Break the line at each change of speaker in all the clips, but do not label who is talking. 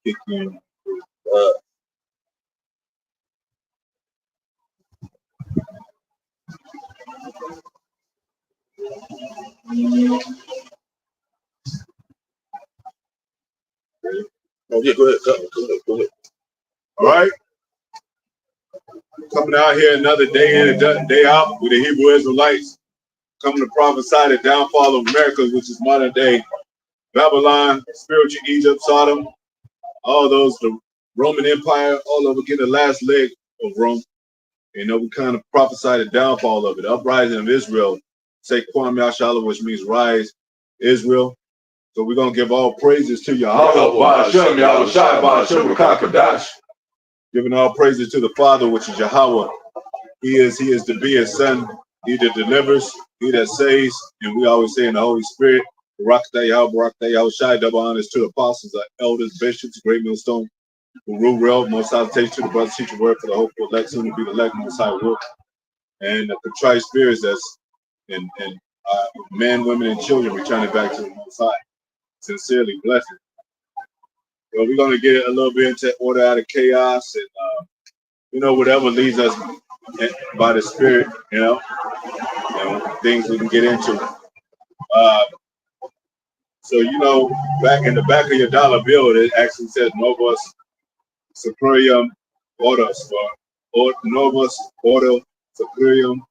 Oh yeah, go ahead. Go ahead. All right. Coming out here another day in and day out with the Hebrew Israelites, coming to prophesy the downfall of America, which is modern day Babylon, spiritual Egypt, Sodom, all those, the Roman Empire, all of it, getting the last leg of Rome. You know, we kind of prophesy the downfall of it, uprising of Israel, say Kwam Yashala, which means rise, Israel. So we're going to give all praises to Yahweh, giving all praises to the Father, which is Yahweh. He is to be his son. He that delivers, he that saves, and we always say in the Holy Spirit, Barakatah Yahweh, Barakatah Yahweh Shai, double honors to the apostles, elders, bishops, great millstone, who rule well, most salutation to the brothers, teach the word for the hopeful elect, soon to be the elect, most high will, and the contrite spirits that's and men, women, and children returning back to the most high. Sincerely blessed. Well, we're going to get a little bit into order out of chaos and, you know, whatever leads us by the Spirit, you know, and things we can get into. So, you know, back in the back of your dollar bill, it actually says Novus Superium Orders, or Novus Ordo Superium.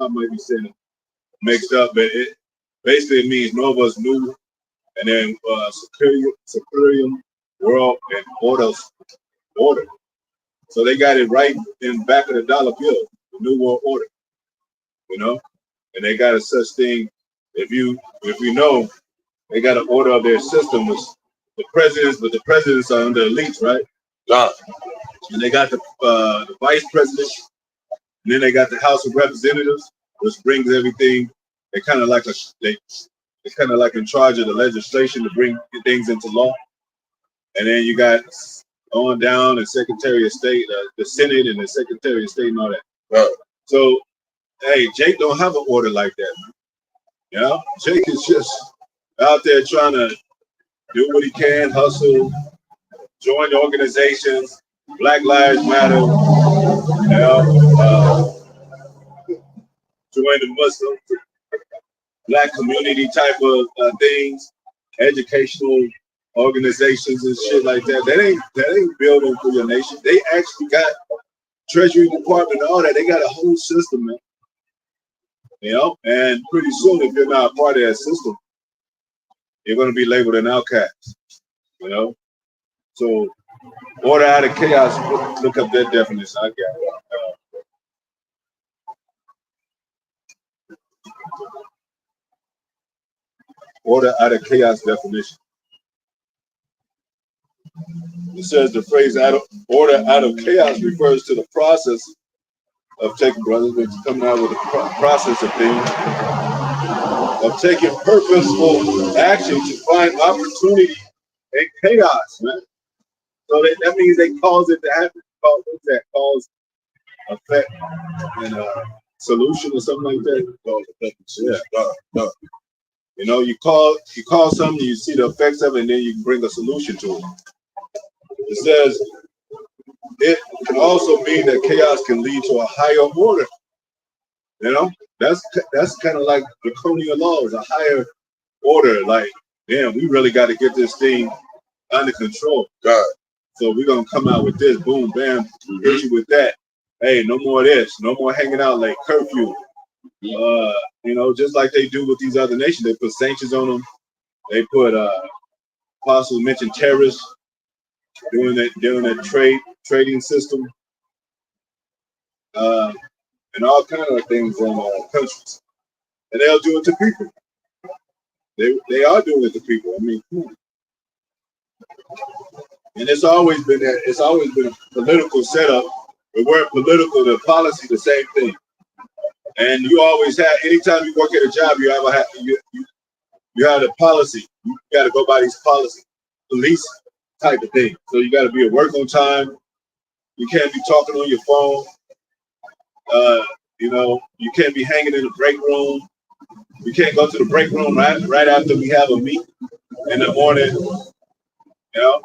I might be saying it mixed up, but it basically means Novus New, and then Superium World and Orders Order. So they got it right in the back of the dollar bill, the New World Order, you know, and they got a such thing. If you know, they got an order of their system, which the presidents, but the presidents are under elites, right? Yeah. And they got the vice president, and then they got the House of Representatives, which brings everything. They kind of like they're kind of like in charge of the legislation to bring things into law. And then you got on down the Secretary of State, the Senate, and the Secretary of State, and all that. Right. So, hey, Jake don't have an order like that, man. You know, Jake is just out there trying to do what he can, hustle, join the organizations, Black Lives Matter, you know, join the Muslim, Black community type of things, educational organizations and shit like that. That ain't building for your nation. They actually got Treasury Department and all that. They got a whole system, man. You know, and pretty soon, if you're not a part of that system, you're going to be labeled an outcast. You know, so order out of chaos. Look up that definition. I got it. Order out of chaos definition. It says the phrase order out of chaos refers to the process of taking, brothers, coming out with a process of things, of taking purposeful action to find opportunity in chaos, man. So that means they cause it to happen. What's that? Cause, effect, and solution or something like that. Yeah. You know, you call something, you see the effects of it, and then you bring a solution to it. It says it can also mean that chaos can lead to a higher order. You know, that's kind of like draconian laws, a higher order. Like, damn, we really got to get this thing under control. God. So we're gonna come out with this, boom, bam, hit you with that. Hey, no more of this, no more hanging out late, curfew. You know, just like they do with these other nations, they put sanctions on them. They put apostles mentioned terrorists doing that trading system, and all kind of things in countries, and they'll do it to people. They are doing it to people. I mean, and it's always been that. It's always been a political setup. The word political, the policy, the same thing. And you always have. Anytime you work at a job, you have a policy. You got to go by these policies, police type of thing. So you got to be at work on time. You can't be talking on your phone. You know, you can't be hanging in the break room. You can't go to the break room right after we have a meet in the morning. You know,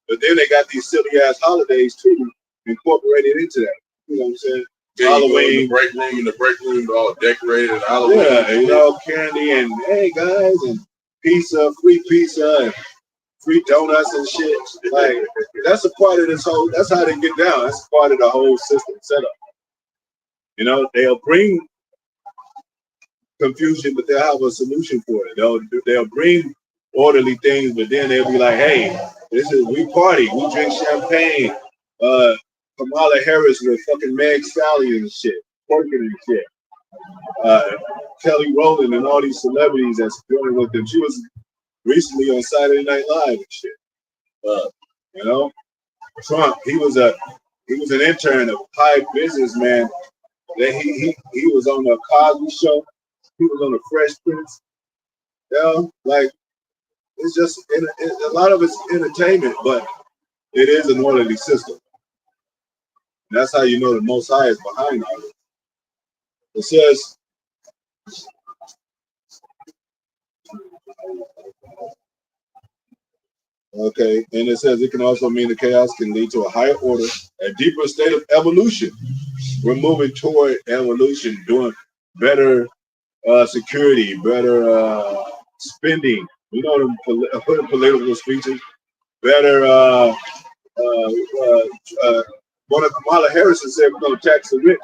But then they got these silly ass holidays too incorporated into that. You know what I'm saying?
Yeah, Halloween, the break room all decorated and Halloween.
Yeah, candy and hey guys and free pizza and free donuts and shit. Like that's a part of this whole. That's how they get down. That's part of the whole system setup. You know, they'll bring confusion, but they'll have a solution for it. They'll bring orderly things, but then they'll be like, hey, we party, we drink champagne. Kamala Harris with fucking Meg Stallion and shit, twerking and shit. Kelly Rowland and all these celebrities that's joining with them. She was recently on Saturday Night Live and shit. You know, Trump, he was an intern, a high businessman. He was on the Cosby Show. He was on the Fresh Prince. You know, like it's just a lot of it's entertainment, but it is an orderly system. And that's how you know the Most High is behind all this. It says, okay, and it says it can also mean the chaos can lead to a higher order, a deeper state of evolution. We're moving toward evolution, doing better security, better spending. You know them political speeches. Better. One of Kamala Harris said we're going to tax the rich,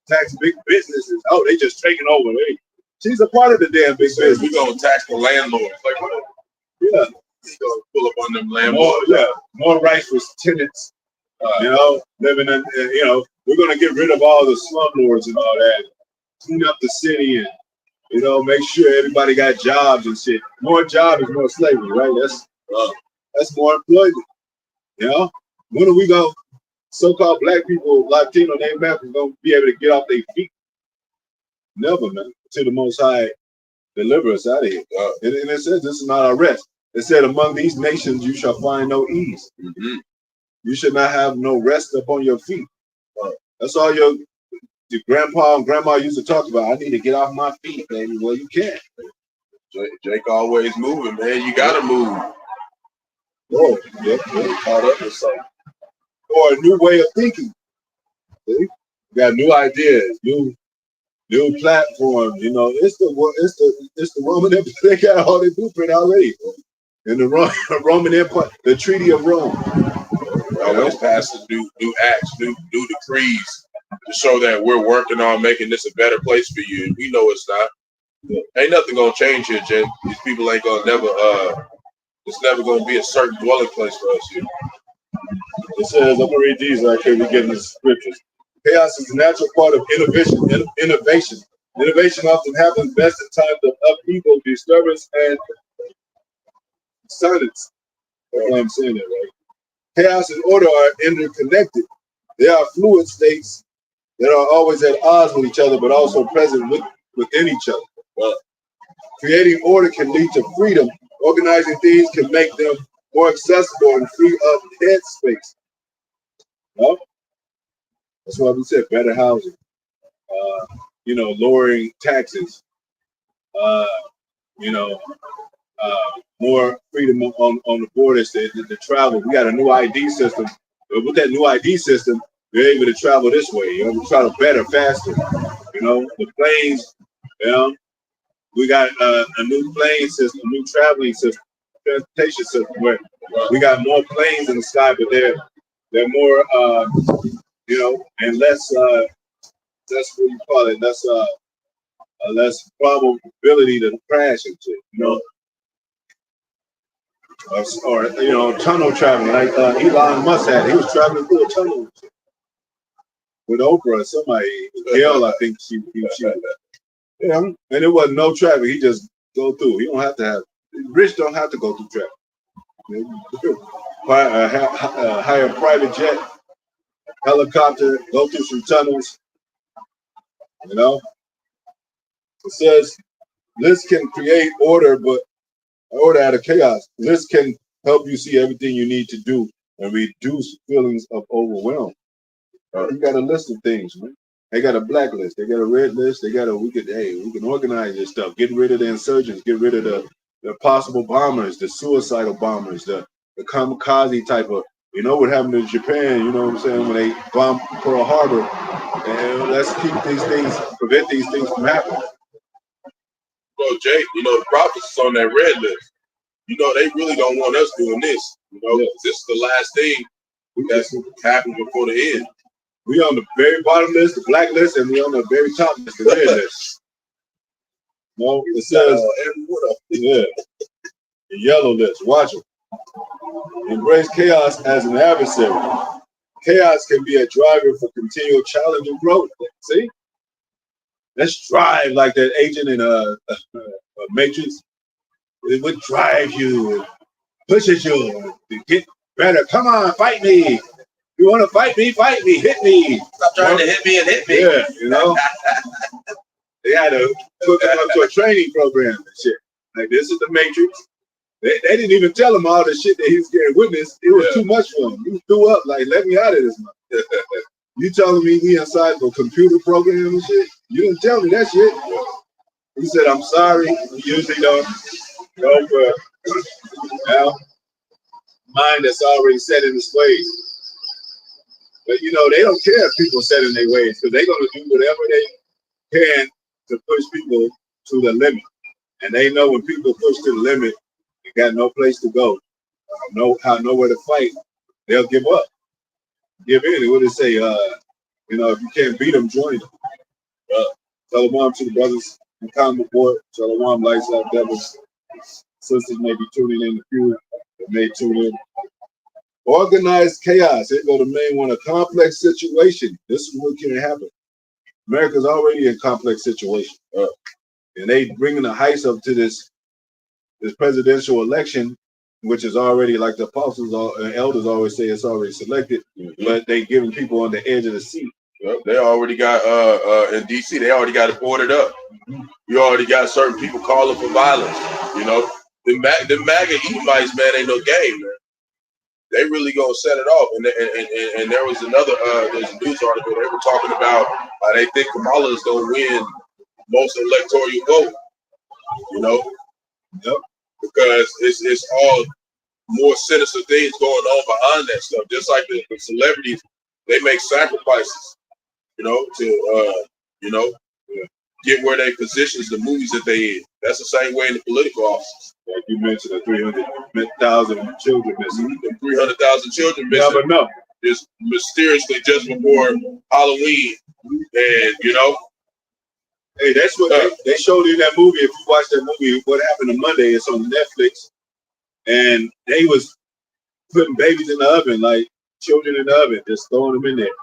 tax big businesses. Oh, they just taking over. She's a part of the damn big business.
We're going to tax the landlords. Like what?
Yeah.
He's going to pull up on them landlords.
More rights for tenants. You know, living in. You know, we're going to get rid of all the slumlords and all that. Clean up the city and make sure everybody got jobs and shit. More jobs is more slavery, right? That's more employment. You know, when are we going? So-called black people, Latino named Africans, gonna be able to get off their feet? Never, man. Until the Most High deliver us out of here. And it says this is not our rest. It said, among these nations you shall find no ease. Mm-hmm. You should not have no rest upon your feet. That's all your grandpa and grandma used to talk about. I need to get off my feet, baby. Well, you can't.
Jake always moving, man. You gotta move.
Oh, yeah. Caught up with something. Or a new way of thinking. See? We got new ideas, new platforms. You know, it's the Roman Empire. They got all their blueprint already. In the Roman Empire, the Treaty of Rome.
Always passing new acts, new decrees to show that we're working on making this a better place for you. And we know it's not. Yeah. Ain't nothing gonna change here, Jen. These people ain't gonna it's never gonna be a certain dwelling place for us here.
It says, I'm gonna read these right here. We get in the scriptures. Chaos is a natural part of innovation. Innovation often happens best in times of upheaval, disturbance, and silence. That's why I'm saying that, right? Chaos and order are interconnected. They are fluid states that are always at odds with each other, but also present within each other. Creating order can lead to freedom. Organizing things can make them more accessible and free up head space. No? That's why we said better housing. Lowering taxes. More freedom on the borders to travel. We got a new ID system. But with that new ID system, we're able to travel this way. We travel better, faster. The planes. We got a new plane system, new traveling system, transportation system where we got more planes in the sky, but they're more and less that's what you call it, less probability to crash into, or tunnel traveling like Elon Musk had. He was traveling through a tunnel with Oprah or somebody. Gail, I think she and it wasn't no traffic. He just go through. He don't have to have. Rich don't have to go through traffic. Hire a private jet, helicopter, go through some tunnels. It says this can create order, but order out of chaos. This can help you see everything you need to do and reduce feelings of overwhelm. You got a list of things, man. They got a black list. They got a red list. We can organize this stuff. Get rid of the insurgents. Get rid of the possible bombers, the suicidal bombers, the the kamikaze type of, you know what happened to Japan, you know what I'm saying, when they bombed Pearl Harbor. And let's keep these things, prevent these things from happening.
Well, Jay, the prophets is on that red list. They really don't want us doing this. This is the last thing that's happened before the end.
We on the very bottom list, the black list, and we on the very top list, the red list. No, it says, yeah, the yellow list. Watch it. Embrace chaos as an adversary. Chaos can be a driver for continual challenge and growth. See? Let's drive like that agent in a Matrix. It would drive you, pushes you to get better. Come on, fight me. You want to fight me? Fight me. Hit me.
Stop trying to hit me and hit me.
Yeah, They had to hook him up to a training program and shit. Like, this is the Matrix. They didn't even tell him all the shit that he was getting witnessed. It was too much for him. He threw up, like, let me out of this, man. You telling me he inside of a computer program and shit? You didn't tell me that shit. He said, I'm sorry. He usually don't go for mind that's already set in its ways. But, they don't care if people set in their ways, because they're going to do whatever they can to push people to the limit. And they know when people push to the limit, they got no place to go, nowhere to fight, they'll give up. Give in. What they say, if you can't beat them, join them. Shalom to the brothers in common board. Shalom, lights out, devils. Sisters may be tuning in, the few that may tune in. Organized chaos. Here go the main one, a complex situation. This is what can happen. America's already in a complex situation. And they bringing the heights up to this presidential election, which is already, like the apostles and elders always say, it's already selected, but they giving people on the edge of the seat.
They already got in DC. They already got it boarded up. You already got certain people calling for violence. The MAGA Edomites, man, ain't no game, man. They really gonna set it off. And there was there's a news article. They were talking about how they think Kamala is gonna win most electoral vote. Because it's all more sinister things going on behind that stuff. Just like the celebrities, they make sacrifices, to get where they positions, the movies that they in. That's the same way in the political offices.
Like you mentioned, the 300,000 children missing.
The 300,000 children missing.
Never know.
Just mysteriously just before Halloween, and
hey, that's what they showed in that movie. If you watch that movie, What Happened on Monday, it's on Netflix, and they was putting babies in the oven, like children in the oven, just throwing them in there.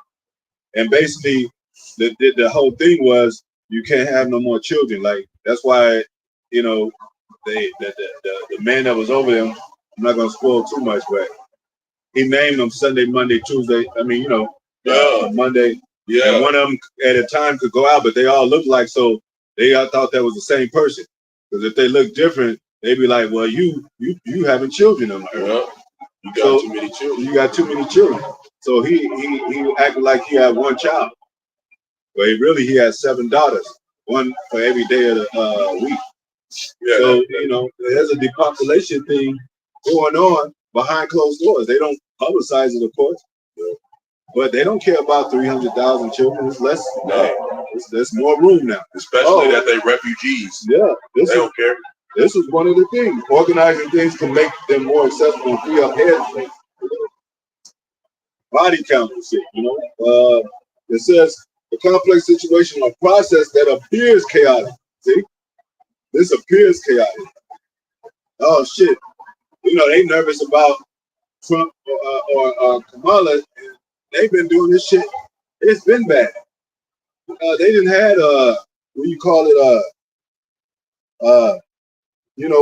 And basically, the whole thing was you can't have no more children. Like, that's why, the man that was over them, I'm not gonna spoil too much, but he named them Sunday, Monday, Tuesday. Monday. Yeah. And one of them at a time could go out, but they all looked like, so they all thought that was the same person. Because if they look different, they'd be like, well, you having children. I'm like,
you got too many children.
You got too many children. So he acted like he had one child. But he had 7 daughters, one for every day of the week. Yeah, so, there's a depopulation thing going on behind closed doors. They don't publicize it, of course. But they don't care about 300,000 children. It's less. No. There's more room now.
Especially that they're refugees.
Yeah.
They don't care.
This is one of the things. Organizing things can make them more accessible and free up heads. Body count and shit, it says a complex situation or process that appears chaotic. See? This appears chaotic. Oh, shit. They nervous about Trump or Kamala. They've been doing this shit. It's been bad. They didn't had what you call it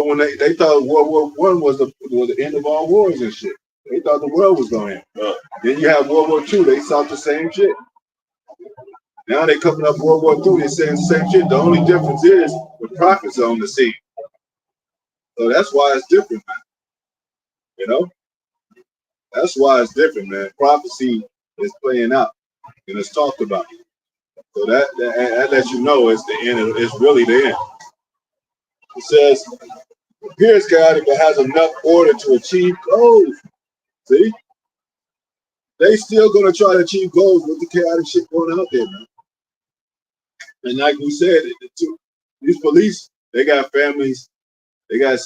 when they thought World War I was the end of all wars and shit. They thought the world was going in. Then you have World War II. They saw the same shit. Now they coming up World War II. They're saying the same shit. The only difference is the prophets are on the scene. So that's why it's different, man. That's why it's different, man. Prophecy is playing out and it's talked about. So that lets you know it's the end. It's really the end. It says appears chaotic but has enough order to achieve goals. See? They still gonna try to achieve goals with the chaotic shit going out there, man. And like we said, these police, they got families, they got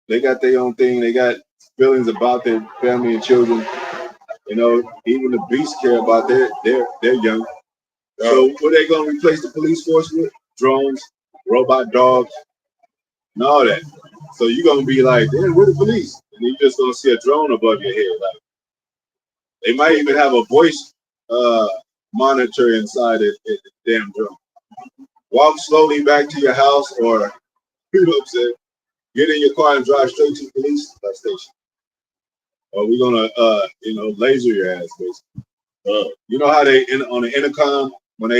they got their own thing, they got feelings about their family and children. Even the beasts care about their young. So what they gonna replace the police force with? Drones, robot dogs, and all that. So you're gonna be like, damn, where the police? And you just gonna see a drone above your head. Like they might even have a voice monitor inside the damn drone. Walk slowly back to your house, or you know what I'm saying, get in your car and drive straight to the police station. Or we're gonna laser your ass, basically. You know how they on the intercom when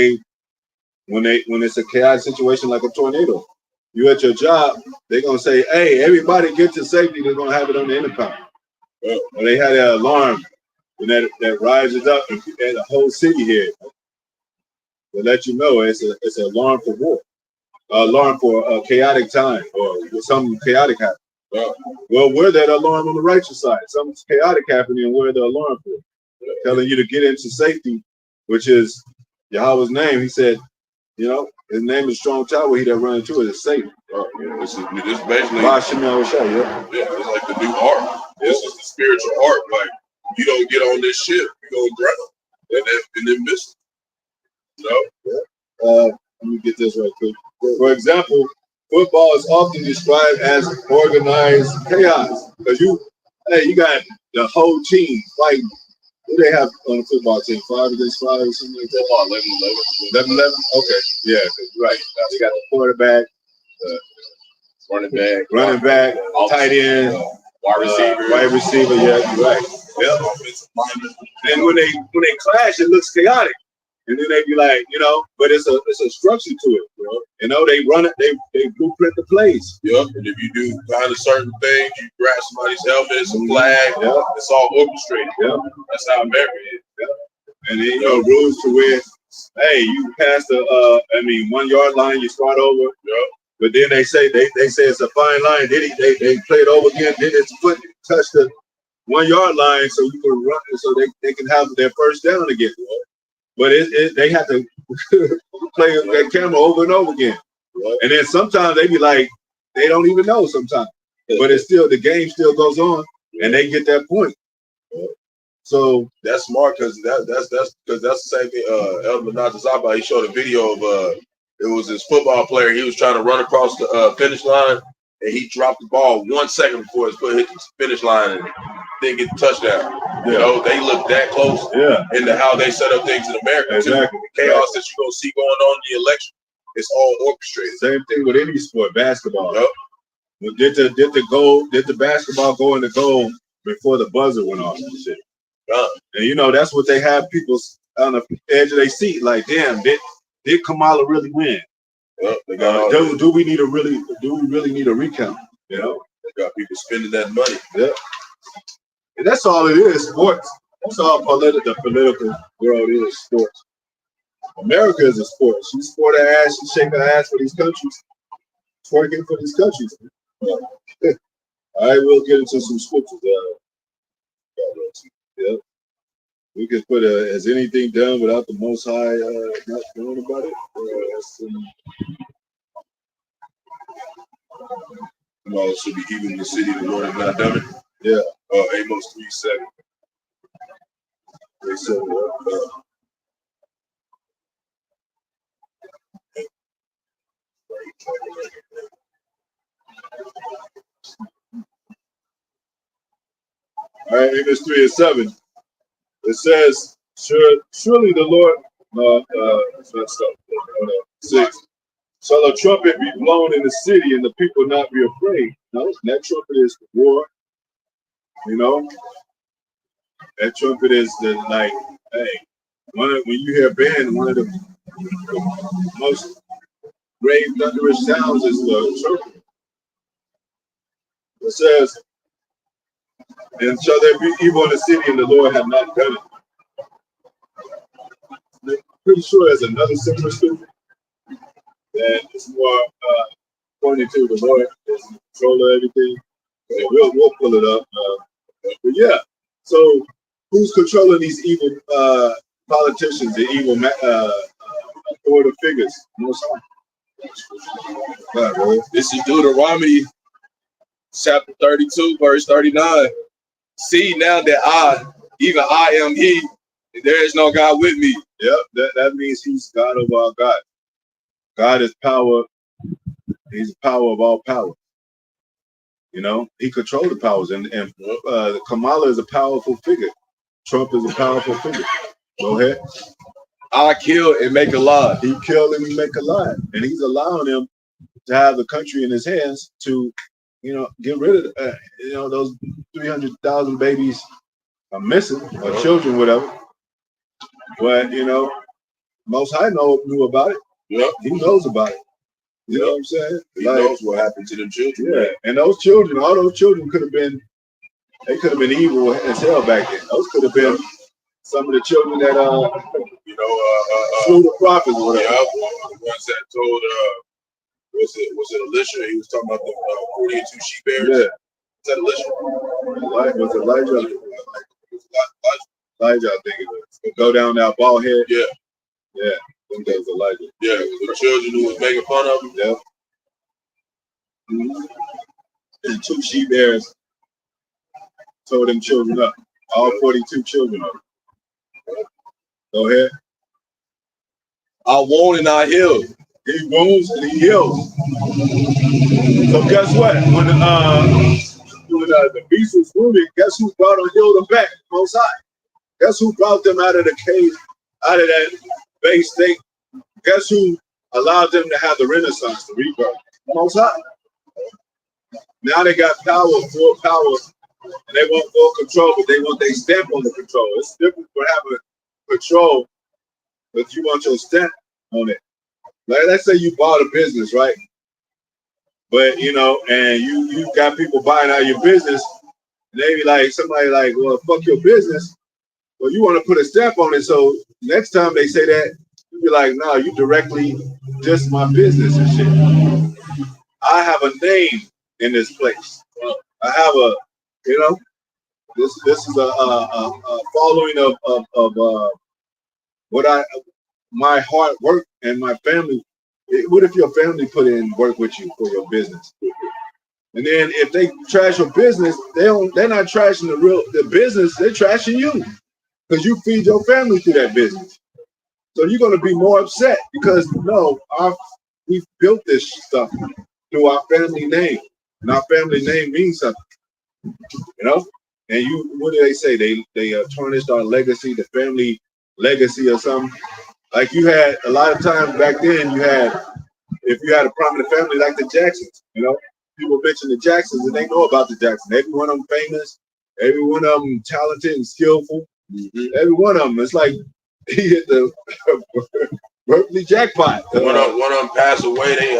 it's a chaotic situation like a tornado, you at your job, they're gonna say, hey, everybody get to safety. They're gonna have it on the intercom. Or they had an alarm and that rises up and the whole city here to let you know it's an alarm for war, alarm for a chaotic time or something chaotic happen. Well, we're that alarm on the righteous side. Something's chaotic happening, and we're the alarm for it, telling you to get into safety, which is Yahweh's name. He said, his name is strong tower. He that run into it is safe.
This basically,
yeah,
it's like the new ark. This is the spiritual ark. Like you don't get on this ship, you go drown, and then miss it.
Let me get this right quick. For example, football is often described as organized chaos because you got the whole team fighting. What do they have on the football team? 5 against 5 or something like that? 11-11? Okay. Yeah, right. They got the quarterback, running back, tight end, wide receiver. Yeah, you're right. Yep. And when they clash, it looks chaotic. And then they be like, but it's a structure to it, they run it, they blueprint the plays.
Yep. And if you do kind of certain things, you grab somebody's helmet, it's a flag, it's all orchestrated. Yep. That's how America is. Yep. And then rules to where, hey, you pass the 1 yard line, you start over. Yep. But then they say it's a fine line. Then they play it over again. Then it's foot touch the 1 yard line, so you can run, so they can have their first down again. But they have to play that camera over and over again. And then sometimes they be like, they don't even know sometimes. But it's still, the game still goes on, and they get that point. So that's smart because that's the same thing. Elder Natazaba, he showed a video of it was this football player. He was trying to run across the finish line, and he dropped the ball 1 second before his foot hit the finish line and didn't get the touchdown. Yeah. They look that close into how they set up things in America. Exactly. The chaos that you're gonna see going on in the election, it's all orchestrated.
Same thing with any sport, basketball. Yep. Did the basketball go in the goal before the buzzer went off and shit? And that's what they have people on the edge of their seat, like, damn, did Kamala really win? Do we really need a recount?
They got people spending that money.
Yeah. And that's all it is, sports. That's all the political world is, sports. America is a sport. She sport her ass, she shake her ass for these countries. Twerking for these countries. All right, we'll get into some scriptures. Yeah. We can put has anything done without the Most High not knowing about it?
Tomorrow should be even in the city the Lord has not done it.
Yeah.
Amos 3:7.
They said, all right, Amos 3:7. It says, surely the Lord, 6. Shall a trumpet be blown in the city and the people not be afraid? No, that trumpet is the war. That trumpet is when you hear a band, one of the most grave thunderous sounds is the trumpet. It says, and shall there be evil in the city and the Lord have not done it? I'm pretty sure there's another similar scripture that is more pointing to the Lord is in control of everything. And we'll pull it up. But yeah, so who's controlling these evil politicians, the evil authoritative figures? Most
This is Deuteronomy chapter 32, verse 39. See now that even I am he, and there is no God with me.
Yep, that means he's God of all God. God is power. He's the power of all power. You know, he controls the powers, and Kamala is a powerful figure. Trump is a powerful figure. Go ahead.
I kill and make alive.
He killed and he make alive, and he's allowing him to have the country in his hands to, you know, get rid of, those 300,000 babies are missing or children, whatever. But Most High knew about it.
Yep.
He knows about it. You know what I'm saying?
He knows what happened to them children.
Yeah, and those children, all those children could have been evil as hell back then. Those could have been some of the children that slew the prophets or whatever.
Yeah, the ones that told was it Elisha? He was talking about the 42 sheep bears.
Yeah.
Is that Elisha?
Was Elijah? Elijah, I think it was. Go down that bald head.
Yeah.
Yeah. I think that was Elijah.
Yeah, the children who was making fun of him.
Yeah. Mm-hmm. And 2 sheep bears told them children up. All 42 children up. Go ahead.
I won and I healed.
He wounds and he heals. So guess what? When the beast was wounded, guess who brought and healed them back? Most High. Guess who brought them out of the cave, out of that base state? Guess who allowed them to have the Renaissance, the rebirth? Most High. Now they got power, full power, and they want full control, but they want their stamp on the control. It's different for having control, but you want your stamp on it. Like, let's say you bought a business, right? But and you got people buying out your business, and they be like, somebody like, well, fuck your business. Well, you want to put a stamp on it, so next time they say that, you be like, no, you directly just my business and shit. I have a name in this place. I have a, this is a following of what my hard work and my family. What if your family put in work with you for your business? And then if they trash your business, they're not trashing the business, they're trashing you. Because you feed your family through that business. So you're gonna be more upset because we built this stuff through our family name. And our family name means something. And what do they say? They tarnished our legacy, the family legacy or something. Like you had a lot of times back then, if you had a prominent family like the Jacksons, people mention the Jacksons and they know about the Jacksons. Every one of them famous, every one of them talented and skillful. Mm-hmm. Every one of them, it's like he hit the Berkeley jackpot.
One of them passed away. They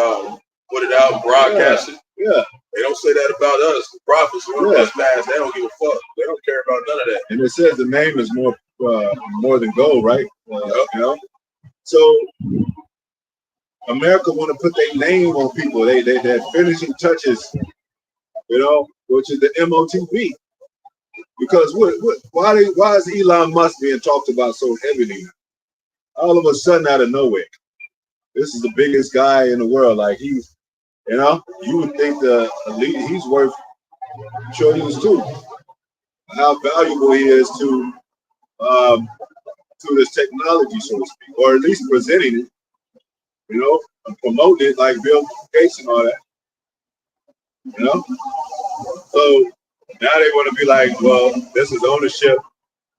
put it out, broadcasted.
Yeah.
They don't say that about us. The prophets, when us pass, they don't give a fuck. They don't care about none of that.
And it says the name is more than gold, right? So America want to put their name on people. They finishing touches, which is the MOTB. Because why is Elon Musk being talked about so heavily now? All of a sudden, out of nowhere, this is the biggest guy in the world. Like you would think the elite, he's worth trillions too. How valuable he is to this technology, so to speak, or at least presenting it, and promoting it like Bill Gates and all that, So now they want to be like, well, this is ownership,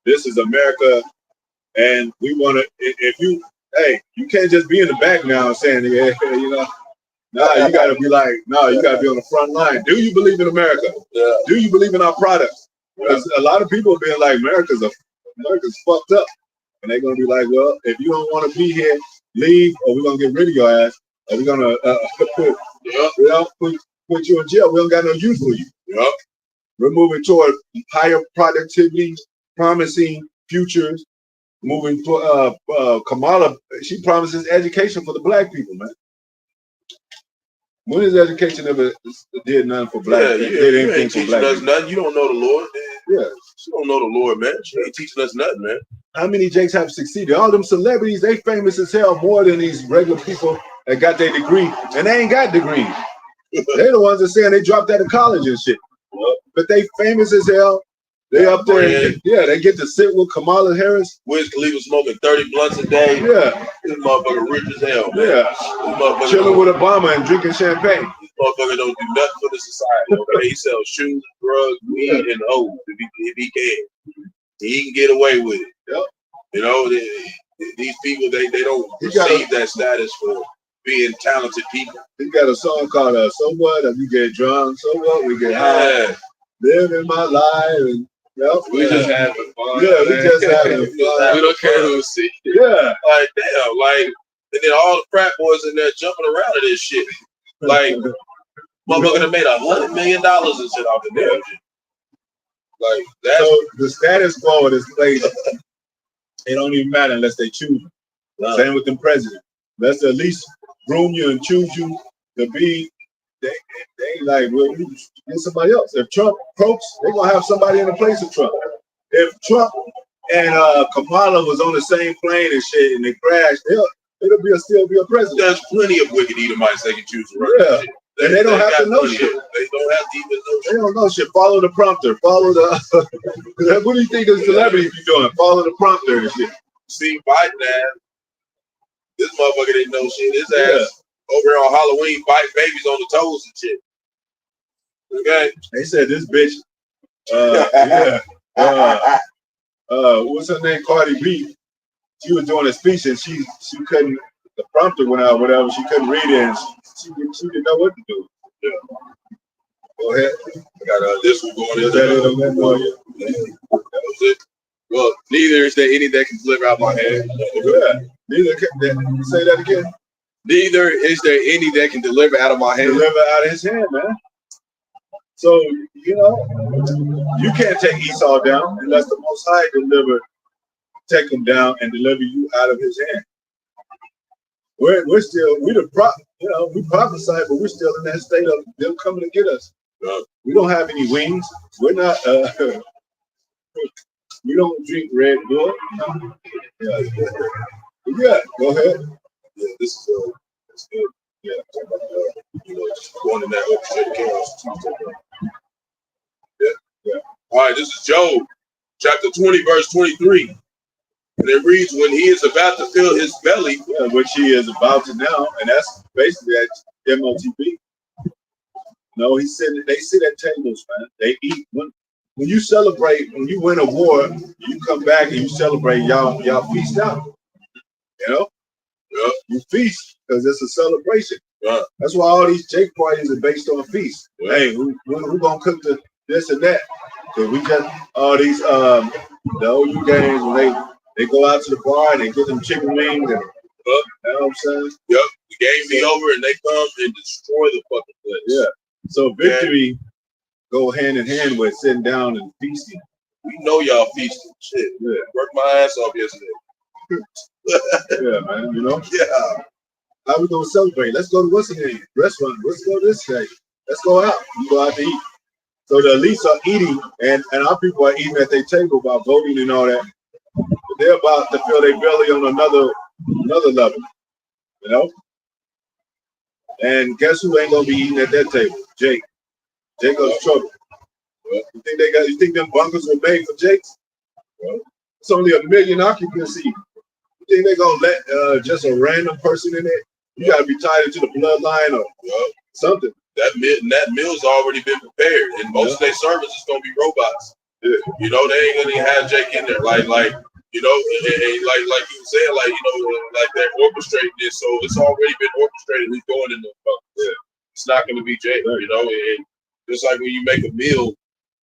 this is America, and we want to. You can't just be in the back now saying, you got to be like, you got to be on the front line. Do you believe in America?
Yeah.
Do you believe in our products? Because a lot of people being like, America's fucked up. And they're going to be like, well, if you don't want to be here, leave, or we're going to get rid of your ass, or we're going to put you in jail. We don't got no use for you.
Yep.
We're moving toward higher productivity, promising futures, moving for Kamala. She promises education for the black people, man. When has education ever did nothing for black?
Yeah,
did
you
anything
ain't
for
teaching
black
us
people?
nothing. You don't know the Lord.
Yeah.
You don't know the Lord, man. She ain't teaching us nothing, man.
How many Jakes have succeeded? All them celebrities, they famous as hell more than these regular people that got their degree, and they ain't got degrees. They the ones that saying they dropped out of college and shit. But they famous as hell. They up there, yeah. They get to sit with Kamala Harris.
Wiz Khalifa smoking 30 blunts a day.
Yeah,
this motherfucker rich as hell, man.
Yeah,
this motherfucker
chilling with Obama and drinking champagne.
This motherfucker don't do nothing for the society. Okay, he sells shoes, drugs, weed, and hoes if he can. He can get away with it.
Yep.
You know, these people they don't receive that status for being talented people.
He got a song called "So What?" We get drunk, so what? We get high. Living my life, and
we just having fun.
Yeah, we just having fun.
We don't care who sees it.
Yeah,
like damn, like, and then all the frat boys in there jumping around at this shit. Like, motherfucker that made $100 million and shit off the damn shit. Like that's
so the status quo of this place. It don't even matter unless they choose. Same with the president. Let's at least groom you and choose you to be. They like, well, you get somebody else. If Trump croaks, they're gonna have somebody in the place of Trump. If Trump and Kamala was on the same plane and shit and they crashed, it'll still be a president.
There's plenty of wicked Edomites they can choose to run.
Yeah. And they don't have to know shit.
They don't have to even know shit.
They don't know shit. Follow the prompter. Follow the. What do you think the celebrities be doing? Follow the prompter and shit.
See, Biden ass, this motherfucker didn't know shit. His ass over here on Halloween biting babies on the toes and shit. Okay.
They said this bitch. What's her name? Cardi B. She was doing a speech and she couldn't. The prompter went out, whatever. She couldn't read it, and she didn't know what to do. Yeah. Go ahead.
I got this one going into
that
was it. Well, neither is there any that can deliver out my hand.
Yeah. Neither can say that again.
Neither is there any that can deliver out of my hand.
Deliver out of his hand, man. So, you can't take Esau down unless the Most High take him down and deliver you out of his hand. We're still, we prophesied, but we're still in that state of them coming to get us. We don't have any wings. We're not, we don't drink Red Bull. Yeah, go ahead.
Yeah, this is good. Yeah, just going in that orchestrated chaos. Yeah. All right, this is Job, chapter 20, verse 23. And it reads, when he is about to fill his belly,
which he is about to now, and that's basically at MOTB. No, they sit at tables, man. They eat. When you celebrate, when you win a war, you come back and you celebrate, y'all feast out. You feast because it's a celebration. That's why all these Jake parties are based on feast. Hey, who gonna cook this and that? Because we just all these the OU games when they go out to the bar and they get them chicken wings and you know what I'm saying?
Yep. The game be over and they come and destroy the fucking place.
Yeah. So victory go hand in hand with sitting down and feasting.
We know y'all feasting. Shit. Yeah. Worked my ass off yesterday.
Yeah, man.
Yeah.
How we gonna celebrate? Let's go to what's the name? Restaurant. Let's go this day. Let's go out. We go out to eat. So the elites are eating, and our people are eating at their table about voting and all that. But they're about to fill their belly on another level, And guess who ain't gonna be eating at that table? Jake. Jake goes trouble. You think them bunkers were made for Jakes? It's only 1 million occupancy. You think they're gonna let just a random person in there? You gotta be tied into the bloodline or something.
That meal's already been prepared, and most of their service is gonna be robots. Yeah. They ain't gonna even have Jake in there, like like you were saying, like they're orchestrating this, so it's already been orchestrated. Who's going in the It's not gonna be Jake, and just like when you make a meal,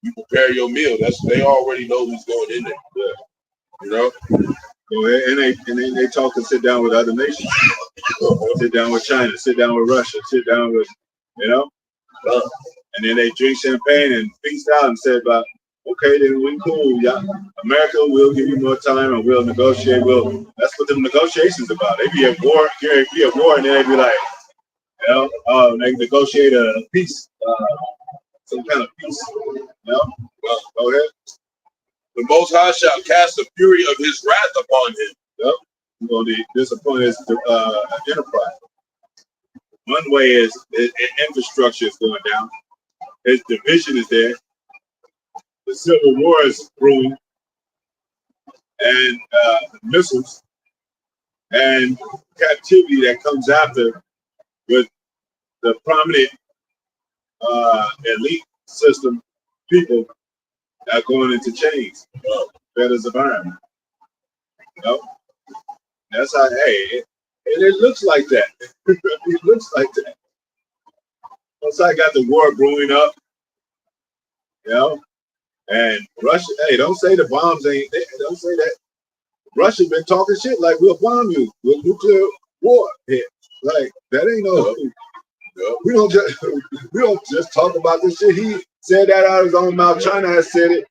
you prepare your meal. They already know who's going in there.
And they talk and sit down with other nations. Sit down with China, sit down with Russia, sit down with, and then they drink champagne and feast out and say about, okay, then we cool, yeah. America will give you more time and we'll negotiate. That's what the negotiations about. They be at war, and then they be like, You know, they negotiate a peace, some kind of peace. You know, well, go ahead.
The Most High shall cast the fury of his wrath upon him.
Yep. You're going to disappoint his enterprise. One way is infrastructure is going down. His division is there. The civil war is brewing, and missiles and captivity that comes after with the prominent elite system people are going into chains. Fetters of iron. You know? That's how, hey, and it looks like that. It looks like that. Once I got the war brewing up, you know, and Russia, hey, don't say the bombs ain't, don't say that. Russia been talking shit like we'll bomb you with nuclear war here. Like, that ain't no, we don't just talk about this shit. He said that out of his own mouth. China has said it.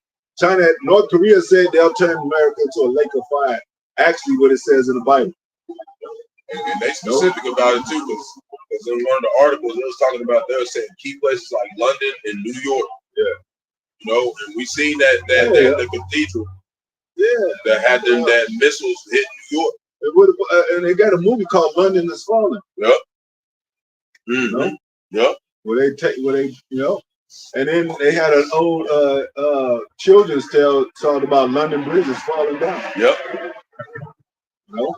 North Korea said they'll turn America into a lake of fire. Actually, what it says in the Bible.
And they specific about it too, because in one of the articles it was talking about, they were saying key places like London and New York.
Yeah.
You know, and we seen that the cathedral. Yeah. That had them that missiles hit New York.
It would and they got a movie called London is Falling.
Yep.
Mm-hmm. You know?
Yep.
Where they you know, and then they had an old children's tale talking about London Bridge is falling down.
Yep.
You know?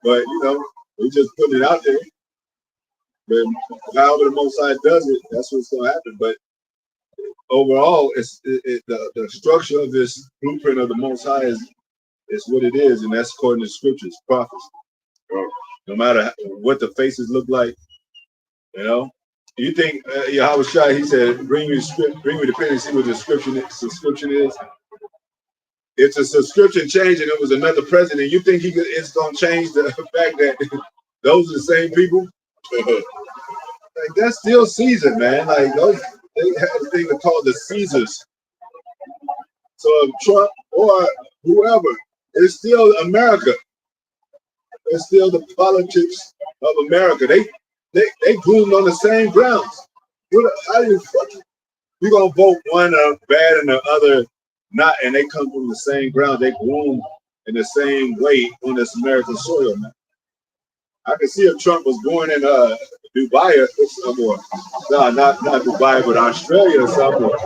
But you know, we just putting it out there. But however the Most High does it, that's what's gonna happen. But overall, the structure of this blueprint of the Most High is what it is, and that's according to scriptures, prophets. No matter what the faces look like, you know. You think Yahweh Shai, he said, bring me the pen and see what the subscription is. If a subscription changed and it was another president, you think it's gonna change the fact that those are the same people? Like, that's still Caesar, man. Like those, they have a thing called the Caesars. So if Trump or whoever, it's still America. It's still the politics of America. They groomed on the same grounds. How you gonna vote one bad and the other not, and they come from the same ground. They groom in the same way on this American soil, man. I can see if Trump was born in Dubai or somewhere. No, not Dubai, but Australia or somewhere.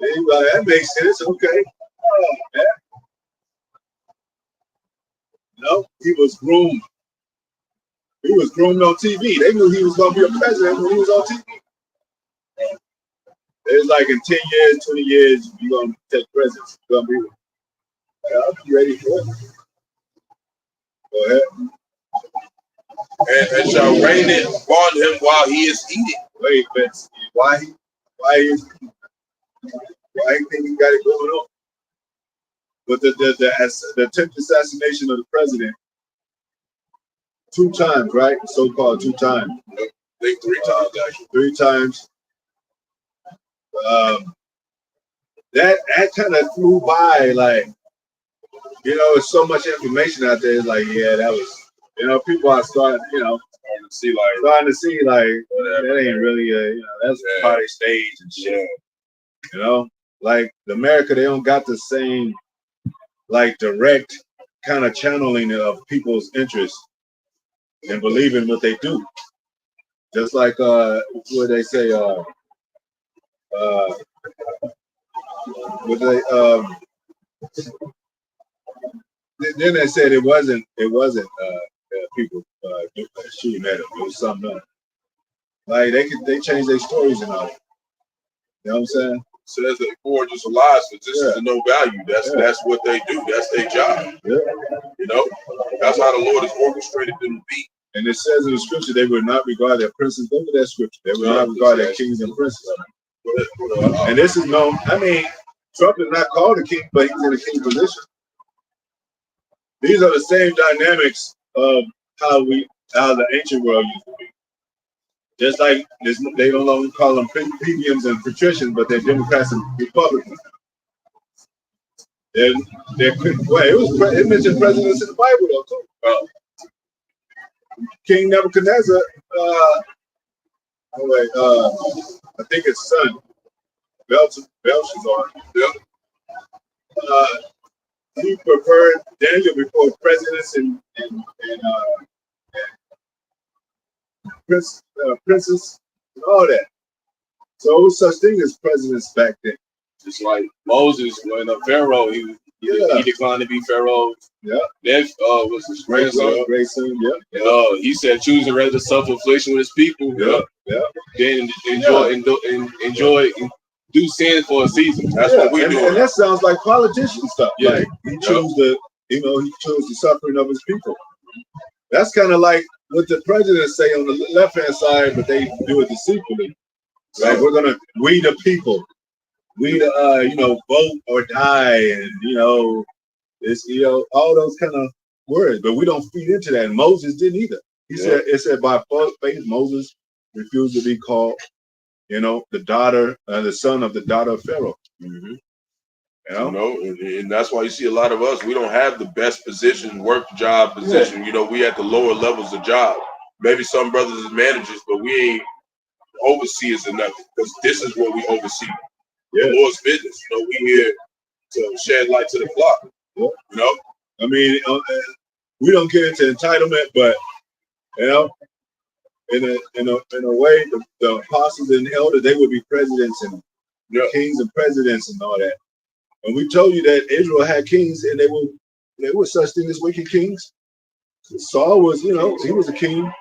That makes sense. Okay. Oh, man. No, he was groomed. He was groomed on TV. They knew he was going to be a president when he was on TV. It's like in 10 years, 20 years, you're going to take presidency. You're going to be, I'll be ready for it. Go ahead.
And shall rain it upon him while he is eating.
Wait, but why he think he got it going on? But the attempted assassination of the president 2 times, right? So-called 2 times.
I think 3 times actually.
3 times. That kind of flew by, like, you know, there's so much information out there. It's like, yeah, that was, you know, people are starting to see like that ain't really you know, that's party stage and shit. You know, like America, they don't got the same like direct kind of channeling of people's interest and believing what they do. Just like what they say, what they then they said it wasn't people shooting at him. It was something else. Like they change their stories and all. You know what I'm saying?
So that's the four just lies, but this is no value. That's what they do. That's their job.
Yeah.
You know, that's how the Lord has orchestrated them to be.
And it says in the scripture they would not regard their princes. Look at that scripture. They would not regard their kings and princes. And this is known. I mean, Trump is not called a king, but he's in a king position. These are the same dynamics of how the ancient world used to be. Just like this, they don't longer call them plebeians and patricians, but they're Democrats and Republicans. They're quick. Well, it mentioned presidents in the Bible though too. King Nebuchadnezzar Anyway, I think his son, Belshazzar, uh, he preferred Daniel before presidents and princes and all that. So there was such thing as presidents back then.
Just like Moses, when a Pharaoh, he declined to be Pharaoh.
Yeah.
That was his grandson.
Grayson, yeah.
And he said, choosing rather suffer affliction with his people.
Yeah.
Then enjoy do sin for a season. That's what we do.
And that sounds like politician stuff. Yeah. Like he chose he chose the suffering of his people. That's kind of like what the presidents say on the left hand side, but they do it deceitfully. Like we the people, we the vote or die, and it's all those kind of words, but we don't feed into that. And Moses didn't either. It said by faith Moses refused to be called, the son of the daughter of Pharaoh.
Mm-hmm. And that's why you see a lot of us. We don't have the best position, work job position. Yeah. We at the lower levels of job. Maybe some brothers is managers, but we ain't overseers or nothing, because this is what we oversee. The Lord's business. We here to shed light to the flock. Yeah.
I mean, we don't get into entitlement, but in a way, the apostles and elders, they would be presidents and kings and presidents and all that. And we told you that Israel had kings, and they were such things as wicked kings. Saul was, he was a king,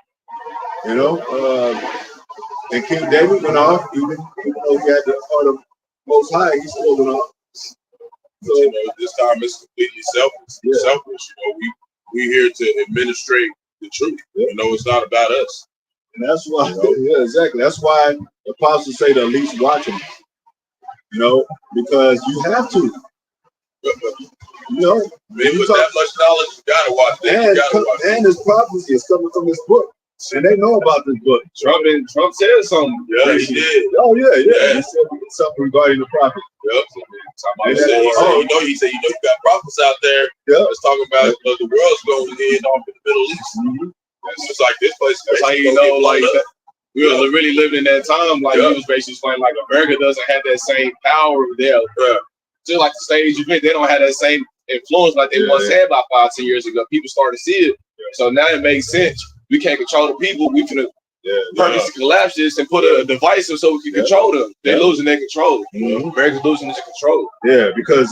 and King David went off, even though he had the heart of Most High, he still went off.
So this time it's completely selfish.
Yeah.
Selfish. We here to administrate the truth. Yeah. It's not about us.
And that's why, exactly. That's why the apostles say to at least watch them. Because you have to.
With that much knowledge, you gotta watch that.
And his prophecy is coming from this book. And they know about this book.
Trump said something.
Yeah, he did.
Oh, yeah. He said something regarding the prophet.
Yep. He said, you got prophets out there that's talking about the world's going in off in the Middle East. Mm-hmm. It's just like this place.
That's how we were really living in that time. Like he was basically explaining, like America doesn't have that same power there. Just like the stage event, they don't have that same influence like they once had about 5-10 years ago. People started to see it. So now it makes sense. We can't control the people. We finna purposely collapse this and put a device so we can control them. They're losing their control.
Mm-hmm.
America's losing their control.
Yeah, because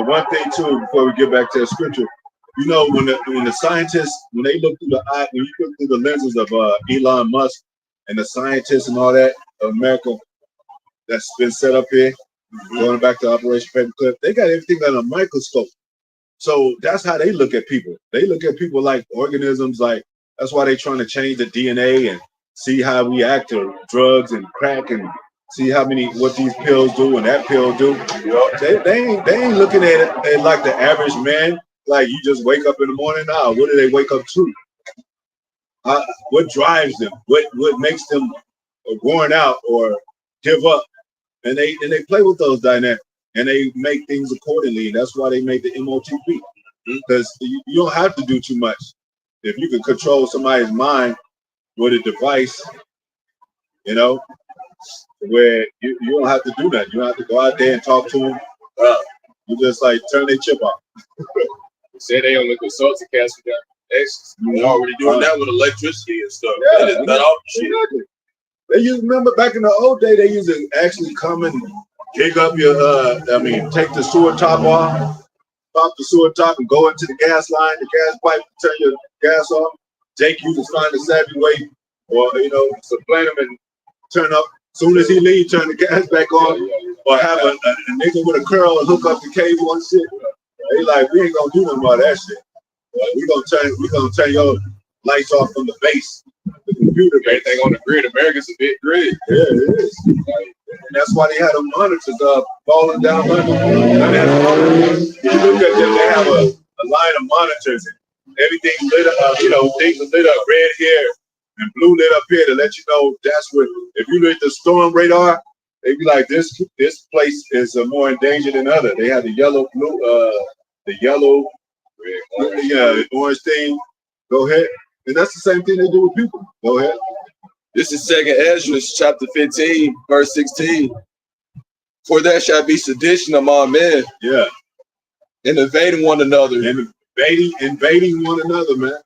one thing too, before we get back to the scripture, when the scientists, when they look through when you look through the lenses of Elon Musk and the scientists and all that of America that's been set up here, going back to Operation Paperclip, they got everything on a microscope. So that's how they look at people. They look at people like organisms. Like that's why they're trying to change the DNA and see how we act to drugs and crack and see what these pills do and that pill do. They ain't looking at it like the average man. Like you just wake up in the morning. What do they wake up to? What drives them? What makes them worn out or give up? And they play with those dynamics and they make things accordingly. And that's why they make the MOTP, because you don't have to do too much. If you can control somebody's mind with a device, where you don't have to do that. You don't have to go out there and talk to them. You just like turn their chip off.
They say they only consult to cast for that.
They're already doing that with electricity and stuff.
Exactly. They remember back in the old day, they used to actually come and dig up your, take the sewer top off, pop the sewer top and go into the gas line, the gas pipe, turn your gas off. Jake used to find a savvy way, or, supplant him and turn up. Soon as he leave, turn the gas back on, or have a nigga with a curl and hook up the cable and shit. They like, we ain't gonna do nothing about that shit. We gonna turn your lights off from the base. The computer,
everything on the grid. America's a big grid.
Yeah, it is. And that's why they had them monitors falling down under. If you look at them, they have a line of monitors and everything lit up, things are lit up, red here and blue lit up here to let you know that's what, if you look at the storm radar, they be like, this place is more endangered than other. They have the yellow, blue, the yellow, red, the orange thing. Go ahead. And that's the same thing they do with people. Go ahead.
This is 2nd Ezra, chapter 15, verse 16. For there shall be sedition among men.
Yeah.
And invading one another.
And invading one another, man.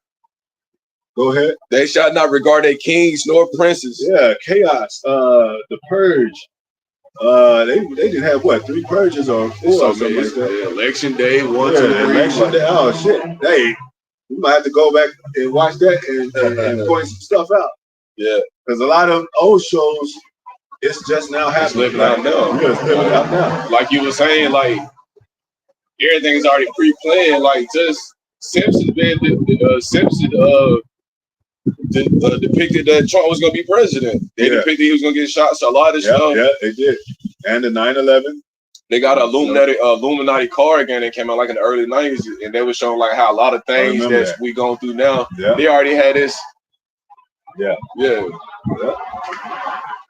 Go ahead.
They shall not regard their kings nor princes.
Yeah, chaos. The purge. They didn't have what, 3 purges or 4 or something like that.
Yeah, election day, 1, 2, 3.
Election day. Oh shit. Hey, we might have to go back and watch that and point some stuff out.
Yeah.
Because a lot of old shows, it's just now happening.
It's living out now.
Yeah, it's living out now.
Like you were saying, like everything's already pre-planned. Like just Simpson, man, depicted that Trump was gonna be president. They depicted he was gonna get shot. So a lot of this stuff.
Yeah, they did. And the 9/11.
They got an Illuminati card again that came out like in the early 90s, and they were showing like how a lot of things that we going through now, they already had this.
Yeah.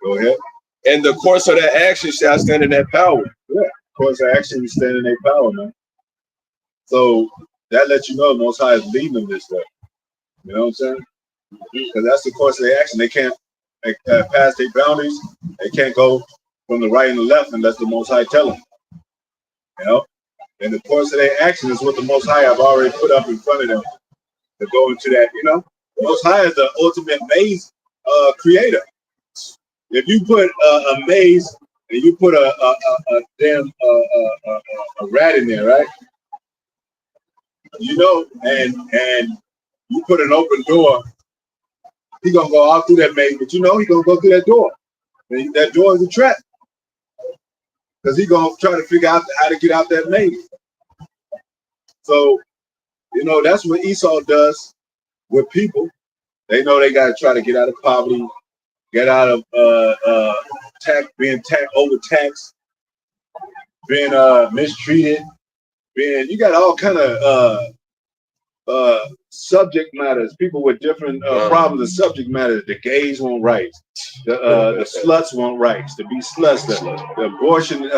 Go ahead.
And the course of that action shall stand in that power.
Yeah, course of action is standing in their power, man. So that lets you know the Most High is leading them this way. You know what I'm saying? Because that's the course of their action. They can't pass their boundaries. They can't go from the right and the left unless the Most High tell them. You know? And the course of their action is what the Most High have already put up in front of them to go into that, you know? The Most High is the ultimate maze creator. If you put a maze and you put a rat in there, right? You know, and you put an open door, he's gonna go out through that maze, but you know he's gonna go through that door. And that door is a trap. Because he's gonna try to figure out how to get out that maze. So, you know, that's what Esau does with people. They know they gotta try to get out of poverty, get out of being overtaxed, being mistreated, you got all kind of subject matters, people with different problems and subject matters. The gays want rights, the sluts want rights to be sluts, the abortion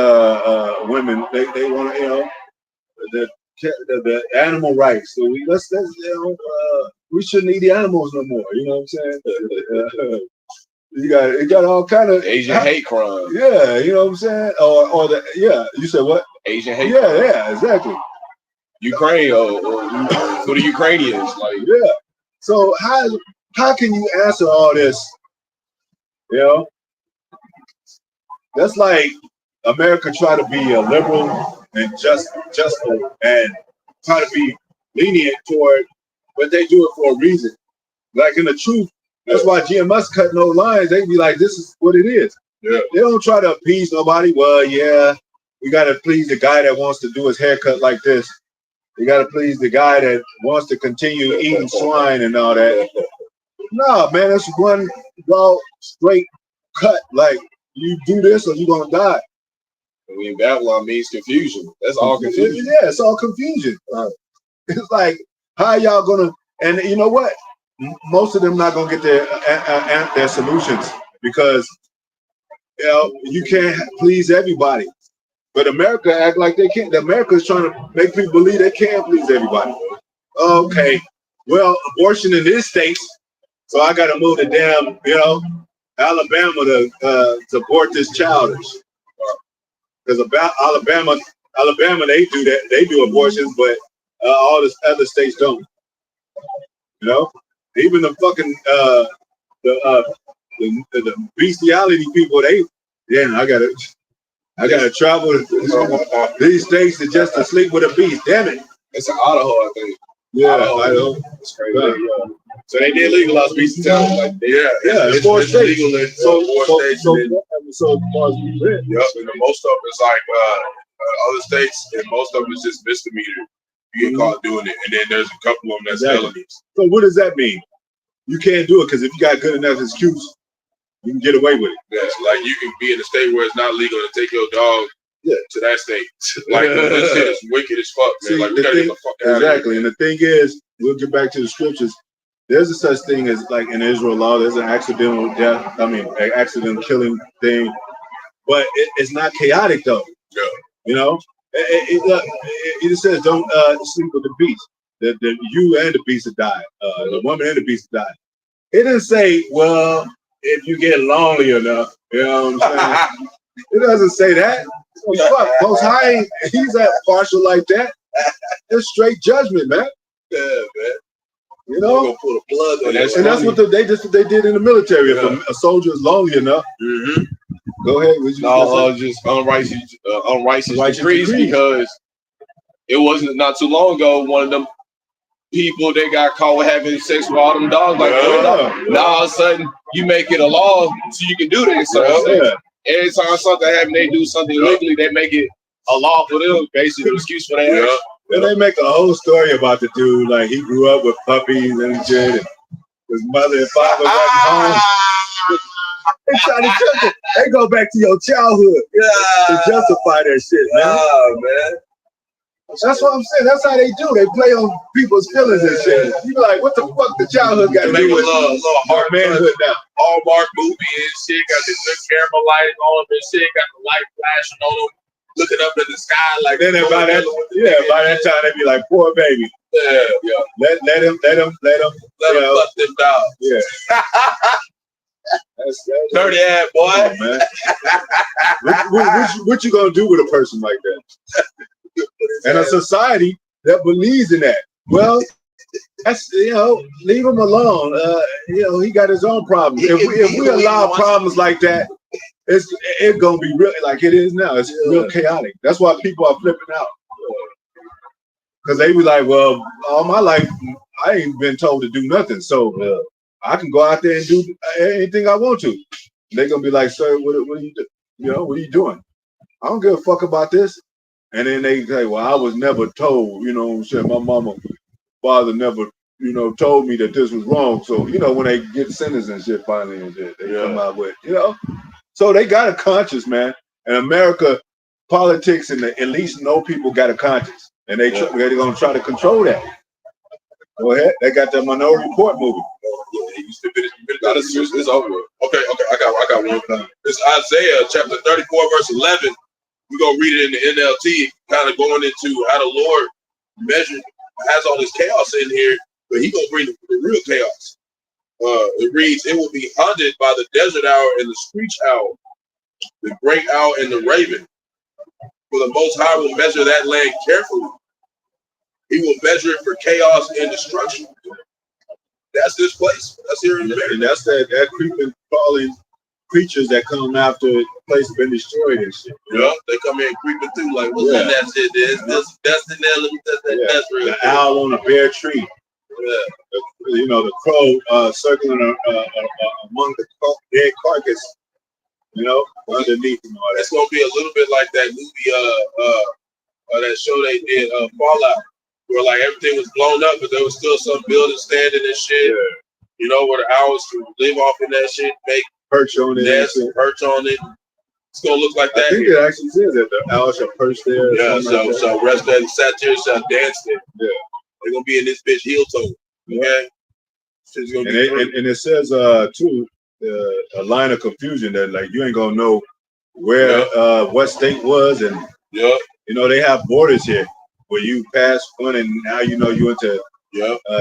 women, they want to, you know, the animal rights. So let's you know, we shouldn't eat the animals no more. You know what I'm saying? You got all kind of
Asian hate crime.
Yeah, you know what I'm saying? Or you said what?
Asian hate crime.
Yeah, exactly.
Ukraine or for the Ukrainians, like
So how can you answer all this? You know, that's like America try to be a liberal and just and try to be lenient toward, but they do it for a reason. Like in the truth, that's why GMS cut no lines. They be like, this is what it is. Yeah. They don't try to appease nobody. Well, yeah, we got to please the guy that wants to do his haircut like this. You got to please the guy that wants to continue eating swine and all that. No, man, that's one raw, straight cut. Like, you do this or you're going to die.
I mean, Babylon means confusion. That's all confusion.
Yeah, it's all confusion. It's like, how y'all going to, and you know what? Most of them not going to get their solutions because, you know, you can't please everybody. But America act like they can't. America is trying to make people believe they can please everybody. Okay, well, abortion in this state, so I got to move to damn, you know, Alabama to abort this child. Because Alabama, they do that. They do abortions, but all the other states don't. You know, even the fucking the bestiality people, I gotta travel to these states just to sleep with a beast. Damn it!
It's an Idaho, I think.
Yeah, Idaho.
It's crazy. So they did legalize bestiality. Like,
it's 4 states.
Legal in 4 states.
So far as we live.
Yep, and most of it's like other states, and most of it's just misdemeanor. You get caught doing it, and then there's a couple of them that's felonies.
So what does that mean? You can't do it because if you got good enough excuse, you can get away with it.
Yes, like you can be in a state where it's not legal to take your dog to that state. Like this shit is wicked as fuck, man.
See,
like we gotta get the fuck out
exactly.
of here.
And the thing is, we'll get back to the scriptures. There's a such thing as, like in Israel law, there's an accidental death. I mean, an accident killing thing, but it's not chaotic though.
Yeah.
You know, it says don't sleep with the beast. The you and the beast have died. The woman and the beast have died. It didn't say, well, if you get lonely enough. You know what I'm saying? It doesn't say that. Well, fuck, Most High, he's that partial like that. It's straight judgment, man.
Yeah, man.
You know,
gonna put a plug on
and that's what they did in the military. If a soldier is lonely enough, go ahead.
Just unrighteous decrees because it wasn't not too long ago. One of them people they got caught with having sex with all them dogs. Like now all of a sudden you make it a law so you can do that. So every time something happens, they do something illegally. They make it a law for them, basically an excuse for their action.
And they make a whole story about the dude, like he grew up with puppies and shit, and his mother and father wasn't home. They try to justify. They go back to your childhood to justify that shit, man.
Oh, man.
That's what I'm saying. That's how they do. They play on people's feelings and shit. You be like, what the fuck the childhood got to do with
little hard
manhood now?
Hallmark movie and shit. Got the good camera lighting on them and shit. Got the light flashing on them. Looking up in the sky like.
Then by that time they be like, poor baby.
Yeah.
Let him
fuck them dogs.
Yeah. That's
dirty ass boy.
Oh, man. What you gonna do with a person like that? And a society that believes in that. Well, that's leave him alone. He got his own problems. If we allow problems like that, it's gonna be real like it is now. It's real chaotic. That's why people are flipping out. Because they be like, well, all my life I ain't been told to do nothing, so I can go out there and do anything I want to. They're gonna be like, sir, what are you doing? What are you doing? I don't give a fuck about this. And then they say, well, I was never told, my mama, father never, told me that this was wrong. So, when they get sentenced and shit finally and shit, they come out with, So they got a conscience, man. And America, politics and the elites know people got a conscience. And they're going to try to control that. Go ahead. They got that Minority Report movie.
It's over. Okay, I got one. It's Isaiah chapter 34, verse 11. We're going to read it in the NLT, kind of going into how the Lord has all this chaos in here, but He's going to bring the real chaos. It reads, it will be hunted by the desert owl and the screech owl, the great owl and the raven. For the Most High will measure that land carefully. He will measure it for chaos and destruction. That's this place. That's here in America.
And that's that creeping, crawling creatures that come after the place has been destroyed and shit.
Yeah, they come in creeping through like, what's in that shit? There's dust in there. Let me test that dust real quick.
The owl on a bare tree. Yeah. The crow circling among the dead carcass. Underneath and all that.
It's gonna be a little bit like that movie, that show they did, Fallout, where like everything was blown up, but there was still some building standing and shit. Yeah. Where the owls can live off in that shit, make
perch on it.
Perch on it. It's gonna look like that.
I think it actually says that the owl shall perch there.
Yeah, so rest there, sat there, shall dance there. Yeah. They're gonna be in this bitch heel toe. Okay.
And it says too, a line of confusion that like you ain't gonna know where what state was, and they have borders here where you pass one and now you into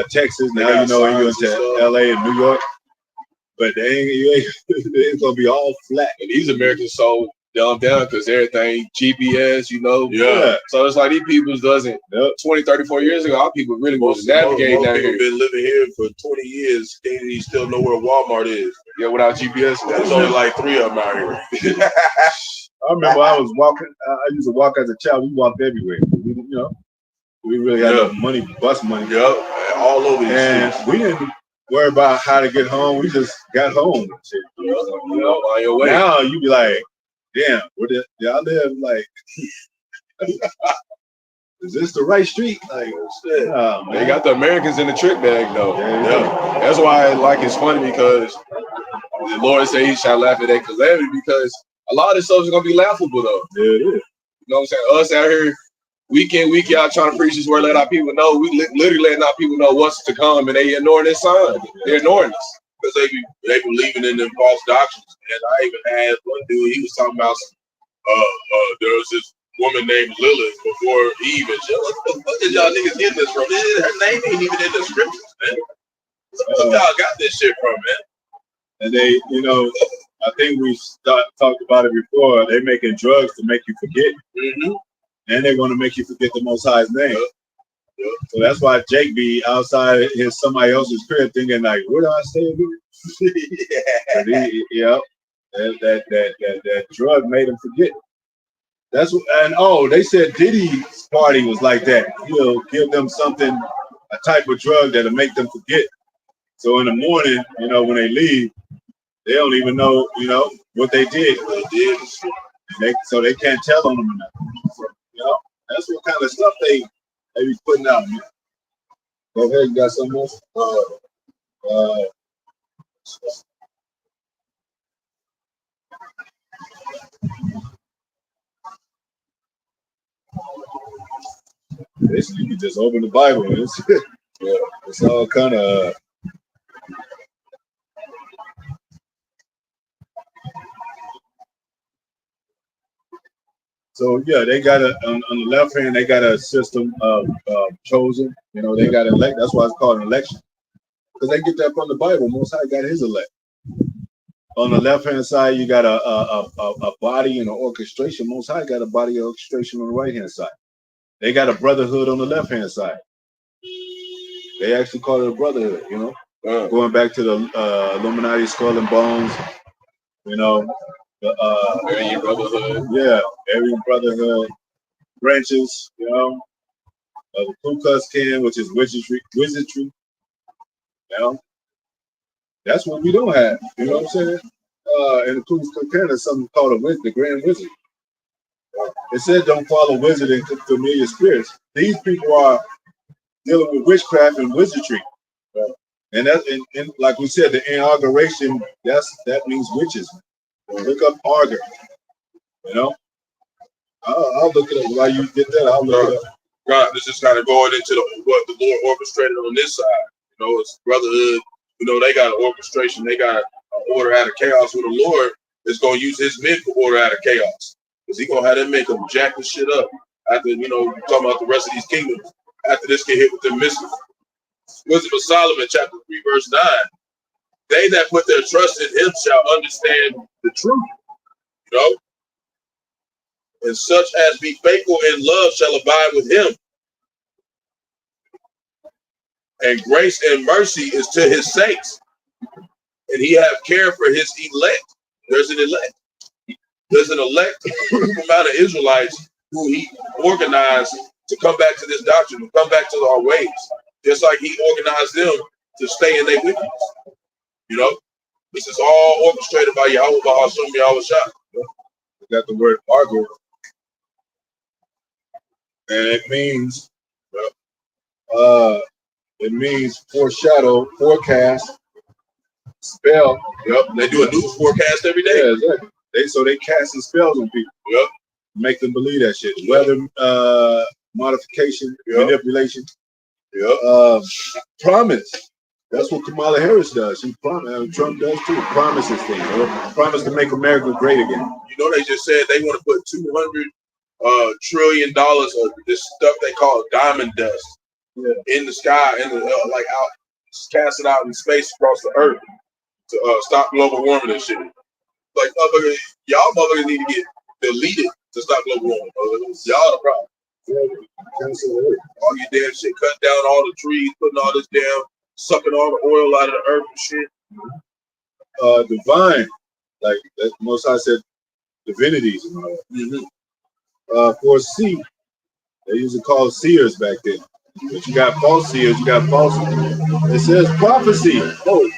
Texas, now you into LA and New York, but it's gonna be all flat.
And these Americans so dumbed down because everything GPS, So it's like these people doesn't 20, 34 years ago, our people really want to navigate down here.
Been living here for 20 years, you still know where Walmart is.
Yeah, without GPS,
there's only like 3 of them out here.
I remember I was walking. I used to walk as a child. We walked everywhere. We really had no money, bus money.
All over.
And we didn't worry about how to get home. We just got home and shit.
On your way.
Now you be like, damn, where did y'all live? Like, is this the right street? Like, shit. Oh,
they got the Americans in the trick bag though. That's why it's funny because the Lord said He shall laugh at that calamity because a lot of this stuff is gonna be laughable though.
Yeah, it is.
You know what I'm saying? Us out here week in, week out trying to preach this word, let our people know. We literally letting our people know what's to come, and they ignoring this sign. They're ignoring us
because they believing in them false doctrines. And I even had one dude. He was talking about there was this woman named Lilith before Eve. And what the fuck did y'all niggas get this from? Her name ain't even in the scriptures, man. Where y'all got this shit from, man?
And they, I think we talked about it before. They're making drugs to make you forget, and they're going to make you forget the Most High's name. So that's why Jake be outside his somebody else's crib thinking like, "What do I say again?" That drug made him forget. That's they said Diddy's party was like that. He'll give them something, a type of drug that'll make them forget. So in the morning, when they leave, they don't even know, what they did. So they can't tell on them nothing. So, that's what kind of stuff they be putting out. Go ahead, you got something else? Basically, you just open the Bible. It's all kind of. So yeah, they got on the left hand. They got a system of chosen. They got elect. That's why it's called an election, because they get that from the Bible. Most High got His elect. On the left hand side, you got a body and an orchestration. Most High got a body of orchestration on the right hand side. They got a brotherhood on the left hand side. They actually call it a brotherhood. Going back to the Illuminati skull and bones.
Aryan Brotherhood.
Yeah, Aryan Brotherhood branches, the Ku Klux Klan, which is wizardry. That's what we don't have. You know what I'm saying? In the Ku Klux Klan, there's something called the Grand Wizard. It said don't follow wizard and familiar spirits. These people are dealing with witchcraft and wizardry. And that's and like we said, the inauguration, that means witches. Look up Arger. I'll look it up while you get that. I'll look it up.
God, this is kind of going into what the Lord orchestrated on this side. It's brotherhood. They got an orchestration. They got an order out of chaos. Where the Lord is going to use His men for order out of chaos, because He gonna have them make them jack the shit up after talking about the rest of these kingdoms. After this get hit with the missile. Wisdom of Solomon, chapter 3, verse 9. They that put their trust in Him shall understand the truth. And such as be faithful in love shall abide with Him. And grace and mercy is to His saints. And He have care for His elect. There's an elect. There's an elect amount of Israelites who He organized to come back to this doctrine, to come back to our ways. Just like He organized them to stay in their wickedness. This is all orchestrated by Yahweh Bahasham Yahweh Shah.
We got the word Argo. And it means foreshadow, forecast, spell.
Yep. They do a news forecast every day.
Yeah, exactly. They casting spells on people.
Yep.
Make them believe that shit. Weather modification, manipulation.
Yep.
Promise. That's what Kamala Harris does. She promise. Trump does too. Promises things. Promise to make America great again.
They just said they want to put $200 trillion of this stuff they call diamond dust in the sky, out, cast it out in space across the earth to stop global warming and shit. Like, y'all motherfuckers need to get deleted to stop global warming. Y'all the problem. All your damn shit, cut down all the trees, putting all this damn, sucking all the oil out of the earth and shit.
Divine, like that Most High said, divinities and all that. For C, they used to call seers back then. But you got false seers, you got false. It says prophecy. You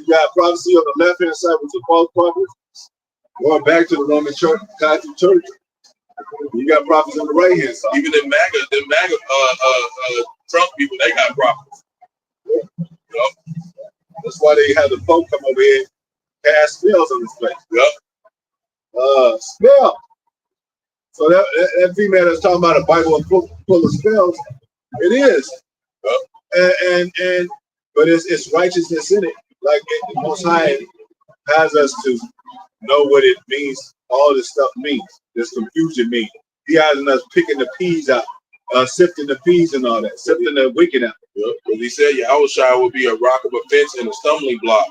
got prophecy on the left hand side with the false prophets. Going back to the Roman Church, Catholic Church. You got prophets on the right hand side.
Even the MAGA Trump people, they got prophets.
That's why they had the Pope come over here and cast spells on this place. Spell. So that female that's talking about a Bible full of spells, it is. But it's righteousness in it. Like the Most High has us to know what it means. All this stuff means. This confusion means. He has us picking the peas out sifting the peas and all that, sifting the wicked out.
Because he said Yahushua will be a rock of offense and a stumbling block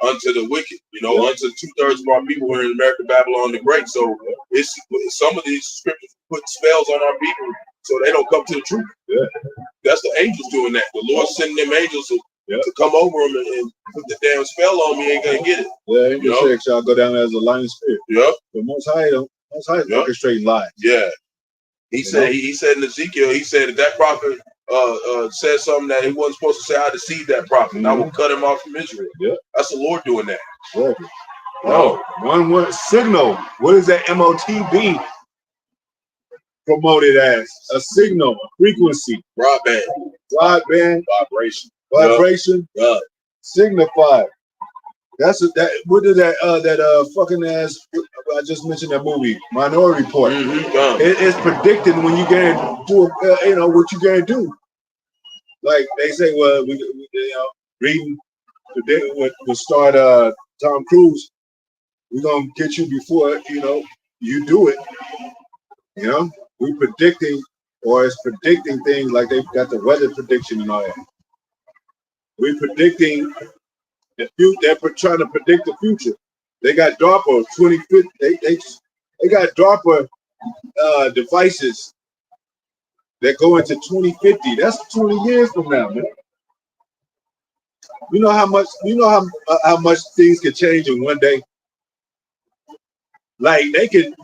unto the wicked. Unto 2/3 of our people were in America, Babylon the Great. So it's some of these scriptures put spells on our people so they don't come to the truth.
Yeah.
That's the angels doing that. The Lord sending them angels to come over them and put the damn spell on me. Ain't gonna get it.
Yeah, angel shall go down as a lion spirit.
Yep.
But Most High is orchestrating lies.
Yeah. He said in Ezekiel, he said that prophet said something that he wasn't supposed to say. I deceived that prophet, and I will cut him off from Israel.
Yeah.
That's the Lord doing that.
Exactly. No, one word signal. What is that MOTB promoted as? A signal, a frequency.
Broadband. Vibration.
Signified. What did that fucking ass, I just mentioned that movie, Minority Report. It's predicting when you get into what you gonna do. Like they say, well, we reading today would start Tom Cruise. We're gonna get you before you do it. We predicting, or it's predicting things like they've got the weather prediction and all that. We're predicting the future. They're trying to predict the future. They got DARPA 2050. They got DARPA devices that go into 2050. That's 20 years from now, man. You know how much things can change in one day. Like they could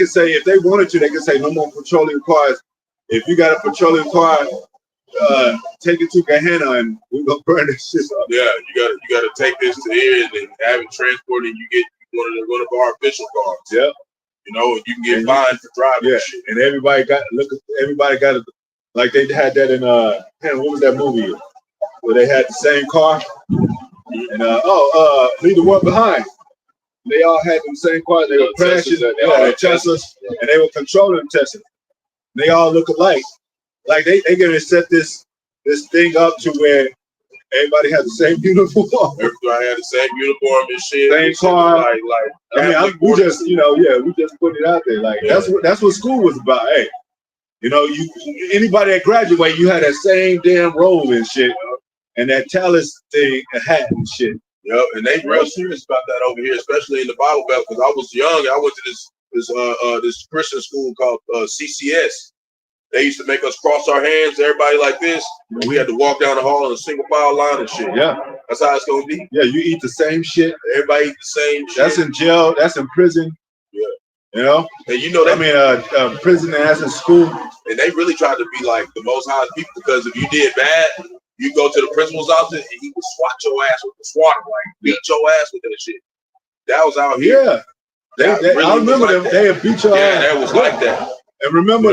say, if they wanted to, they could say no more petroleum cars. If you got a petroleum car, take it to Gehenna and we're gonna burn this shit up.
Yeah, you gotta take this to here and have it transported, and you get one of our official cars.
Yeah.
You can get fined for driving.
Yeah,
shit.
And everybody got it, like they had that in what was that movie where they had the same car and leave the world behind. They all had the same car. They were crashing. They all had Teslas, and they were controlling Teslas. They all look alike. Like they gonna set this thing up to where everybody has the same uniform.
Everybody had the same uniform and shit.
Same car. We just put it out there. Like that's what school was about. Hey, anybody that graduate, you had that same damn robe and shit, and that talus thing, a hat and shit.
Yep, and they real serious about that over here, especially in the Bible Belt. Because I was young, I went to this Christian school called CCS. They used to make us cross our hands, everybody like this. And we had to walk down the hall in a single file line and shit.
Yeah,
that's how it's gonna be.
Yeah, you eat the same shit.
Everybody eat the same shit.
That's in jail. That's in prison.
Yeah.
And prison and that's in school.
And they really tried to be like the Most High people, because if you did bad, you go to the principal's office and he would swat your ass with the swatter, like beat your ass with that shit. That was out here.
Yeah. I remember them. They had beat your ass.
Yeah, that was like that.
And remember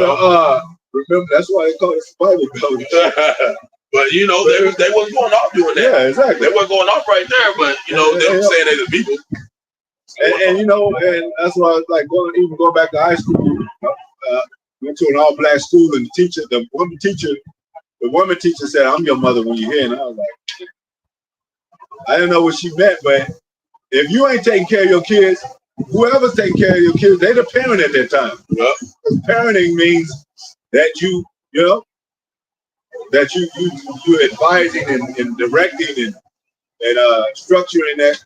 that's why they call it Bible Belt.
But they wasn't going off doing that.
Yeah, exactly.
They weren't going off right there, but they were saying they the people.
And that's why I was like going back to high school. Went to an all-black school, and the woman teacher said, "I'm your mother when you're here." And I was like, I didn't know what she meant, but if you ain't taking care of your kids, whoever's taking care of your kids, they're the parent at that time.
Yep.
Because parenting means that you advising and directing and structuring that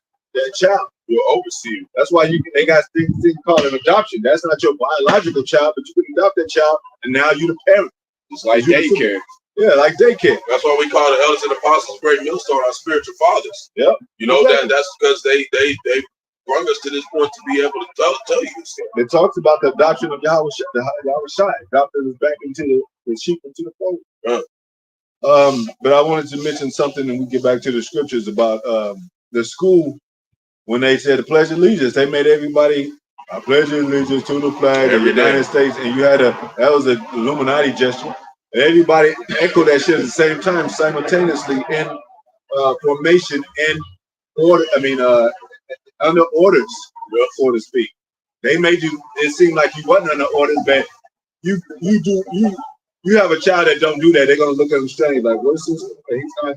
child. You'll oversee you. That's why they got things called an adoption. That's not your biological child, but you can adopt that child, and now you're the parent.
It's like daycare.
Yeah, like daycare.
That's why we call the elders and apostles great millstone our spiritual fathers.
Yep.
That's because they brought us to this point to be able to tell you this stuff.
It talks about the adoption of Yahushua, adopted us back into the sheep into the fold. But I wanted to mention something, and we get back to the scriptures about the school. When they said the Pledge of Allegiance, they made everybody I pledge allegiance to the flag of the United States, and that was an Illuminati gesture. And everybody echoed that shit at the same time, simultaneously in formation and order. Under orders, so to speak. They made it seem like you wasn't under orders, but you have a child that don't do that. They're gonna look at him strange, like, what's this? He's not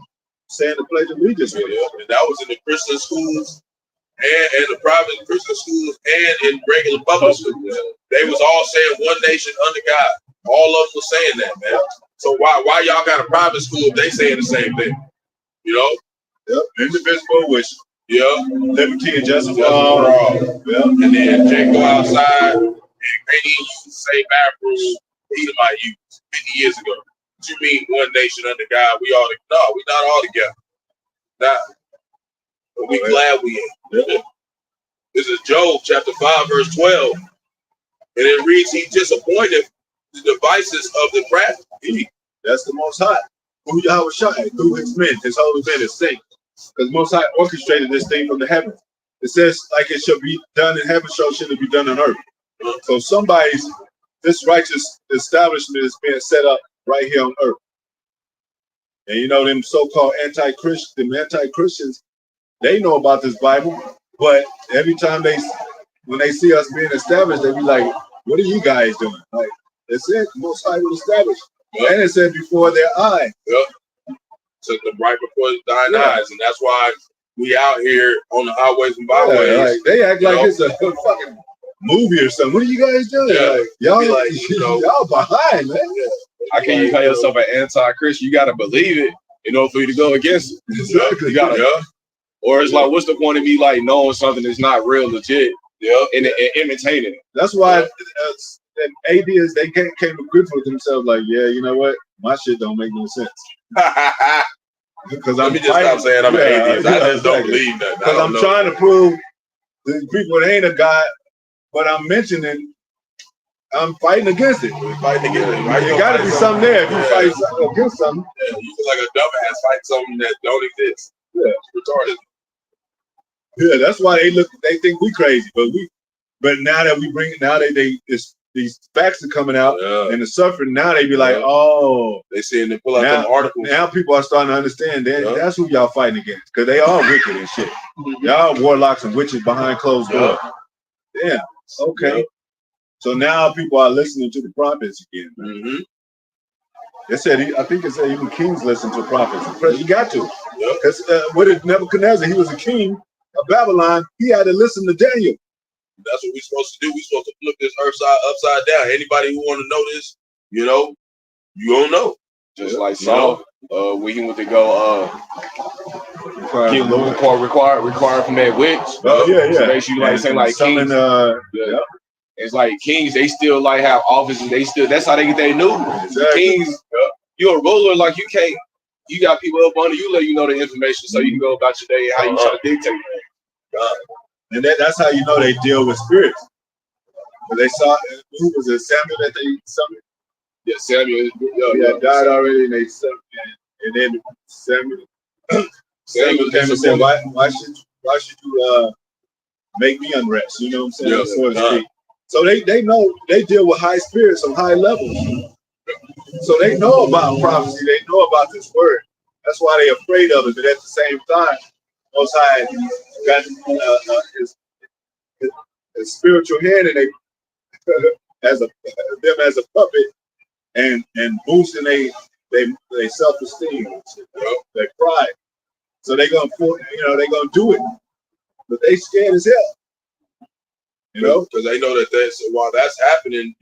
saying the Pledge of Allegiance.
And that was in the Christian schools. And the private Christian schools and in regular public schools. They was all saying one nation under God. All of them were saying that, man. So why y'all got a private school if they saying the same thing? You know?
Yep. Indivisible, which liberty and justice for all.
Yep. And then Jay go outside and Granny used the same bathroom Edomite used 50 years ago. What you mean one nation under God? We not all together. Nah. But we glad we ain't. Yep. This is Job chapter 5, verse 12. And it reads, he disappointed the devices of the crafty.
That's the Most High. Who Yahweh Shai, through his men, his holy men, his saints. Because Most High orchestrated this thing from the heavens. It says, like it shall be done in heaven, so should it be done on earth. So this righteous establishment is being set up right here on earth. And you know, them so-called anti-Christians, they know about this Bible, but every time when they see us being established, they be like, what are you guys doing? Like, it said Most High will establish. And it said before their eyes.
Yep. Took them right before thine eyes. And that's why we out here on the highways and byways.
Yeah, like, they act like it's a fucking movie or something. What are you guys doing?
Yeah.
Like, y'all behind, man.
Yeah. How can you call yourself an anti-Christian? You got to believe it in order for you to go against it.
Exactly.
You gotta, Or it's like, what's the point of me like knowing something that's not real, legit, and imitating it?
That's why atheists, they came to grips with themselves like, yeah, you know what? My shit don't make no sense. Because
Let me just stop saying I'm an atheist. I just don't believe that.
Because I'm trying to prove to people it ain't a God, but I'm fighting against it.
We're fighting against it.
There got to be something there if you fight against something.
Yeah, you feel like a dumbass fight something that don't exist.
Yeah,
it's retarded.
Yeah, that's why they think we crazy, but now that we bring it, these facts are coming out and the suffering. Now they be like, oh,
they saying they pull out them articles.
Now people are starting to understand that that's who y'all fighting against, because they all wicked and shit. Y'all warlocks and witches behind closed doors. Yeah, okay. So now people are listening to the prophets again.
Mm-hmm.
They said, I think it said even kings listen to prophets. You got to, because what if Nebuchadnezzar? He was a king of Babylon. He had to listen to Daniel.
That's what we're supposed to do. We're supposed to flip this earth upside down. Anybody who want to know this, you don't know.
Just like Saul, when he went to go get a little required from that witch. So basically, like saying like kings. It's like kings. They still like have offices. That's how they get their news. Exactly. Kings, you're a ruler. Like you can't. You got people up under you, let you know the information, so you can go about your day and how you try to dictate things.
And that's how you know they deal with spirits. But they saw, who was it, Samuel that they summoned?
Yeah, Samuel.
He had died already, and they summoned, and then Samuel came and said, why should you make me unrest? You know what I'm saying? So to speak. So they know they deal with high spirits on high levels. So they know about prophecy. They know about this word. That's why they're afraid of it. But at the same time, Most High got his spiritual hand, and they as a puppet, and boosting they self-esteem, their pride. So they're gonna do it, but they scared as hell.
Because they know that while that's happening,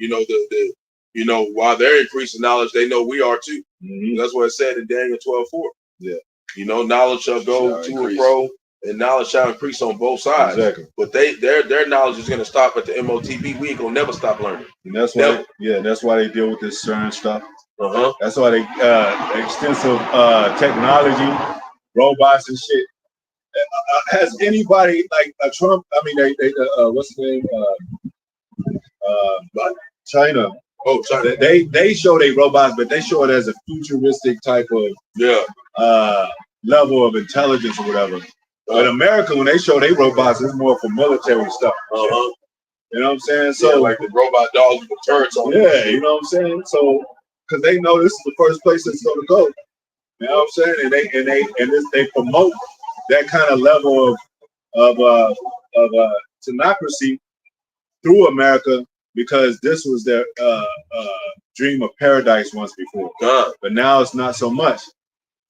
while they're increasing knowledge, they know we are too. Mm-hmm. That's what it said in Daniel 12:4.
Yeah.
Knowledge shall go to and fro, and knowledge shall increase on both sides.
Exactly.
But their knowledge is gonna stop at the MOTB. We ain't gonna never stop learning.
And that's why that's why they deal with this CERN stuff. That's why they extensive technology, robots and shit. Has anybody like a Trump? I mean, they what's the name? China.
Oh, China.
They show they robots, but they show it as a futuristic type of level of intelligence or whatever. But America, when they show they robots, it's more for military stuff. You know what I'm saying? So
like the robot dogs with the turrets on.
Yeah, you know what I'm saying? So because they know this is the first place it's going to go. You know what I'm saying? And they promote that kind of level of tenocracy through America, because this was their dream of paradise once before. But now it's not so much.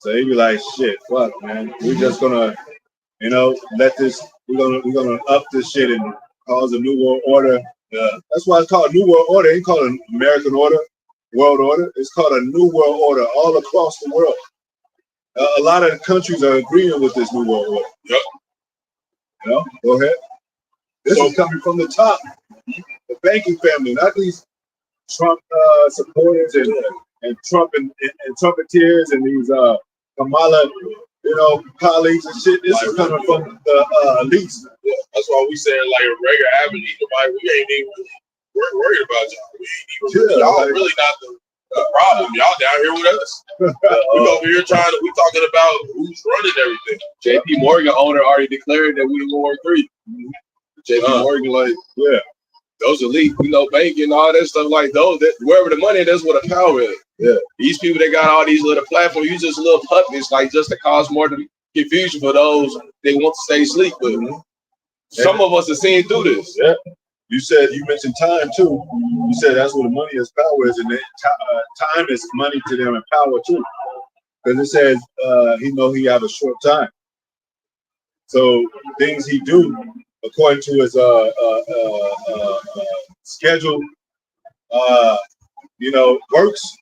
So they be like, shit, fuck, man. We're just gonna, let this. We're gonna up this shit and cause a new world order. That's why it's called New World Order. It ain't called an American order. world order. It's called a new world order all across the world. A lot of countries are agreeing with this new world order.
Yep.
You know, go ahead. This is coming from the top, the banking family, not these Trump supporters and Trump and Trumpeteers and these Kamala, colleagues and shit. This is coming from the elites.
Yeah, that's why we saying like a regular average, we ain't even we're worried about y'all. We ain't even y'all really not the problem. Y'all down here with us. We over here we talking about who's running everything.
JP Morgan owner already declared that we in World War III. JP Morgan, those elite, banking, all that stuff like those, wherever the money is, that's where the power is.
Yeah.
These people that got all these little platforms, you just little puppets, just to cause more confusion for those they want to stay asleep with. Mm-hmm. Some of us are seeing through this.
Yeah. You mentioned time too. You said that's where the money is, power is, and time is money to them and power too. Because it says he have a short time. So things he do according to his schedule, works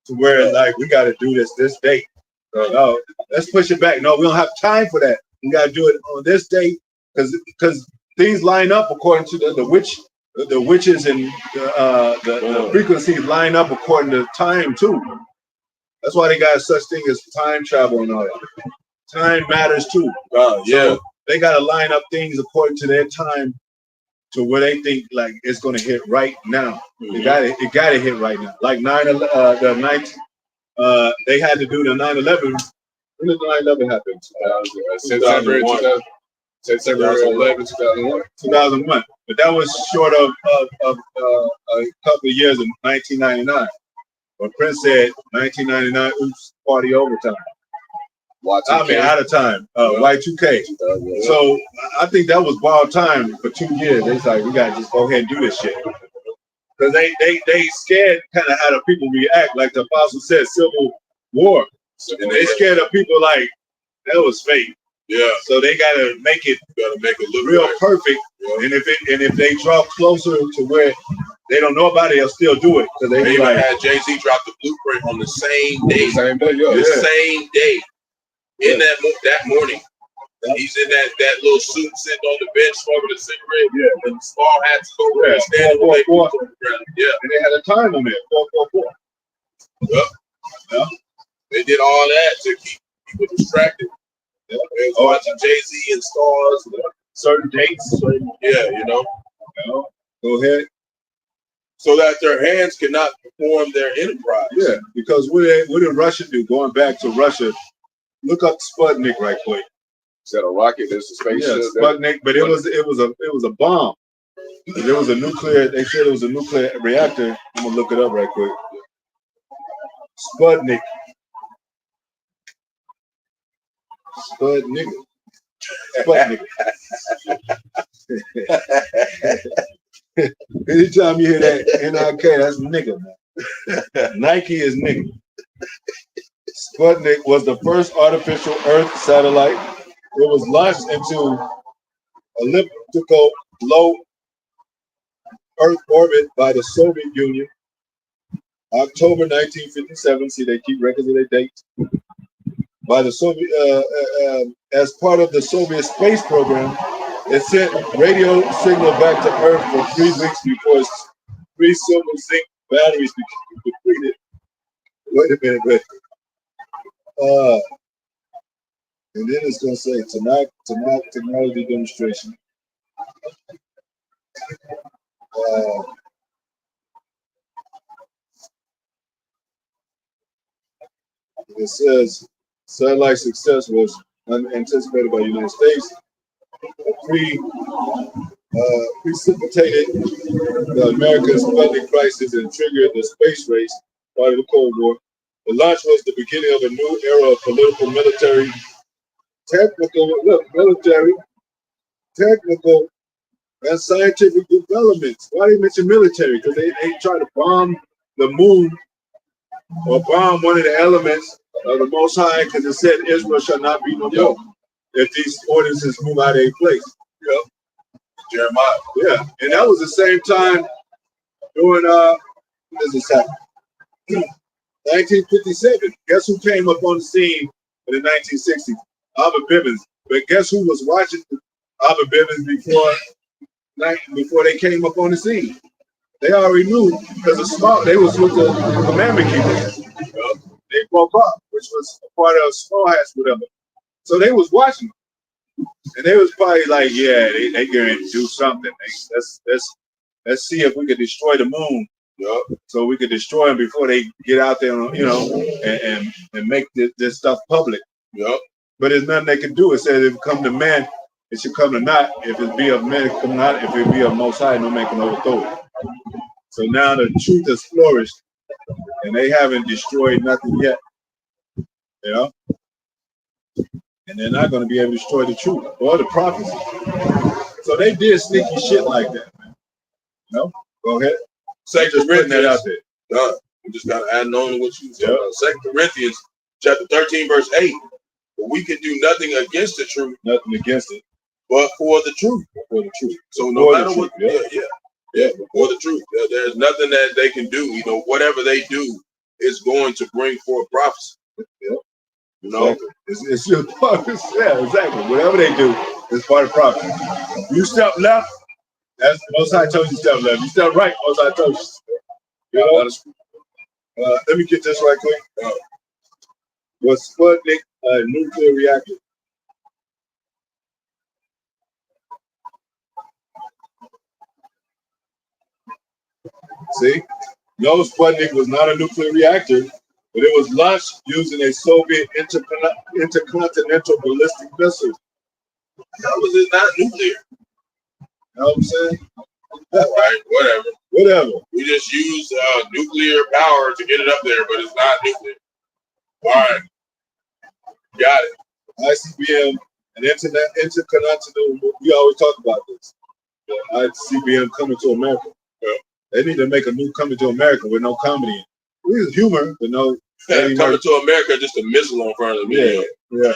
to where we got to do this date. No, let's push it back. No, we don't have time for that. We got to do it on this date because things line up according to the witches and the frequencies line up according to time too. That's why they got such thing as time travel and all that. Time matters too. So they got to line up things according to their time to where they think it's going to hit right now. Mm-hmm. It got to hit right now. Like they had to do the 9/11. When did 9/11 happen?
September 11, 2001.
2001. But that was short of a couple of years in 1999. When Prince said 1999, oops, party overtime. Out of time. Y2K. So I think that was wild time for 2 years. They like, we gotta just go ahead and do this shit. Because they scared kind of how the people react, like the apostle said, civil war. And they scared of people like that was fake.
Yeah.
So they gotta make it look real perfect. Yeah. And if they draw closer to where they don't know about it, they'll still do it. Because
they even had Jay-Z drop the blueprint on the same day. Same day. In that morning. He's in that little suit sitting on the bench smoking a cigarette.
Yeah.
And the small hats over there standing on the ground. Yeah.
And they had a time on it, 444.
Yep. Yeah. They did all that to keep people distracted. Yeah. They was watching Jay-Z and stars,
certain dates. Go ahead.
So that their hands cannot perform their enterprise.
Yeah, because what did Russia do? Going back to Russia, look up Sputnik right quick.
Is that a rocket? There's a spaceship.
Yeah, Sputnik, but it was a bomb. There was a nuclear. They said it was a nuclear reactor. I'm gonna look it up right quick. Sputnik. Anytime you hear that NIK, that's nigga, man. Nike is nigga. Sputnik was the first artificial Earth satellite. It was launched into elliptical low Earth orbit by the Soviet Union, October 1957. See, they keep records of their dates. By the Soviet, as part of the Soviet space program, it sent radio signal back to Earth for 3 weeks before its 3 silver zinc batteries became depleted. Wait a minute, and then it's going to say tonight technology demonstration. It says satellite success was unanticipated by the United States. Precipitated the American Sputnik crisis and triggered the space race, part of the Cold War. The launch was the beginning of a new era of political, military, technical, and scientific developments. Why do you mention military? Because they try to bomb the moon or bomb one of the elements of the Most High, because it said Israel shall not be no more if these ordinances move out of their place.
Jeremiah.
Yeah, and that was the same time during does this happen? 1957. Guess who came up on the scene in the 1960s? Albert Bibbins. But guess who was watching Albert Bibbins before they came up on the scene? They already knew because they was with the commandment keepers. They broke up, which was a part of small hats, whatever. So they was watching them. And they was probably like, yeah, they going to do something. Let's see if we could destroy the moon. So we could destroy them before they get out there, and make this stuff public. But there's nothing they can do. It says if it come to man, it should come to not. If it be of men, it come not. If it be of Most High, no man can overthrow it. So now the truth has flourished, and they haven't destroyed nothing yet. And they're not going to be able to destroy the truth or the prophecy. So they did sneaky shit like that, man. Go ahead.
Second
Corinthians, that out there.
We just got to add on to what you said. 2 Corinthians chapter 13, verse 8. But we can do nothing against the truth.
Nothing against it.
But for the truth.
For the truth.
So no matter what, for the truth. There's nothing that they can do. Whatever they do is going to bring forth prophecy.
Exactly. It's your prophecy. Yeah, exactly. Whatever they do is part of prophecy. You step left, that's Most High told you step left. You step right, Most High told you. Let me get this right quick. Was Sputnik a nuclear reactor? See? No, Sputnik was not a nuclear reactor, but it was launched using a Soviet intercontinental ballistic missile.
How was it not nuclear?
You know what I'm saying?
All right,
Whatever.
We just use nuclear power to get it up there, but it's not nuclear. All right. Got it.
ICBM, an intercontinental, we always talk about this. ICBM coming to America. They need to make a new Coming to America with no comedy. This is humor, but no.
Coming to America, just a missile on front of me.
Yeah.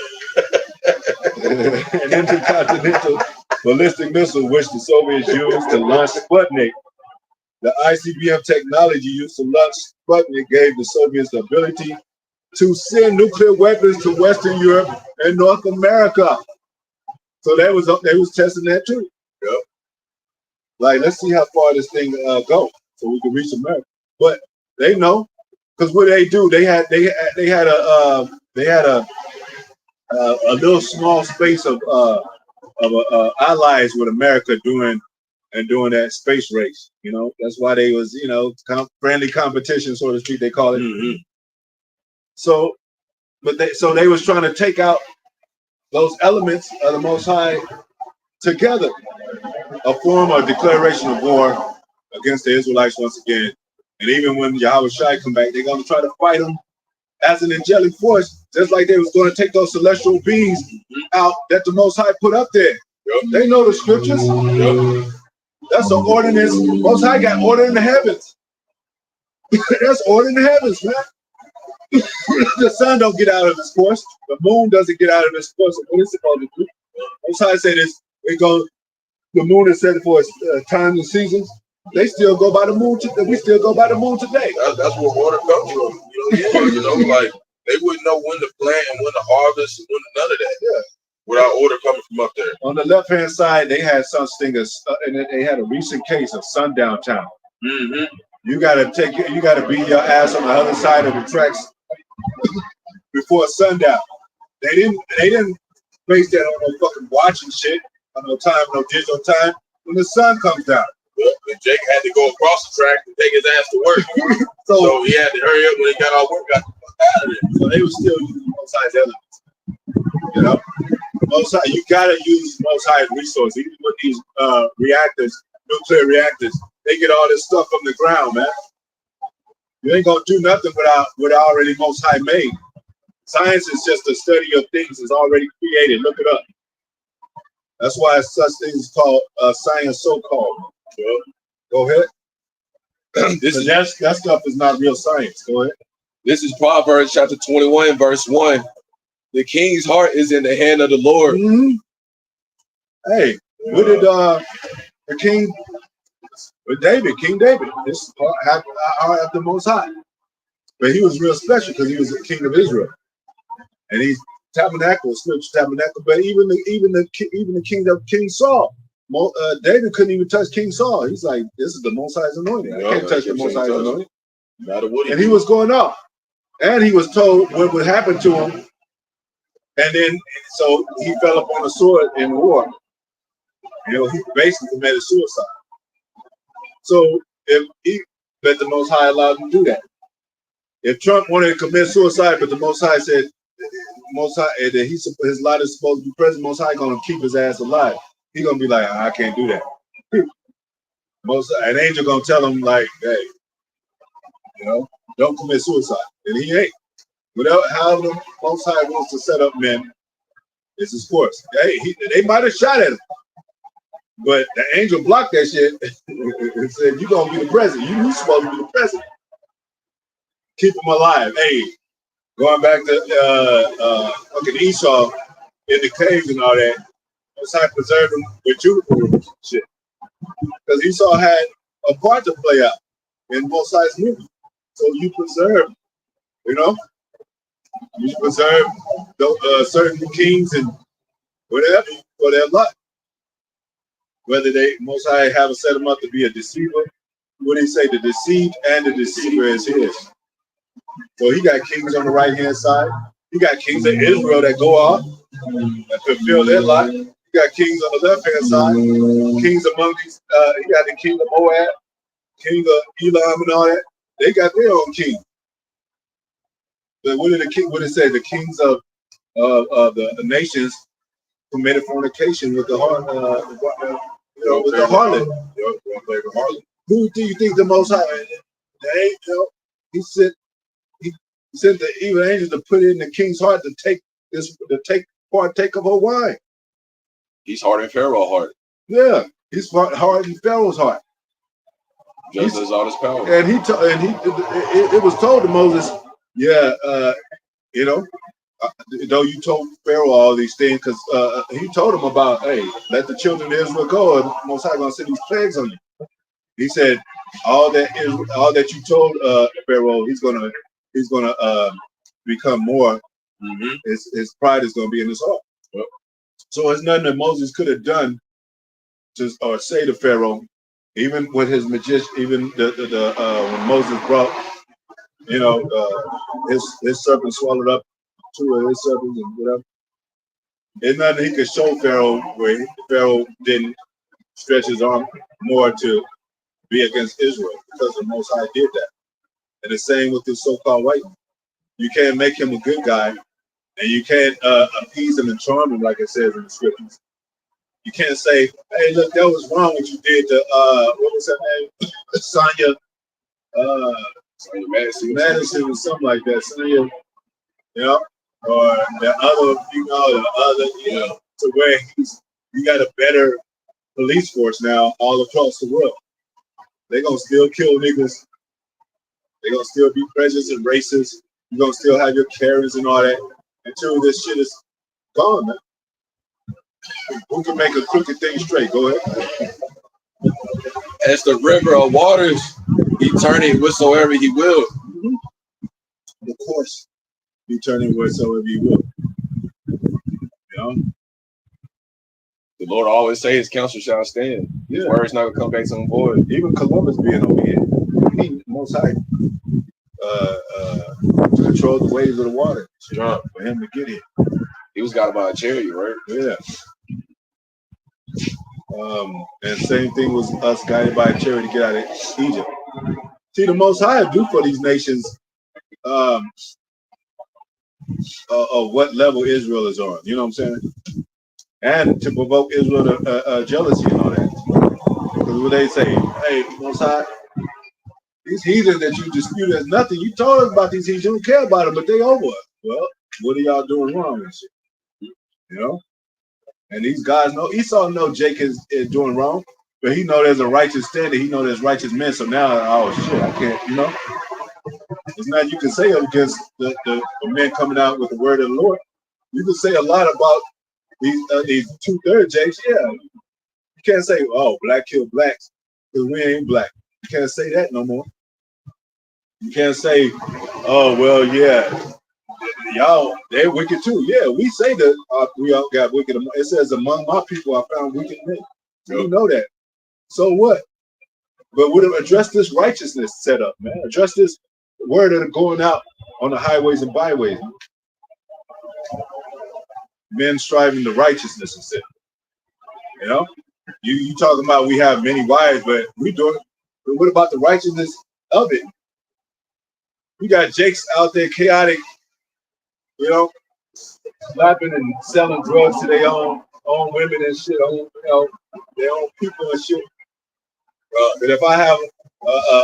An intercontinental ballistic missile, which the Soviets used to launch Sputnik. The ICBM technology used to launch Sputnik gave the Soviets the ability to send nuclear weapons to Western Europe and North America. So they was testing that too.
Yep.
Like, let's see how far this thing go, so we can reach America. But they know, because what they do, they had a little small space of allies with America doing that space race. That's why they was friendly competition, so to speak. They call it.
Mm-hmm.
So they was trying to take out those elements of the Most High together, a form of declaration of war against the Israelites once again. And even when Yahweh Shai come back, they're going to try to fight them as an angelic force, just like they was going to take those celestial beings out that the Most High put up there.
Yep.
They know the scriptures. Yep. That's an ordinance. Most High got order in the heavens. That's order in the heavens, man. The sun don't get out of its course. The moon doesn't get out of its course. What it's supposed to do? Most High say this. The moon is set for its times and seasons. They still go by the moon. We still go by the moon today.
That's where order comes from. Like they wouldn't know when to plant and when to harvest and when to none of that.
Yeah.
Without order coming from up there.
On the left-hand side, they had such thing as, and they had a recent case of sundown town.
Mm-hmm.
You gotta beat your ass on the other side of the tracks before sundown. They didn't base that on no fucking watching shit, on no time, no digital time. When the sun comes down.
And Jake had to go across the track to take his ass to work. so he had to hurry up when he got off work, got the fuck out of there.
So they were still using Most High's elements. Most High, you gotta use Most High's resources. Even with these reactors, nuclear reactors, they get all this stuff from the ground, man. You ain't gonna do nothing without already Most High made. Science is just a study of things that's already created. Look it up. That's why such things called science, so-called. Go ahead. That stuff is not real science. Go ahead.
This is Proverbs chapter 21, verse 1. The king's heart is in the hand of the Lord.
Mm-hmm. Hey, what did the king But David, King David, his heart after the Most High. But he was real special because he was the king of Israel, and he's tabernacle, spiritual tabernacle. But even the king of King Saul, David couldn't even touch King Saul. He's like, this is the Most High's anointing. I can't touch the Most High's anointing. And he was going off, and he was told what would happen to him, and then so he fell upon a sword in war. He basically committed suicide. So if he, but the Most High allowed him to do that. If Trump wanted to commit suicide, but the Most High said, Most High that his lot is supposed to be president, Most High gonna keep his ass alive. He gonna be like, I can't do that. An angel gonna tell him like, hey, don't commit suicide, and he ain't. Without how the Most High wants to set up men, it's his course. Hey, they might have shot at him, but the angel blocked that shit and said, "You gonna be the president? You supposed to be the president. Keep him alive." Hey, going back to fucking Esau in the caves and all that, Most High preserved him with Jupiter shit, because Esau had a part to play out in Most High's movie. So you preserve, you preserve certain kings and whatever for their luck. Whether they Most High have set them up to be a deceiver, what do he say? The deceived and the deceiver is his. So he got kings on the right hand side. He got kings of Israel that go off and fulfill their lot. He got kings on the left hand side. Kings among these. He got the king of Moab, king of Elam, and all that. They got their own king. But what did What did it say? The kings of the nations committed fornication with the with the harlot. Who do you think the Most High? He sent the evil angels to put it in the king's heart to partake of her wine.
He's hard in Pharaoh's heart.
Yeah, he's hard in Pharaoh's heart.
Just as all his power.
And it was told to Moses, yeah, though you told Pharaoh all these things, because he told him about, hey, let the children of Israel go, and Most High gonna send these plagues on you. He said, all that you told Pharaoh, he's gonna become more. Mm-hmm. His pride is gonna be in his heart. Yep. So there's nothing that Moses could have done or say to Pharaoh, even with his magician, even when Moses brought, his serpent swallowed up 2 of his serpents and whatever. There's nothing he could show Pharaoh where Pharaoh didn't stretch his arm more to be against Israel, because the Most High did that. And the same with this so-called white man. You can't make him a good guy, and you can't appease him and charm him, like it says in the scriptures. You can't say, hey, look, that was wrong what you did to, what was her name? Sonya Madison or something like that. Sonya, or the other female, to where you got a better police force now all across the world. They're going to still kill niggas. They're going to still be prejudiced and racist. You're going to still have your Karens and all that until this shit is gone, man. Who can make a crooked thing straight? Go ahead.
As the river of waters, he turn it whatsoever he will.
Of course, he turn it whatsoever he will.
The Lord always say his counsel shall stand. His word's not gonna come back to him void.
Even Columbus being over here, he Most High controlled the waves of the water for him to get here.
He was guided by a chariot, right?
Yeah. And same thing was us guided by a chariot to get out of Egypt. See, the Most High do for these nations of what level Israel is on. You know what I'm saying? And to provoke Israel to jealousy and all that. Because when they say, hey, Most High, these heathens that you dispute as nothing, you told us about these heathens, you don't care about them, but they over us. Well, what are y'all doing wrong and shit? And these guys know, Esau know Jake is doing wrong, but he know there's a righteous standard. He know there's righteous men. So now, oh shit, I can't, It's not you can say against the men coming out with the word of the Lord. You can say a lot about these 2/3 Jakes. Yeah, you can't say, oh, black kill blacks, because we ain't black. You can't say that no more. You can't say, oh, well, yeah, y'all, they're wicked too. Yeah, we say that we all got wicked. It says, among my people, I found wicked men. You know that. So what? But we address this righteousness setup, man. Address this word that are going out on the highways and byways. Men striving to righteousness and sin. You know? You talking about we have many wives, but we doing. But what about the righteousness of it? We got Jakes out there chaotic, you know, slapping and selling drugs to their own women and shit, their own people and shit. But if I have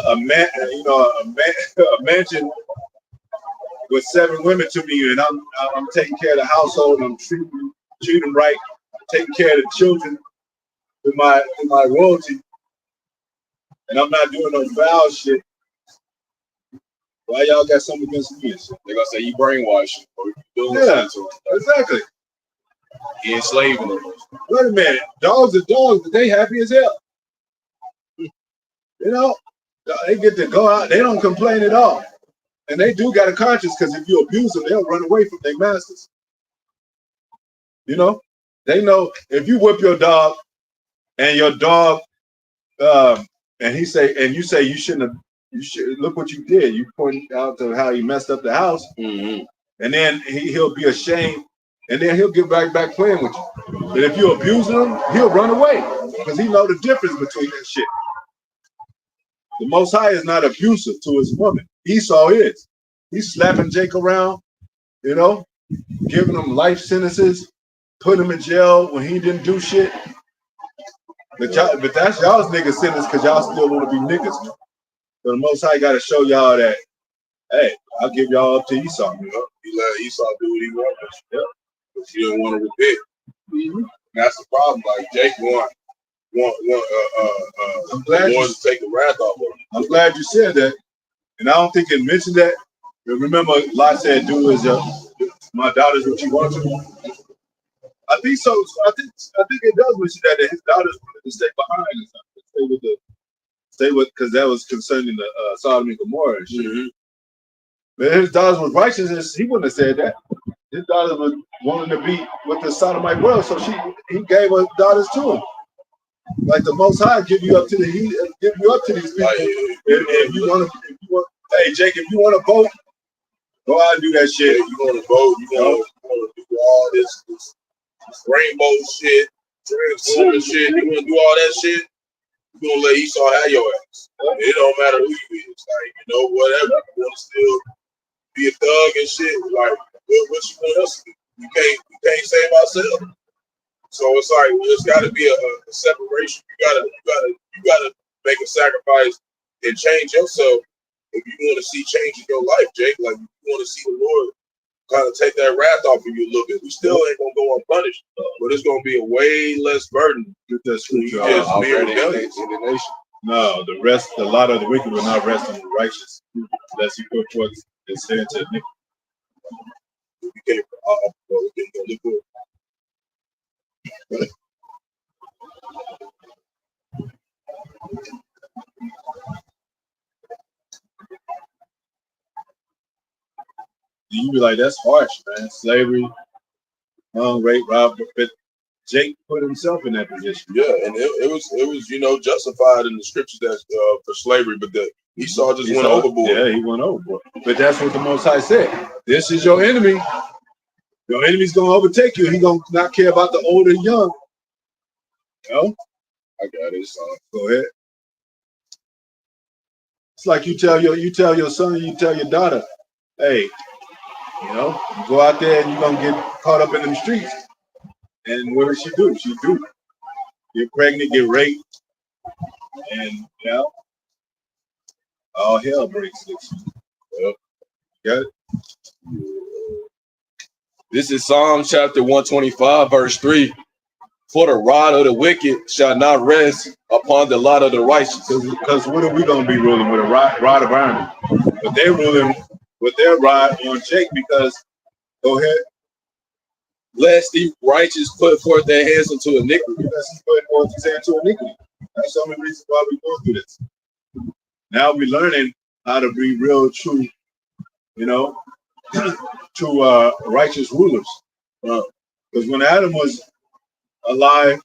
a man, a mansion with 7 women to me, and I'm taking care of the household, I'm treating them right, taking care of the children with my royalty, and I'm not doing no foul shit. Why y'all got something against me and shit?
They're gonna say you brainwashing or you doing
Yeah,
something to them.
exactly.
You enslaving them.
Wait a minute, dogs are dogs, but they happy as hell. You know, they get to go out, they don't complain at all. And they do got a conscience, because if you abuse them, they'll run away from their masters. You know, they know if you whip your dog and your dog, and you say you shouldn't have, you should look what you did. You point out to how you messed up the house, and then he'll be ashamed, and then he'll get back playing with you. But if you abuse him, he'll run away because he know the difference between that shit. The Most High is not abusive to his woman. Esau is. He's slapping Jake around, you know, giving him life sentences, putting him in jail when he didn't do shit. But that's y'all's nigga sentence because y'all still want to be niggas. So the Most High got to show y'all that, hey, I'll give y'all up to Esau.
You know, he let Esau do what he wanted. Yeah. But he didn't want to repent. That's the problem. Like Jake wanted to take the wrath off of him.
I'm glad you said that. And I don't think it mentioned that. But remember, Lot said, do as my daughter's what you want to. I think so. I think it does mention that his daughters wanted to stay behind and something. Stay with, because that was concerning the Sodom and Gomorrah and shit. But if his daughters was righteous, he wouldn't have said that. His daughters was wanting to be with the Sodomite world, so he gave her daughters to him. Like the Most High give you up to these people. If you want, hey Jake, if you want to vote, go out and do that shit.
You want to vote? You want to do all this rainbow shit, transformer shit? You want to do all that shit? You gonna let Esau have your ass? It don't matter who you is, like whatever. You want to still be a thug and shit? Like what you want us to do? We can't save ourselves. So it's like there's got to be a separation. You gotta make a sacrifice and change yourself if you want to see change in your life, Jake. Like you want to see the Lord kind of take that wrath off of you a little bit. We still ain't gonna go unpunished, but it's gonna be a way less burden.
Get that scripture
just be rebellious
in the nation. No, a lot of the wicked will not rest on the righteous, unless you put forth and say to iniquity.
We can't go look good.
You be like, that's harsh, man. Slavery, rape, rob. But Jake put himself in that position.
Yeah, and it was justified in the scriptures that for slavery, but Esau went overboard.
Yeah, he went overboard. But that's what the Most High said. This is your enemy. Your enemy's gonna overtake you. He gonna not care about the old and young. You know?
I got it, son.
Go ahead. It's like you tell your son, you tell your daughter, hey, you go out there and you're gonna get caught up in them streets. And what does she do? She get pregnant, get raped, and all hell breaks loose. Got it?
This is Psalm chapter 125, verse 3. For the rod of the wicked shall not rest upon the lot of the righteous.
Because what are we going to be ruling with? A rod of iron. But they're ruling with their rod on Jake because, go ahead.
Lest the righteous put forth their hands into iniquity.
Lest he put forth his hand to iniquity. That's the only reason why we go through this. Now we're learning how to be real, true, to righteous rulers. Because when Adam was alive,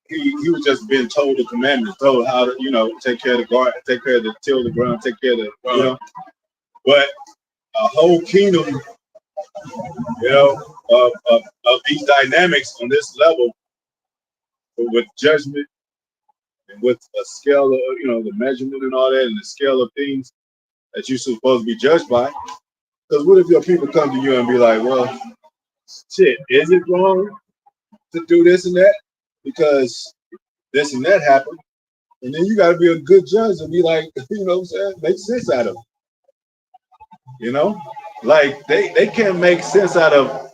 he was just being told the commandments, told how to, take care of the garden, take care of the till the ground, take care of the, But a whole kingdom, of these dynamics on this level, with judgment and with a scale of, the measurement and all that, and the scale of things that you're supposed to be judged by. Because what if your people come to you and be like, well, shit, is it wrong to do this and that? Because this and that happened. And then you got to be a good judge and be like, what I'm saying? Make sense out of it. Like they can't make sense out of,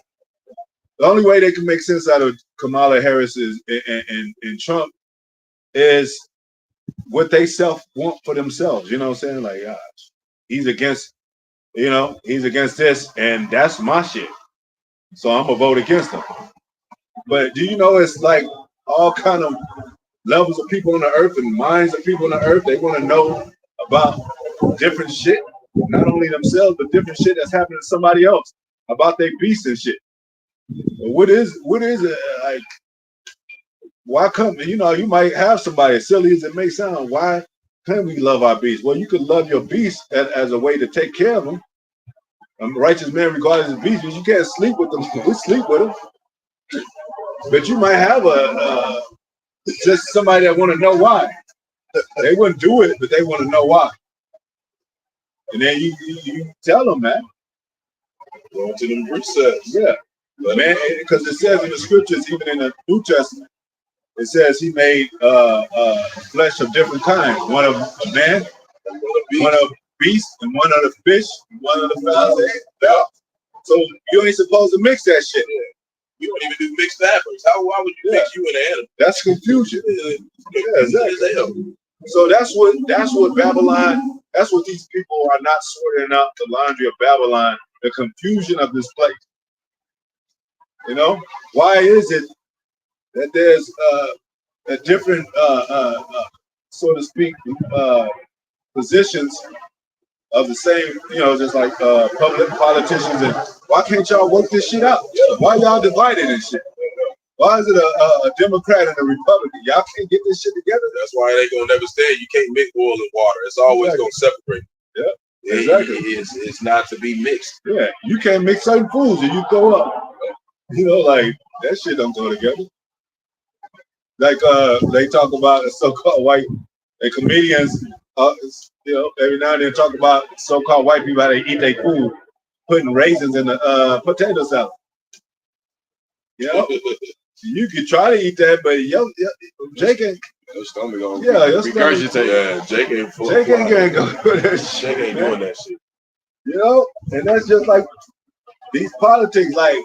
the only way they can make sense out of Kamala Harris and Trump is what they want for themselves. You know what I'm saying? Like, he's against, he's against this, and that's my shit. So I'm gonna vote against him. But do you know it's like all kind of levels of people on the earth and minds of people on the earth? They want to know about different shit, not only themselves, but different shit that's happening to somebody else, about their beasts and shit. What is it like? Why come, you might have somebody, as silly as it may sound, why can't we love our beasts? Well, you could love your beast as a way to take care of them. A righteous man regarded as beasts, you can't sleep with them. We sleep with them. But you might have just somebody that want to know why. They wouldn't do it, but they want to know why. And then you tell them, man.
Going to them precepts.
Yeah. Man, because it says in the scriptures, even in the New Testament, it says he made flesh of different kinds. One of a man, one of beast, and one of the fish, and one of the fowls. Yeah. So you ain't supposed to mix that shit.
You don't even do mixed fabrics. Why would you mix you and an animal?
That's confusion. Yeah, exactly. So that's what Babylon, that's what these people are not sorting out, the laundry of Babylon, the confusion of this place. Why is it that there's a different, so to speak, positions of the same, just like public politicians, and why can't y'all work this shit out? Why y'all divided and shit? Why is it a Democrat and a Republican? Y'all can't get this shit together?
That's why they gonna never stand. You can't mix oil and water. It's always gonna separate.
Yeah, exactly.
It's not to be mixed.
Yeah, you can't mix certain foods and you go up. Like that shit don't go together. Like they talk about the so-called white and comedians. Every now and then talk about so-called white people how they eat their food, putting raisins in the potato salad. You could try to eat that, but Jake ain't.
Your stomach gonna
regurgitate.
Yeah, Jake ain't
gonna go for that shit.
Jake ain't doing that shit.
And that's just like these politics. Like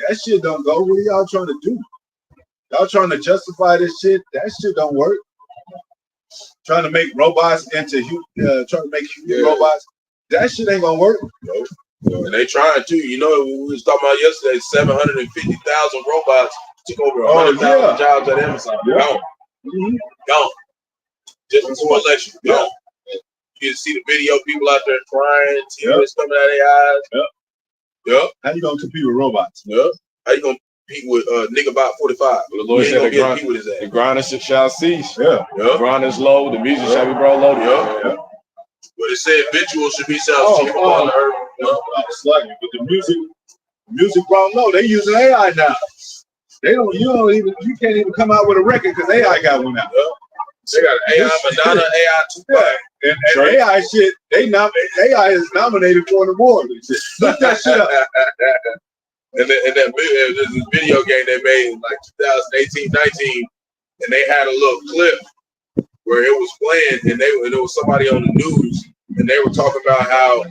that shit don't go. What are y'all trying to do? Y'all trying to justify this shit? That shit don't work. Trying to make robots into human robots. That shit ain't gonna work.
Nope. And they trying to. We was talking about yesterday. 750,000 robots took over 100,000 jobs at Amazon. Gone. Gone. Just before election. Gone. You can see the video. People out there crying. Tears coming out of their eyes. Yep.
How you gonna compete with robots?
Yep. How you gonna compete with nigga about 45?
The Lord said the grinder shall cease.
Yeah.
The grind is low. The music shall be brought low.
Yeah. But it said visual should be sound on the earth.
But the music brought low. They using AI now. You can't even come out with a record because AI got one out.
They got AI Madonna, AI Tupac.
And AI shit, AI is nominated for an award. Look that shit up.
And there's this video game they made in like 2018, 19, and they had a little clip where it was playing, and there was somebody on the news, and they were talking about how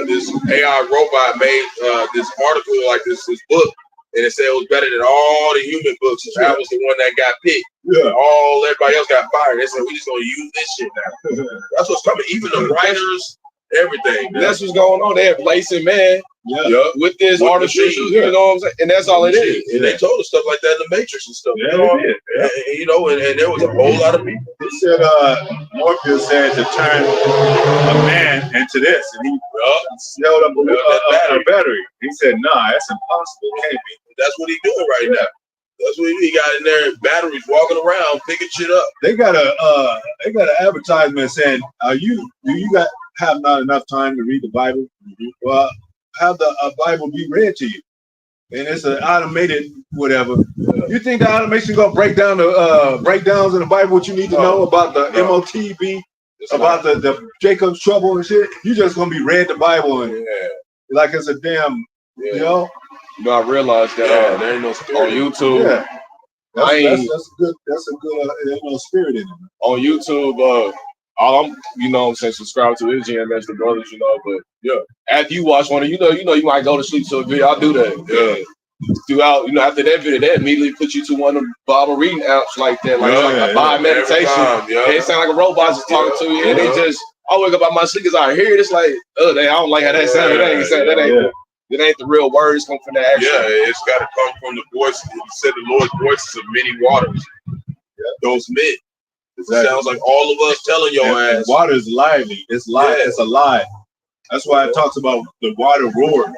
this AI robot made this article, like this book, and it said it was better than all the human books. So that was the one that got picked. Yeah. Everybody else got fired. They said we just gonna use this shit now. That's what's coming. Even the writers everything.
That's what's going on. They're placing man with this
With
artificial,
machine,
you know what I'm saying? And that's all it is.
And they told us stuff like that in the Matrix and stuff.
Yeah, they did.
And, you know, and there was a whole lot of people.
He said, Morpheus said to turn a man into this, and he held up a battery. He said, "Nah, that's impossible. It can't be."
That's what he's doing right now. That's what he got in there. Batteries walking around, picking shit up.
They got an advertisement saying, do you have not enough time to read the Bible? Well, have the Bible be read to you, and it's an automated whatever. You think the automation gonna break down the breakdowns in the Bible? What you need to know about the MOTB, about the Jacob's trouble and shit? You just gonna be read the Bible and like it's a damn, you know.
You know, I realized that
there ain't no spirit
on YouTube.
Yeah. That's good. There ain't no spirit in it.
On YouTube, all I'm, you know what I'm saying, subscribe to is GMS the Brothers, you know, but after you watch one, you know, you might go to sleep to a video. I'll do that. Yeah. Throughout, you know, after that video, they immediately put you to one of the Bible reading apps like that, like a Bible meditation. It sound like a robot just talking to you, and they just, I wake up out my sleep because I hear it. It's like, I don't like how that sounds. It ain't the real words come from the action.
Yeah, it's got to come from the voice. He said the Lord's voices of many waters. Those men. Exactly. Sounds like all of us telling your ass.
Water is lively. It's live. It's alive. That's why it talks about the water roar.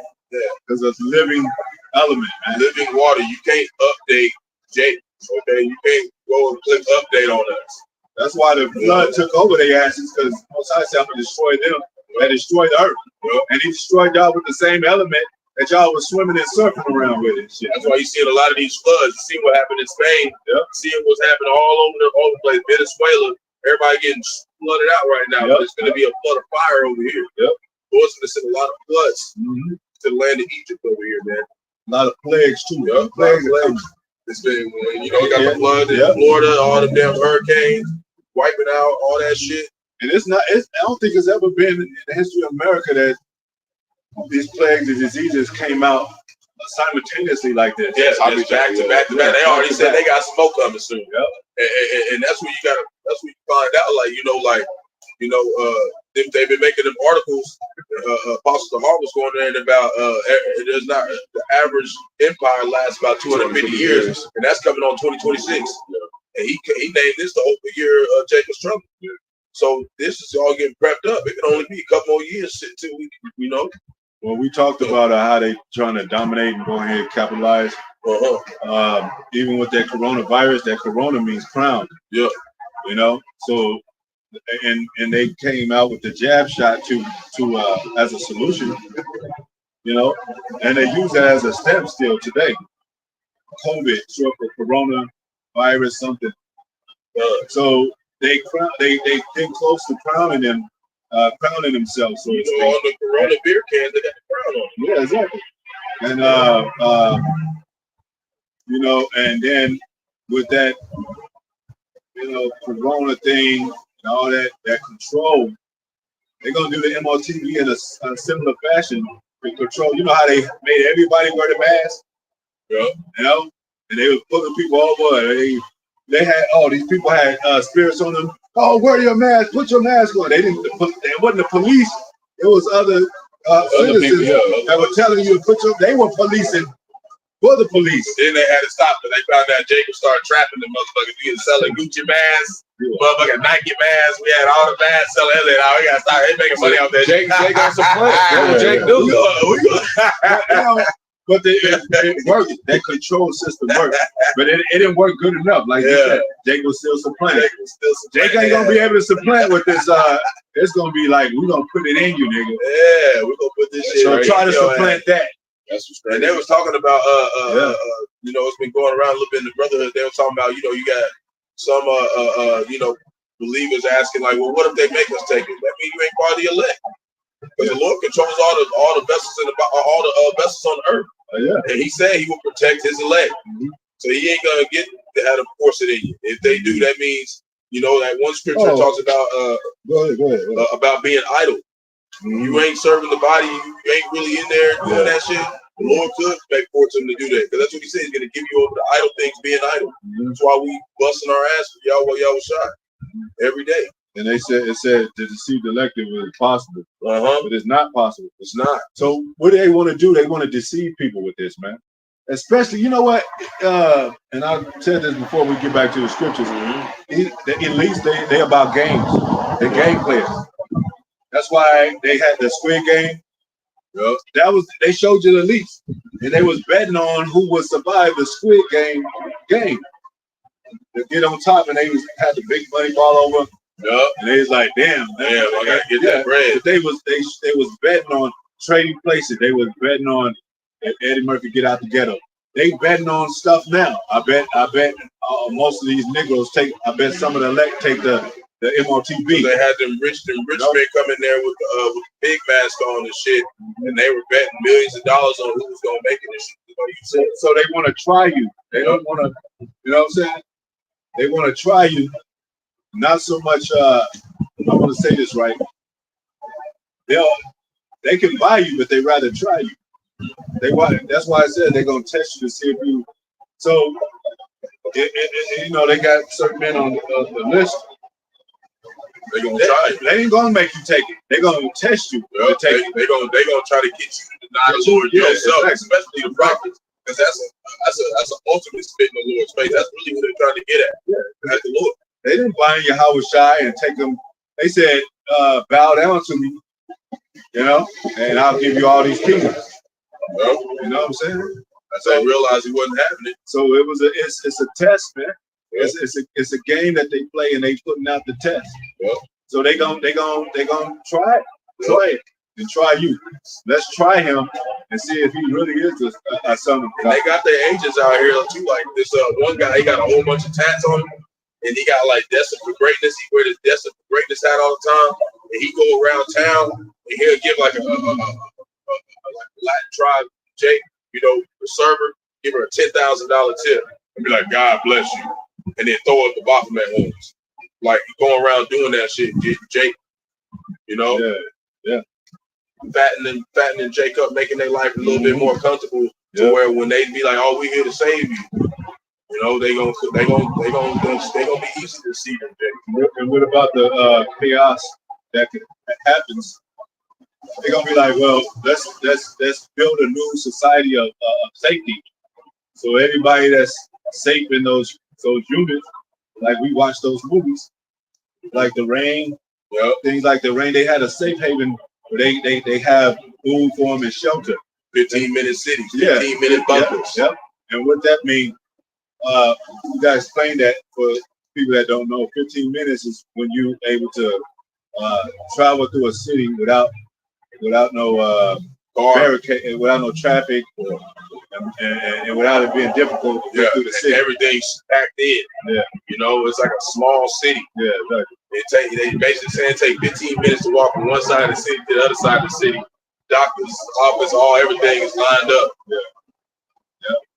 Because it's living element, man.
Living water. You can't update Jake. Okay, you can't go and click update on us.
That's why the flood took over their asses, because Most High said, I'm gonna destroy them. That destroyed the earth. And he destroyed y'all with the same element that y'all was swimming and surfing around with and shit.
That's why you see a lot of these floods. You see what happened in Spain. Seeing what's happening all over the place. Venezuela, everybody getting flooded out right now. But it's gonna be a flood of fire over here. Lord's gonna send a lot of floods to the land of Egypt over here, man.
A lot of plagues too.
Plagues. It's been, you know, you got the flood in Florida, all them damn hurricanes, wiping out all that shit.
And I don't think it's ever been in the history of America that these plagues and diseases came out simultaneously like this.
Yes, just back to back to back. They already said they got smoke coming soon. And that's what you got. That's what you find out. They've been making them articles. Apostle Hart was going there about there's not the average empire lasts about 250 years, and that's coming on 2026. And he named this the open year of Jacob's trouble. So this is all getting prepped up. It can only be a couple more years till we, you know.
Well, we talked about how they trying to dominate and go ahead and capitalize. Even with that coronavirus, that corona means crown.
Yeah.
You know, so and they came out with the jab shot to as a solution. You know, and they use that as a step still today. COVID, short for coronavirus, something. So they came close to crowning themselves. So
on the Corona beer cans, they got the crown on them.
Yeah, exactly. And you know, and then with that, you know, Corona thing and all that control, they're gonna do the MOTB in a similar fashion to control. You know how they made everybody wear the mask?
Yeah.
You know, and they were putting people over. They had these people had spirits on them. Oh, wear your mask. Put your mask on. They didn't. It wasn't the police. It was other citizens people, that were telling you to put your. They were policing for the police.
Then they had to stop because they found out Jacob started trapping the motherfuckers. We was selling Gucci masks, motherfucking Nike masks. We had all the masks selling everything. We gotta stop. They making money off that.
Jake got some play. That's what Jake do.
But it worked. That control system worked, but it didn't work good enough. Like you said, Jake was still supplanting. Jake ain't gonna be able to supplant with this. It's gonna be like we're gonna put it in you, nigga.
Yeah, we're gonna put this shit.
So try to supplant that.
That's what's crazy. And they was talking about you know, it's been going around a little bit in the brotherhood. They were talking about, you know, you got some you know, believers asking like, well, what if they make us take it? That means you ain't part of the elect. Because the Lord controls all the vessels all the vessels on the earth. And he said he will protect his elect. So he ain't gonna get to have to force it in you. If they do, that means, you know, that one scripture talks about
go ahead.
About being idle. You ain't serving the body, you ain't really in there doing that shit. The Lord could make force him to do that. Because that's what he said, he's gonna give you over to idle things being idle. That's why we busting our ass for y'all while y'all was shot every day.
And it said to deceive the elect was possible. But it's not possible.
It's not.
So what do they want to do? They want to deceive people with this, man. Especially, you know what? And I said this before we get back to the scriptures. The elites, they about games. They're game players. That's why they had the Squid Game.
Yep.
They showed you the elites, and they was betting on who would survive the Squid Game. To get on top, and they had the big money ball over.
Yep.
And they was like, damn,
I gotta get that bread.
They was betting on trading places. They was betting on if Eddie Murphy get out the ghetto. They betting on stuff now. I bet most of these Negroes I bet some of the elect take the MOTB.
They had them rich men come in there with the big mask on and shit, and they were betting millions of dollars on who was gonna make it and shit.
So they want to try you. They don't want to, you know what I'm saying? They want to try you. Not so much. I want to say this right. They can buy you, but they rather try you. That's why I said they're gonna test you to see if you. So, you know, they got certain men on the list.
They're gonna try you.
They ain't gonna make you take it. They're gonna test you.
Well, they're gonna try to get you to deny the Lord yourself, especially the prophets, because that's an ultimate spit in the Lord's face. That's really what they're trying to get at. Yeah, at the Lord.
They didn't bind Yahweh Shai and take them. They said, bow down to me, you know, and I'll give you all these kingdoms.
Well,
you know what I'm saying?
So they realized he wasn't having it.
So it's a test, man. Yeah. It's a game that they play and they putting out the test. Yeah. So they gonna try it and try you. Let's try him and see if he really is a son of God.
And they got their agents out here too. Like this one guy, he got a whole bunch of tats on him. And he got like Destined for Greatness. He wear this Destined for Greatness hat all the time. And he go around town and he'll give like a Latin tribe, Jake, you know, the server, give her a $10,000 tip and be like, God bless you. And then throw up the Baphomet horns. Like going around doing that shit, Jake, you know?
Yeah.
Fattening Jake up, making their life a little bit more comfortable to where when they be like, oh, we here to save you. You know, they gonna be easy to see them.
And what about the chaos that happens? They're gonna be like, well, let's build a new society of safety. So everybody that's safe in those units, like we watch those movies, like The Rain, things like The Rain. They had a safe haven where they have food for them and shelter.
15-minute cities, 15-minute bunkers.
Yep. And what that means. You guys explain that for people that don't know. 15 minutes is when you're able to travel through a city without no barricade, without no traffic, and without it being difficult to get through the city.
Everything's packed in. Yeah, you know, it's like a small city.
Yeah, exactly.
They basically saying it take 15 minutes to walk from one side of the city to the other side of the city. Doctor's office, everything is lined up.
Yeah.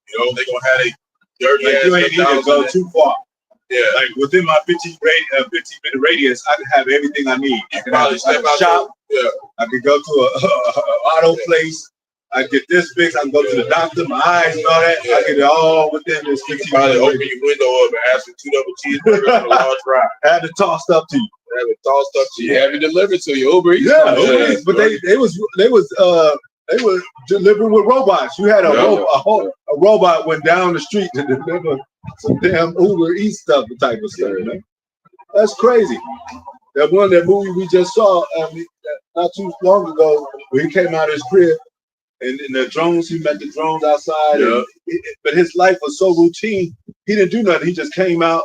You know, they're gonna have dirty
like you ain't need to go too far.
Yeah.
Like within my 15-minute radius, I can have everything I need. I can
probably step out
shop.
Yeah.
I could go to a auto place. I get this fixed. I can go to the doctor, my eyes and all that. I get it all within this 15 minutes.
Probably open your window up and ask for 2 double cheeseburgers and a large fry.
Have it tossed up to you.
Have it tossed up to you.
Have it delivered to you. Uber Eats.
Yeah, Uber Eats. But they was delivering with robots. You had a robot went down the street to deliver some damn Uber Eats stuff, the type of stuff, man. That's crazy. That movie we just saw not too long ago, where he came out of his crib and the drones, he met the drones outside. Yeah. But his life was so routine, he didn't do nothing. He just came out,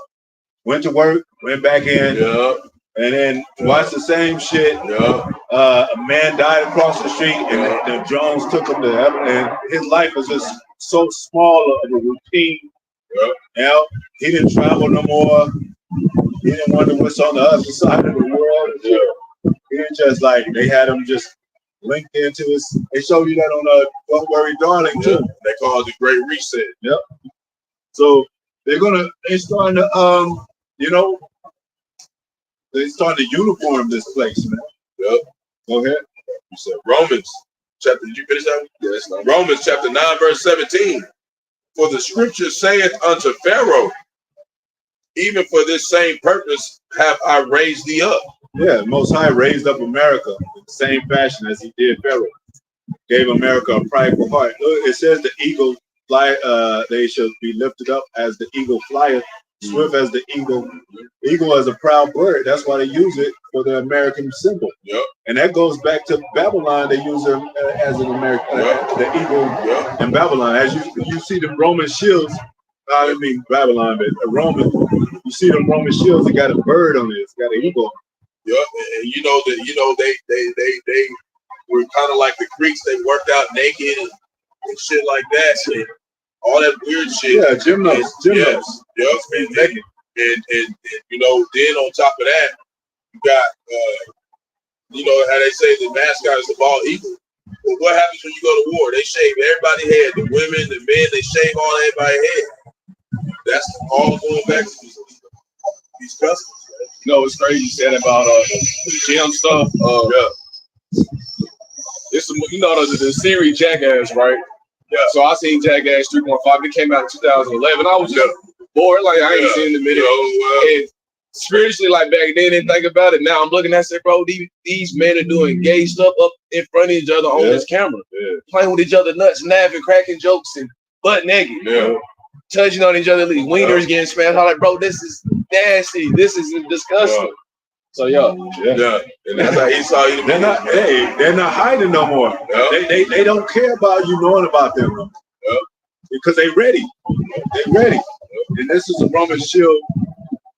went to work, went back in. Yeah. And then watched the same shit. Yeah. A man died across the street, and the drones took him to heaven. And his life was just so small of a routine. Yeah. You know, he didn't travel no more. He didn't wonder what's on the other side of the world. Yeah. He didn't just like they had him just linked into his. They showed you that on Don't Worry, Darling too.
They call it the Great Reset.
Yep. So they're starting to you know. They starting to uniform this place, man.
Yep.
Go ahead.
You said Romans chapter. Did you finish that? Yes. Romans chapter 9, verse 17. For the scripture saith unto Pharaoh, even for this same purpose, have I raised thee up.
Yeah, Most High raised up America in the same fashion as he did Pharaoh. Gave America a prideful heart. Look, it says the eagle fly, they shall be lifted up as the eagle flyeth, swift as the eagle. Eagle is a proud bird. That's why they use it for the American symbol.
Yep.
And that goes back to Babylon. They use it as an American, the eagle in Babylon. As you see the Roman shields, I mean Babylon, but Roman, you see the Roman shields, it got a bird on it. It's got an eagle.
Yep. And you know that they were kind of like the Greeks. They worked out naked and shit like that. And all that weird shit.
Yeah, gymnos.
Yep. And you know, then on top of that, you got you know how they say the mascot is the bald eagle. Well, what happens when you go to war? They shave everybody's head. The women, the men, they shave all everybody's head. That's all going back to these customs.
You know, it's crazy you said about the gym stuff. It's you know the series Jackass, right? Yeah. So I seen Jackass 3.5. It came out in 2011. I was just bored, like I ain't seen the video. And spiritually, like back then, didn't think about it. Now I'm looking at it, say, bro, these men are doing gay stuff up in front of each other on this camera, playing with each other nuts, laughing, cracking jokes, and butt naked, touching on each other, wieners getting smashed. I'm like, bro, this is nasty. This is disgusting. So
and that's how Esau eat.
They're not hiding no more. They don't care about you knowing about them because they ready. They're ready. And this is a Roman shield,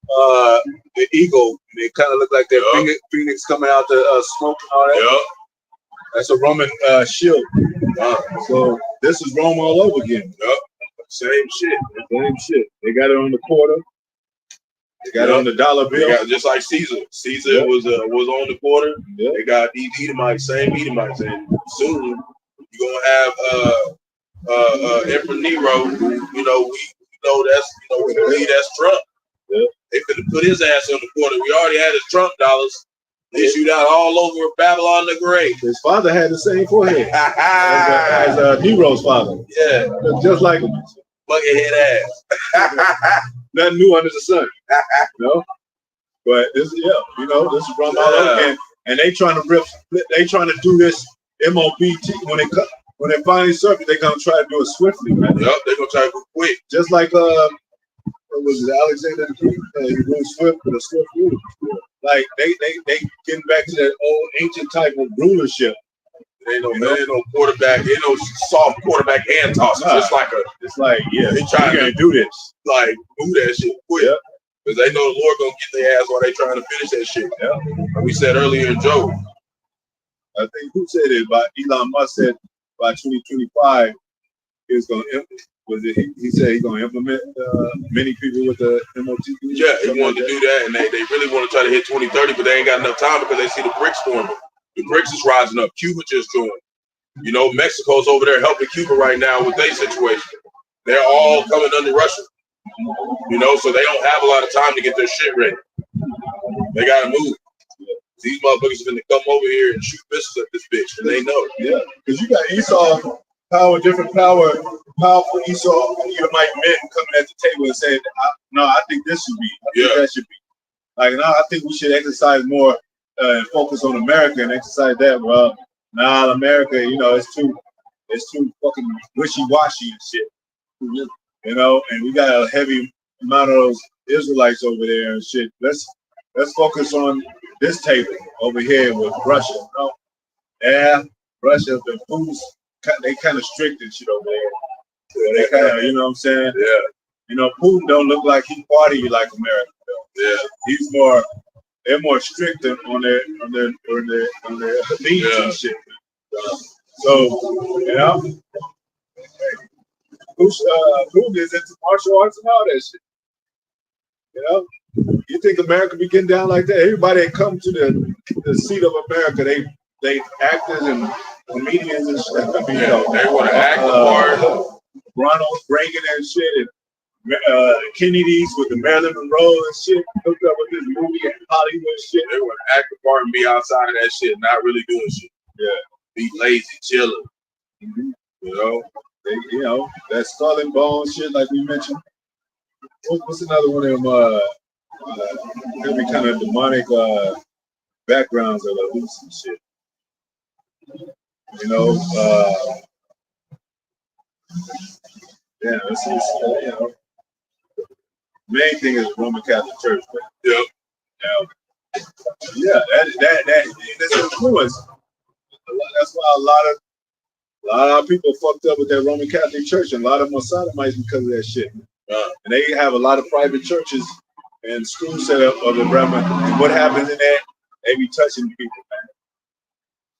the eagle. They kind of look like their phoenix coming out the smoke and all that. That's a Roman shield. So this is Rome all over again.
Same shit.
They got it on the quarter. They got it on the dollar bill.
Just like Caesar. Caesar was on the quarter. They got these Edomites, same Edomites. And soon you're gonna have Emperor Nero, who, you know, we know that's, you know, we believe that's Trump. They finna put his ass on the quarter. We already had his Trump dollars issued out all over Babylon the Great.
His father had the same forehead as Nero's father.
Yeah.
Just like him.
Buckethead ass.
Nothing new under the sun. No? But this is this is Rome all over. And they trying to do this MOBT when they finally surface, they're gonna try to do it swiftly, man.
Yep, they're gonna try to go quick.
Just like what was it, Alexander the Greek? He ruled swift with a swift rule. Like they getting back to that old ancient type of rulership.
There ain't no quarterback, ain't no soft quarterback hand tosses. It's like they trying to do this, like move that shit quick. Because they know the Lord gonna get their ass while they trying to finish that shit. Like we said earlier in Job.
I think who said it? But Elon Musk said by 2025 he's gonna he said he's gonna implement many people with the MOT.
Yeah, he wanted to do that, and they really want to try to hit 2030, but they ain't got enough time because they see the BRICS forming. The BRICS is rising up. Cuba just joined. You know, Mexico's over there helping Cuba right now with their situation. They're all coming under Russia. You know, so they don't have a lot of time to get their shit ready. They gotta move. These motherfuckers are gonna come over here and shoot missiles at this bitch, and they know it.
Yeah, because you got Esau power, different power, powerful Esau, Edomite men coming at the table and saying, "No, I think this should be. I think that should be. Like, no, I think we should exercise more and focus on America and exercise that." Well, America, it's too fucking wishy-washy and shit. You know, and we got a heavy amount of those Israelites over there and shit. Let's focus on this table over here with Russia. You know? Yeah, Russia, the foods, they kind of strict and shit over there. So they kind of, you know what I'm saying?
Yeah.
You know, Putin don't look like he party like America.
Yeah.
They're more strict on their needs and shit. So, Putin is into martial arts and all that shit. You know, you think America be getting down like that? Everybody that come to the seat of America, they actors and comedians and shit. I mean,
they want to act the part.
Ronald Reagan and shit, and Kennedy's with the Marilyn Monroe and shit. Hooked up with this movie and Hollywood shit.
They want to act the part and be outside of that shit, not really doing shit.
Yeah,
be lazy, chilling.
You know, that skull and bone shit like we mentioned. What's another one of them? Every kind of demonic backgrounds of the loose and shit. You know, yeah, you know, main thing is Roman Catholic Church, but
Yeah.
Yeah, that's influence. That's why a lot of people fucked up with that Roman Catholic Church, and a lot of them are sodomites because of that shit. And they have a lot of private churches and schools set up of the Brahmin. And what happens in that? They be touching people, man.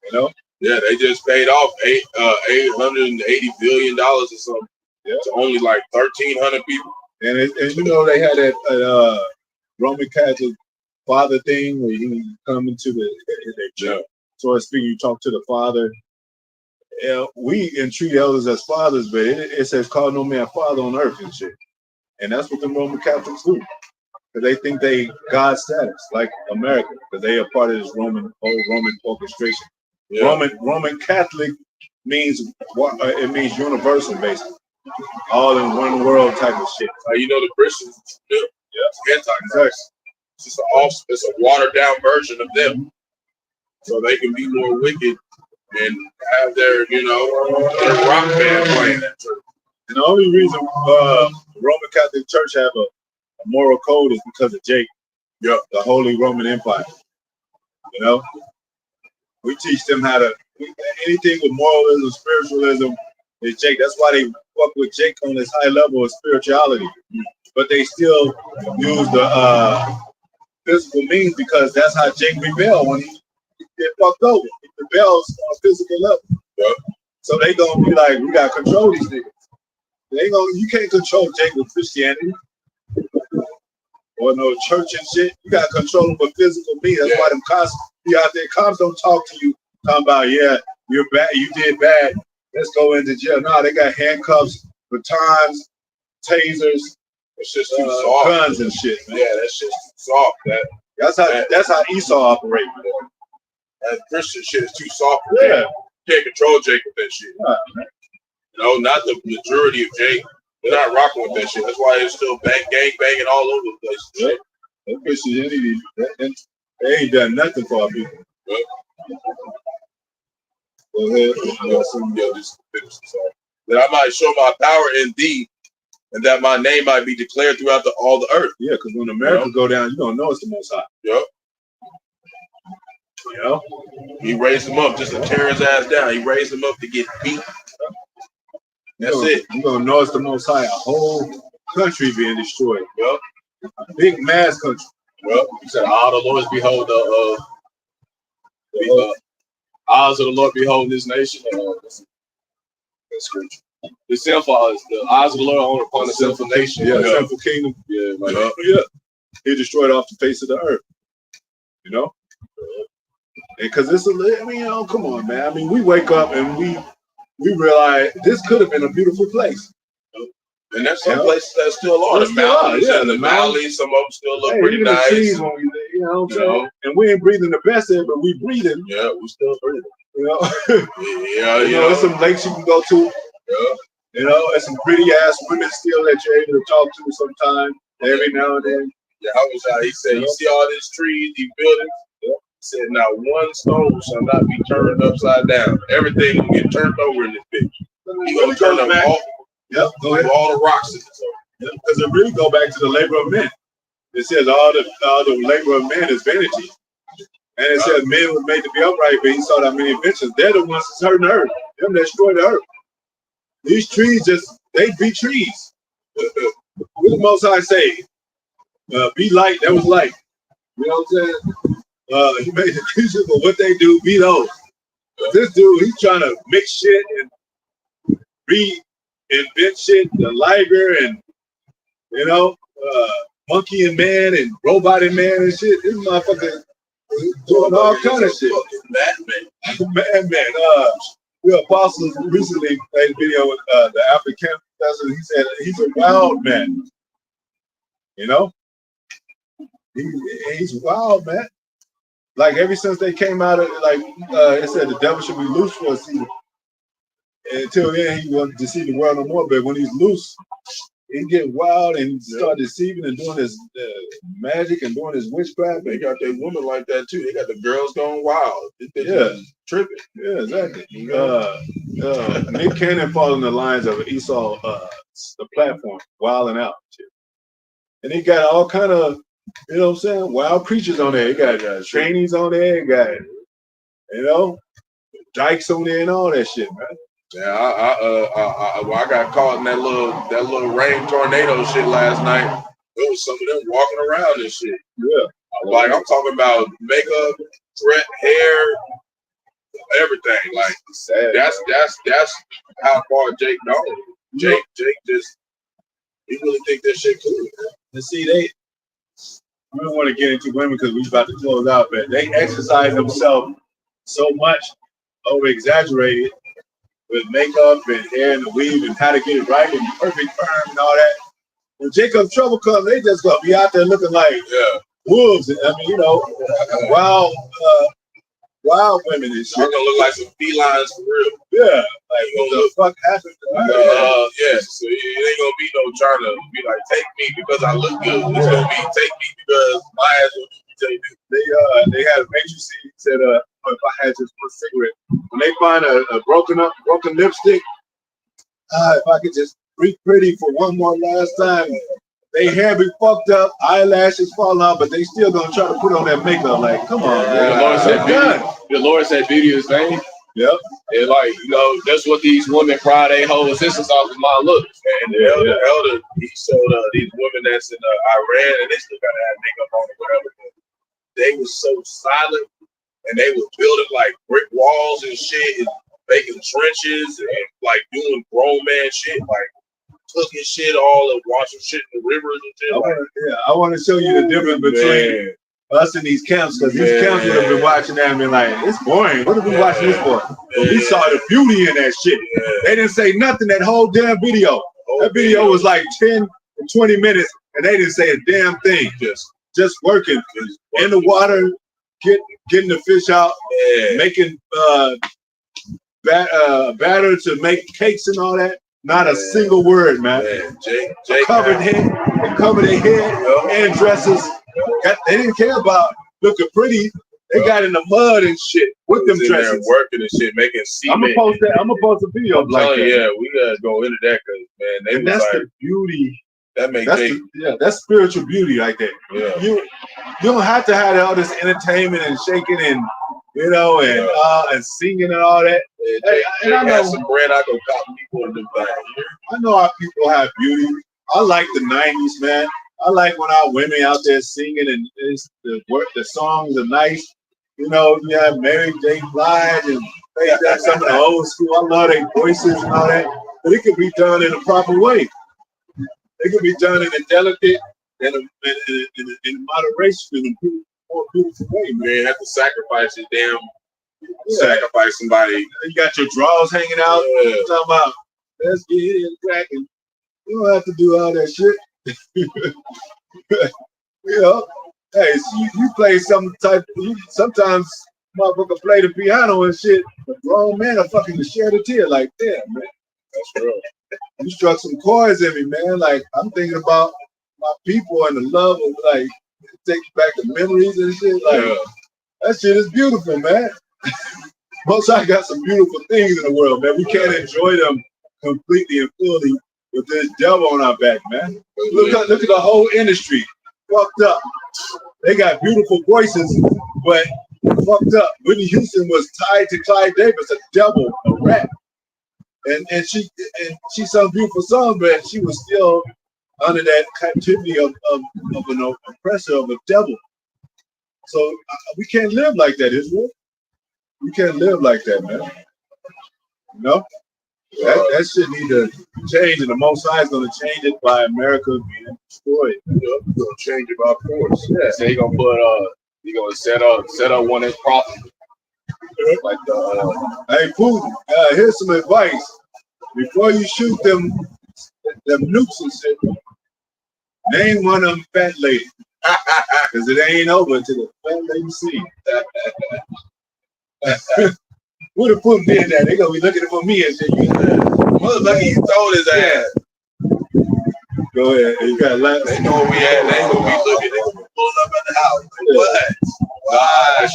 You know?
Yeah, they just paid off $880 billion or something.
Yeah.
To only like 1,300 people.
And you know they had that Roman Catholic father thing where you come into the church. So to speak, you talk to the father. We entreat elders as fathers, but it says call no man father on earth and shit. And that's what the Roman Catholics do. Because they think they God status, like America, because they are part of this whole Roman orchestration. Yeah. Roman Catholic means it means universal, basically. All in one world type of shit.
You know the Christians, anti-Christ. It's a watered down version of them, so they can be more wicked and have their their rock band playing that church.
And the only reason Roman Catholic Church have a moral code is because of Jake, the Holy Roman Empire. You know, we teach them how to anything with moralism, spiritualism is Jake. That's why they fuck with Jake on this high level of spirituality, but they still use the physical means because that's how Jake rebelled when he get fucked over. He rebels on a physical level. Yeah. So they gonna be like, we gotta control these niggas. You can't control Jake with Christianity or no church and shit. You gotta control them with physical means. That's why them cops be out there. Cops don't talk to you talking about, you're bad, you did bad, let's go into jail. No, they got handcuffs, batons, tasers.
It's just too soft.
Guns and shit, man.
Yeah, that's just too soft.
That's how Esau operates.
That Christian shit is too soft for Jake. You can't control Jake with that shit. Not the majority of Jake. They're not rocking with that shit. That's why it's still gang banging all over the place.
Yep. That Christianity, they ain't done nothing for our people. Yep. Go ahead.
That I might show my power in thee, and that my name might be declared throughout all the earth.
Yeah, because when America go down, you don't know it's the Most High.
Yep. He raised him up just to tear his ass down. He raised him up to get beat. That's it.
You're going to know it's the Most High. A whole country being destroyed. Yep. A big mass country.
Well, you said all the Lord's behold the eyes of the Lord behold this nation. That's scripture. The sinful the eyes of the Lord are on upon the sinful nation.
Yeah, sinful kingdom. Yeah, He destroyed off the face of the earth. Because come on, man. I mean, we wake up and we realize this could have been a beautiful place.
And there's some places that still are. The mountains and the valleys, some of them still look pretty nice. The trees when
and we ain't breathing the best air, but we breathing.
Yeah, we still breathing.
There's some lakes you can go to. Yeah. There's some pretty ass women still that you're able to talk to sometimes, every now and then.
Yeah, he said, you see all these trees, these buildings? He said, now one stone shall not be turned upside down. Everything will get turned over in this bitch. He's going to turn up all the rocks in this earth.
Because it really go back to the labor of men. It says all the labor of men is vanity. And it says men were made to be upright, but he saw that many inventions. They're the ones that's hurting the earth. Them that destroy the earth. These trees they be trees. What the Most High say? Be light, that was light. You know what I'm saying? He made the creatures, but what they do, be those. This dude, he's trying to mix shit and reinvent shit, the liger and, monkey and man and robot and man and shit. This motherfucker doing all kind of shit. Madman. Apostles recently played a video with the African professor. He said he's a wild man. He's wild, man. Like ever since they came out of it said the devil should be loose for a season. And until then, he wanted to see the world no more. But when he's loose, he get wild and start deceiving and doing his magic and doing his witchcraft.
They got their women like that too. They got the girls going wild.
Yeah,
tripping.
Yeah, exactly. Nick Cannon falls in the lines of Esau, the platform, wilding out, shit. And he got all kind of, you know what I'm saying, wild creatures on there. He got trainees on there. He got, dykes on there and all that shit, man.
Yeah, I got caught in that little rain tornado shit last night. There was some of them walking around and shit.
Yeah.
Like I'm talking about makeup, hair, everything. Like that's how far Jake gone. Jake just he really think that shit cool.
And see, we don't want to get into women because we're about to close out, but they exercise themselves so much, over exaggerated, with makeup and hair and the weave and how to get it right and perfect perm and all that. When Jacob's trouble comes, they just gonna be out there looking like wolves. I mean, wild women and shit.
They're gonna look like some felines for real.
Yeah, like what the fuck happened to her?
Yes, so it ain't gonna be no trying to be like take me because I look good. It's gonna be take me because my ass will take me.
They had a matrix scene said if I had just one cigarette, when they find a broken lipstick, if I could just breathe pretty for one more last time. They hair be fucked up, eyelashes fall out, but they still gonna try to put on that makeup. Like, come on, man.
The Lord said beauty is vain.
Yep.
And like, that's what these women cry their whole existence off of my looks.
And the elder, he showed these women that's in Iran, and they still gotta have makeup on or whatever. But they was so silent, and they was building like brick walls and shit, and making trenches, and like doing grown man shit, like cooking shit all and washing shit in the rivers and shit.
I want to show you the difference between us and these camps, because these camps would have been watching that and been like, it's boring. What are we watching this for? But we saw the beauty in that shit. They didn't say nothing that whole damn video. That video was like 10 to 20 minutes, and they didn't say a damn thing. Just working in the water, getting the fish out, making batter to make cakes and all that. Not a single word, man.
Jake
covered their head and dresses. They didn't care about looking pretty. They got in the mud and shit with them dresses.
Working and shit, making cement.
I'm gonna post a video like that.
Yeah, we gotta go into that because man,
that's the beauty.
That's
spiritual beauty like that.
Yeah.
You don't have to have all this entertainment and shaking and and singing and all that.
And I know some brand I go cop people in the back.
I know our people have beauty. I like the 90s, man. I like when our women out there singing and the songs are nice. You have Mary J. Blige and they got some of the old school. I love their voices and all that. But it could be done in a proper way. It could be done in a delicate and in moderation in a more beautiful way, man.
You ain't have to sacrifice your sacrifice somebody.
You got your drawers hanging out. Talking about let's get it and cracking. You don't have to do all that shit. Hey, you play sometimes motherfucker play the piano and shit. The grown man are fucking shed a tear like, damn, man.
That's real.
You struck some chords in me, man. Like, I'm thinking about my people and the love of, like, it takes back the memories and shit. Like, that shit is beautiful, man. Most I got some beautiful things in the world, man. We can't enjoy them completely and fully with this devil on our back, man. Look at the whole industry. Fucked up. They got beautiful voices, but fucked up. Whitney Houston was tied to Clyde Davis, a devil, a rat. And she sung beautiful songs, but she was still under that captivity of an oppressor, of a devil. So we can't live like that, Israel. We can't live like that, man. That shit need to change, and the Most High is going to change it by America being destroyed.
We're going to change it by force.
Yeah. So he gonna put he gonna set up one that's profitable. Like
hey, Putin, here's some advice. Before you shoot them nukes and shit, name one of them fat lady. Because it ain't over until the fat lady see. Would have Putin did that? They gonna be looking for me and shit.
Motherfucker, he told his ass.
Go ahead. You got last.
They know where we at. They ain't gonna be looking. They gonna be pulling up at the house. Like, what? Why?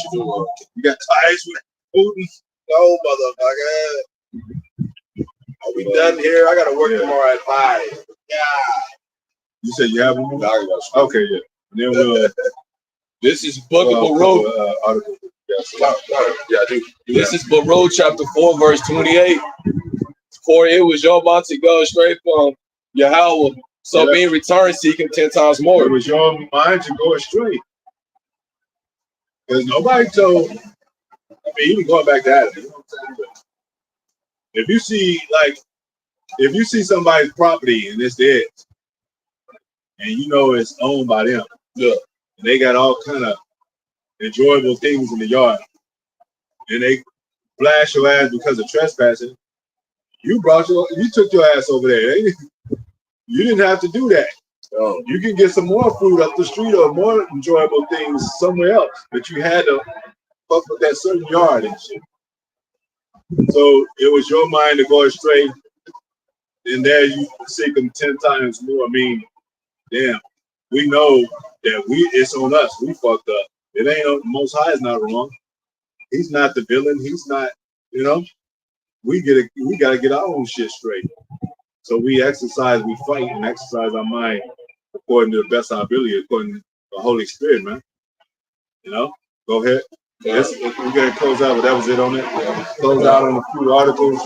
You got ties with Putin?
No, motherfucker. Are we done here? I gotta work tomorrow at 5. Yeah.
You said you have one? Okay, yeah. And then we'll.
This is Book of Baruch.
Article.
Yeah, I do.
This is Baruch chapter 4, verse 28. For it was your mind to go straight from Yahweh, so being returned, seeking 10 times more.
It was your mind to go astray. Because nobody told. I mean, even going back to that, you know what I'm saying? But if you see somebody's property and it's theirs, and you know it's owned by them, and they got all kind of enjoyable things in the yard, and they flash your ass because of trespassing, you took your ass over there. You didn't have to do that. You can get some more food up the street or more enjoyable things somewhere else, but you had to fuck with that certain yard and shit. So it was your mind to go astray, and there you seek them 10 times more. I mean, damn, we know that it's on us. We fucked up. It ain't on Most High is not wrong. He's not the villain. He's not, we gotta get our own shit straight. So we fight and exercise our mind according to the best of our ability, according to the Holy Spirit, man. Go ahead. Yes, we're gonna close out, but that was it on it. Close out on a few articles.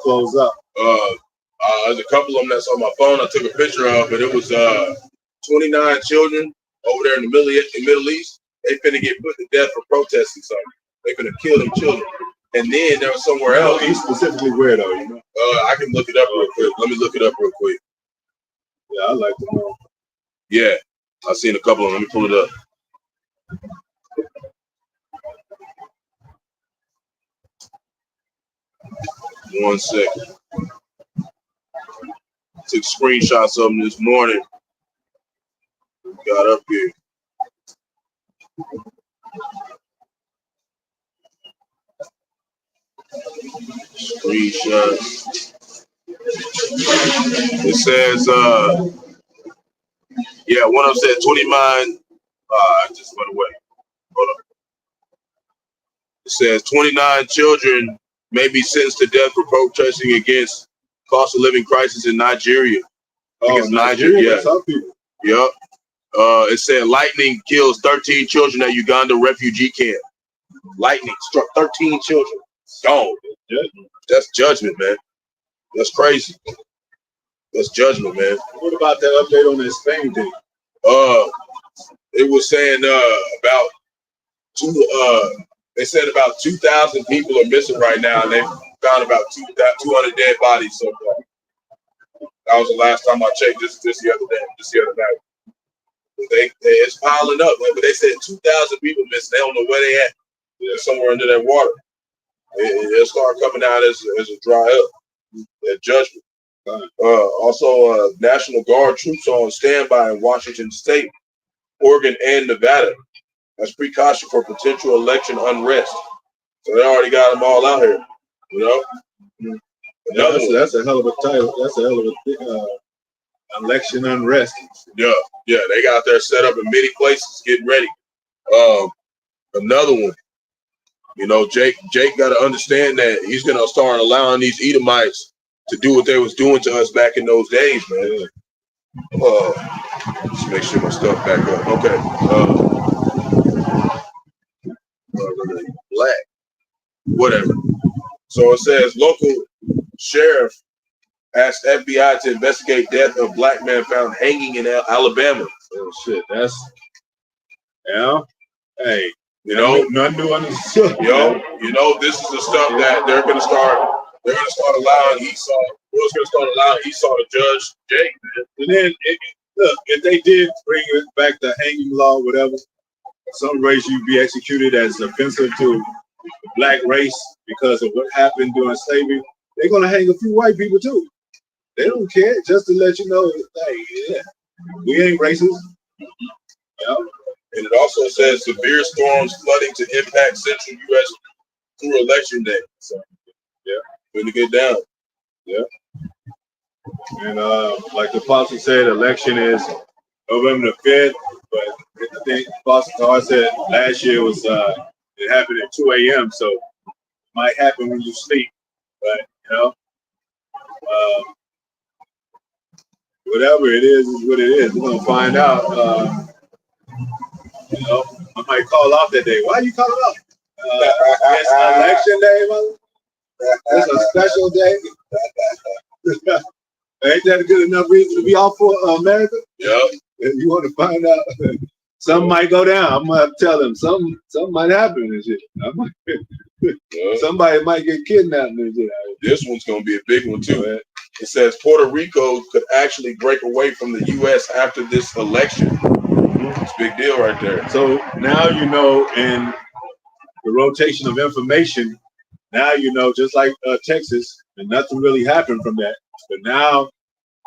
Close up.
There's a couple of them that's on my phone. I took a picture of, but it was 29 children over there in the Middle East. They finna get put to death for protesting something. They finna kill them children. And then there was somewhere else.
He's specifically where though,
I can look it up real quick. Let me look it up real quick.
Yeah, I like to know.
Yeah, I've seen a couple of them. Let me pull it up. One second. Took screenshots of them this morning. Got up here. Screenshots. It says, one of them said 29. I just went away. Hold on. It says 29 children may be sentenced to death for protesting against cost of living crisis in Nigeria.
Oh, Nigeria?
Yeah. Yep. It said lightning kills 13 children at Uganda refugee camp. Lightning struck 13 children. Gone. That's judgment, man. That's crazy. That's judgment, man.
What about that update on that Spain thing?
It was saying they said about 2,000 people are missing right now, and they found about 200 dead bodies so far. That was the last time I checked. This the other night. It's piling up, man. But they said 2,000 people missing. They don't know where they at. They're somewhere under that water. It'll start coming out as a dry up. That judgment. Also, National Guard troops on standby in Washington State, Oregon, and Nevada. That's precaution for potential election unrest. So they already got them all out here.
That's a hell of a title. That's a hell of a election unrest.
Yeah, they got there set up in many places, getting ready. Another one. Jake got to understand that he's gonna start allowing these Edomites to do what they was doing to us back in those days, man. Let's make sure my stuff back up. Okay. Black. Whatever. So it says local sheriff asked FBI to investigate death of black man found hanging in Alabama.
Oh shit, that's hey, nothing new understood.
This is the stuff that they're gonna start allowing Esau. Who's gonna start allowing Esau to judge Jake, man?
And then look, if they did bring it back to hanging law, whatever, some race you'd be executed as offensive to the black race because of what happened during slavery, they're gonna hang a few white people too. They don't care, just to let you know, hey, we ain't racist.
And it also says severe storms flooding to impact central U.S. through election day. So, going to get down. Yeah.
And like the apostle said, election is November the 5th. But I think Apostle Carr said last year was it happened at 2 a.m. So it might happen when you sleep. But whatever it is what it is. We're gonna find out. I might call off that day. Why you calling off? It's election day, mother. It's a special day. Ain't that a good enough reason to be off for America?
Yeah.
If you want to find out, something might go down. I'm gonna have to tell them something might happen and shit. Somebody might get kidnapped and shit.
This one's gonna be a big one too. It says Puerto Rico could actually break away from the U.S. after this election. It's a big deal right there.
So now in the rotation of information, now just like Texas, and nothing really happened from that. But now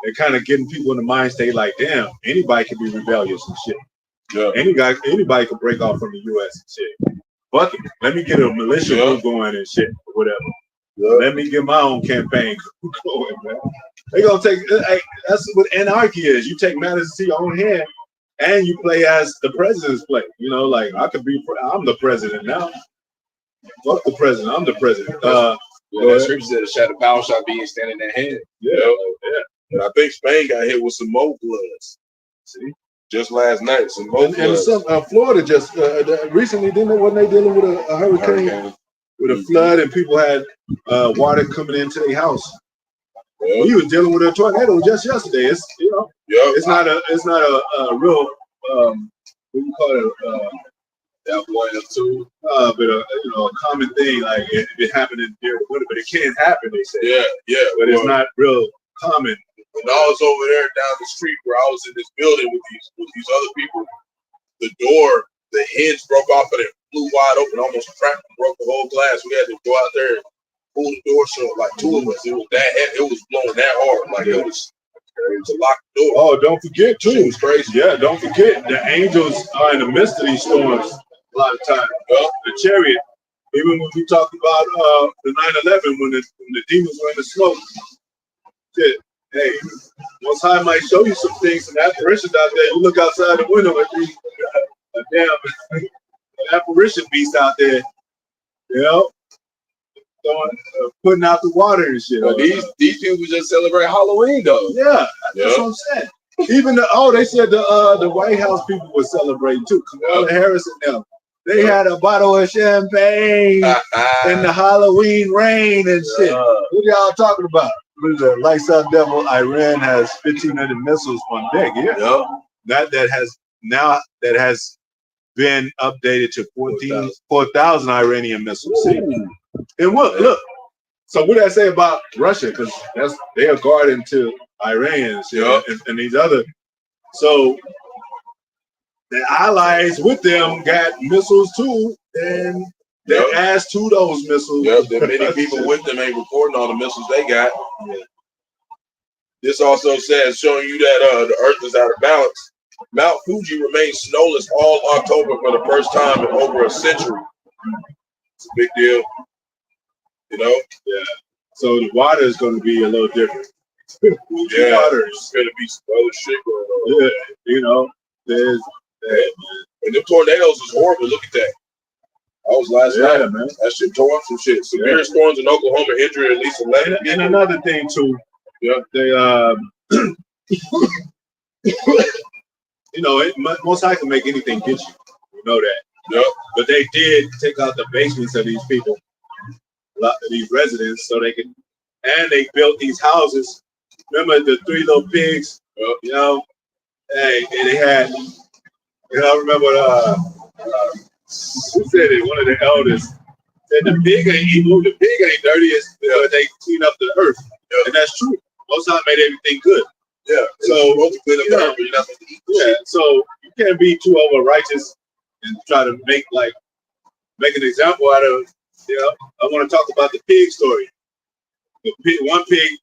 they're kind of getting people in the mind state like, damn, anybody can be rebellious and shit.
Yeah.
Anybody can break off from the U.S. and shit. Fuck it. Let me get a militia group going and shit, or whatever. Yeah. Let me get my own campaign going, man. They gonna take. That's what anarchy is. You take matters into your own hand, and you play as the president's play. Like I'm the president now. Fuck the president. I'm the president.
That scripture said, "Shall the power shall be standing in their hand."
Yeah.
And I think Spain got hit with some more floods. See, just last night, some more floods.
And Florida just recently wasn't they dealing with a hurricane with a flood, and people had water coming into their house. Yeah. We was dealing with a tornado just yesterday. It's it's not a real what do you call it? But a common thing, like it happened in the winter, but it can happen. They say.
Yeah.
But it's not real common.
When I was over there down the street where I was in this building with these other people, the hinge broke off and it flew wide open, almost cracked and broke the whole glass. We had to go out there and pull the door shut, like two of us. It was that heavy. It was blowing that hard. Like it was to lock the door.
Oh, don't forget too.
It was crazy.
Yeah, don't forget the angels are in the midst of these storms a lot of times. The chariot. Even when we talked about the 9/11, when the demons were in the smoke. Shit. Hey, Most High might show you some things, some apparitions out there. You look outside the window and see a damn apparition beast out there, putting out the water and shit.
These people just celebrate Halloween though.
Yeah, that's what I'm saying. Even they said the White House people were celebrating too. Kamala Harris and them. They had a bottle of champagne in the Halloween rain and shit. What y'all talking about? The lights out devil. Iran has 1,500 missiles on deck. Yeah, that has been updated to 4,000 Iranian missiles. See? And look. So what did I say about Russia? Because they are guarding to Iran and these other. So the allies with them got missiles too, and they added to those missiles.
There many people with them ain't reporting all the missiles they got. This also says, showing you that the Earth is out of balance. Mount Fuji remains snowless all October for the first time in over a century. It's a big deal. Yeah.
So the water is going to be a little different.
Water is going to be some other shit going on.
Yeah, there's
and them tornadoes is horrible. Look at that. That was last night, man. That shit tore up some shit. Severe storms in Oklahoma injured at least 11 people.
And another thing too, they Most High can make anything get you. You know that. But they did take out the basements of these people, these residents, so they could, and they built these houses. Remember the 3 little pigs? Hey, and they had. I remember who said it? One of the elders said the pig ain't evil, the pig ain't dirty, but they clean up the earth. And that's true. Most of the time made everything good.
Yeah.
So
supposed to clean up the earth, but you're not supposed to eat shit.
So you can't be too over righteous and try to make an example out of I want to talk about the pig story. One pig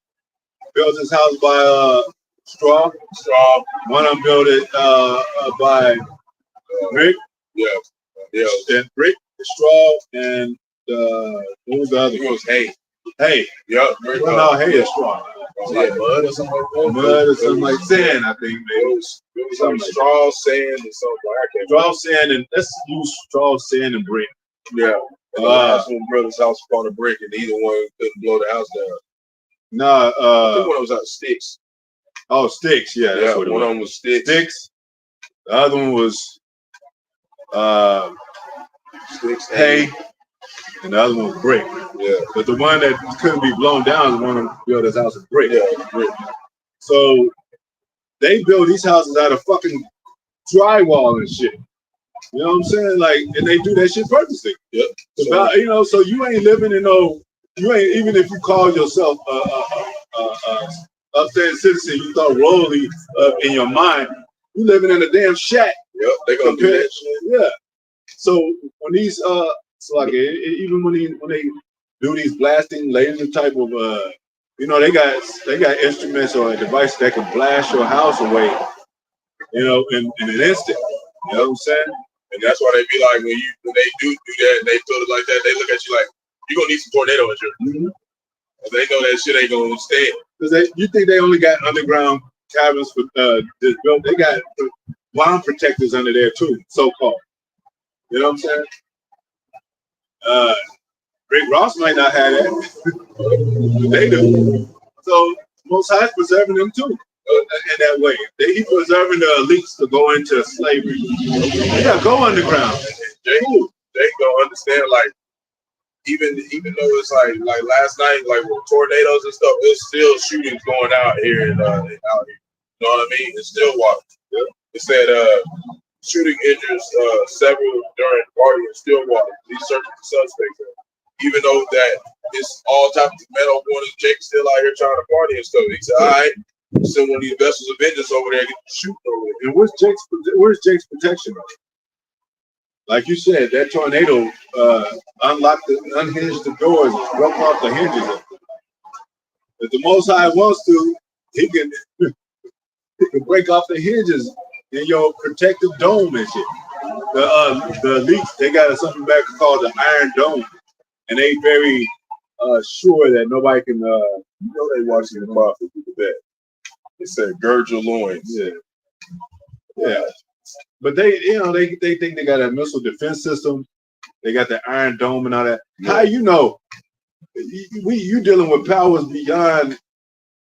built his house by straw. One of them built it by brick. And brick, straw, and what was the other?
It was hay.
Hay.
Yep.
No, hay is straw.
Like mud or something like that.
Mud or something like sand, I think, maybe.
It was like straw, sand, and something like that.
Straw, sand, and let's use straw, sand, and brick.
Yeah. That's one brother's house was on a brick, and either one couldn't blow the house down.
Nah,
I think one was out of sticks.
Oh, sticks, yeah, that's what it was.
One of them was sticks.
Sticks. The other one was
sticks,
hay, and the other one was brick.
Yeah.
But the one that couldn't be blown down is one of them built his house with brick.
Yeah, brick.
So they build these houses out of fucking drywall and shit. You know what I'm saying? Like, and they do that shit purposely.
Yep.
About, you know, so you ain't living in you ain't, even if you call yourself upstanding citizen, you thought royally in your mind, you living in a damn shack.
Yep, they gonna do that shit.
Yeah. So when these so like even when they do these blasting laser type of you know, they got instruments or a device that can blast your house away, you know, in an instant. You know what I'm saying?
And that's why they be like, when they do that and they feel it like that, they look at you like, you're gonna need some tornado insurance. Mm-hmm. They know that shit ain't gonna stand.
Because you think they only got underground cabins for this built? They got bomb protectors under there too, so-called. You know what I'm saying? Rick Ross might not have that. But they do. So Most High's preserving them too. In that way, he preserving the elites to go into slavery. Yeah, go underground.
They gonna understand, like, even though it's like last night, like with tornadoes and stuff, there's still shootings going out here and out here. You know what I mean? It's still water. Yeah. It said shooting injures several during party in Stillwater. These searching for suspects. Even though that it's all types of metal warnings, Jake's still out here trying to party and stuff. He said, all right, send one of these vessels of vengeance over there and get shooting over there.
And where's Jake's protection? Like you said, that tornado unhinged the doors, broke off the hinges. If the Most High wants to, he can break off the hinges in your protective dome and shit. The elites, they got something back called the Iron Dome, and they very sure that nobody can. You know, they watching the prophet with that.
They said, "Gird your loins."
Yeah, yeah. But they think they got a missile defense system. They got the Iron Dome and all that. Yeah. How you know? You dealing with powers beyond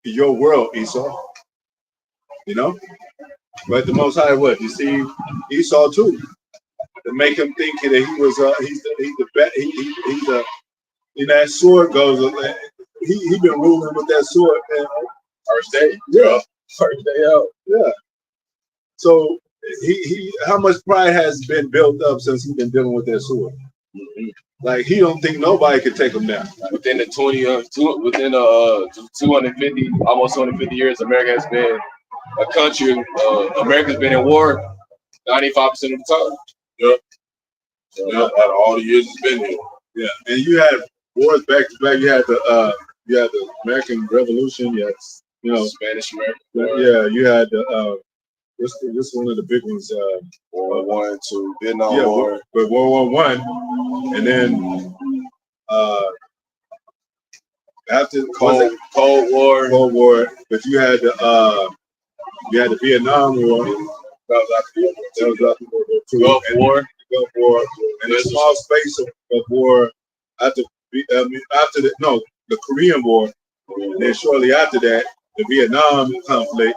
your world, Esau. You know, but the Most High, what you see Esau too, to make him think that he was he's the best. He's the that sword goes. He been ruling with that sword.
First day,
yeah, first day out, yeah. So he how much pride has been built up since he's been dealing with that sword? Mm-hmm. Like he don't think nobody could take him down.
Within the 250, almost 250 years, America has been a country. America's been in war 95% of the time.
Yep. So out of all the years it's been here.
Yeah, and you had wars back to back. You had the American Revolution. You had
Spanish American.
Yeah, you had the this one of the big ones.
World War I, II, Vietnam War.
But World War I, and then after
Cold
War. But you had the Vietnam War. That was after World War II. Gulf War, and a small space of war after the Korean War, and then shortly after that, the Vietnam conflict.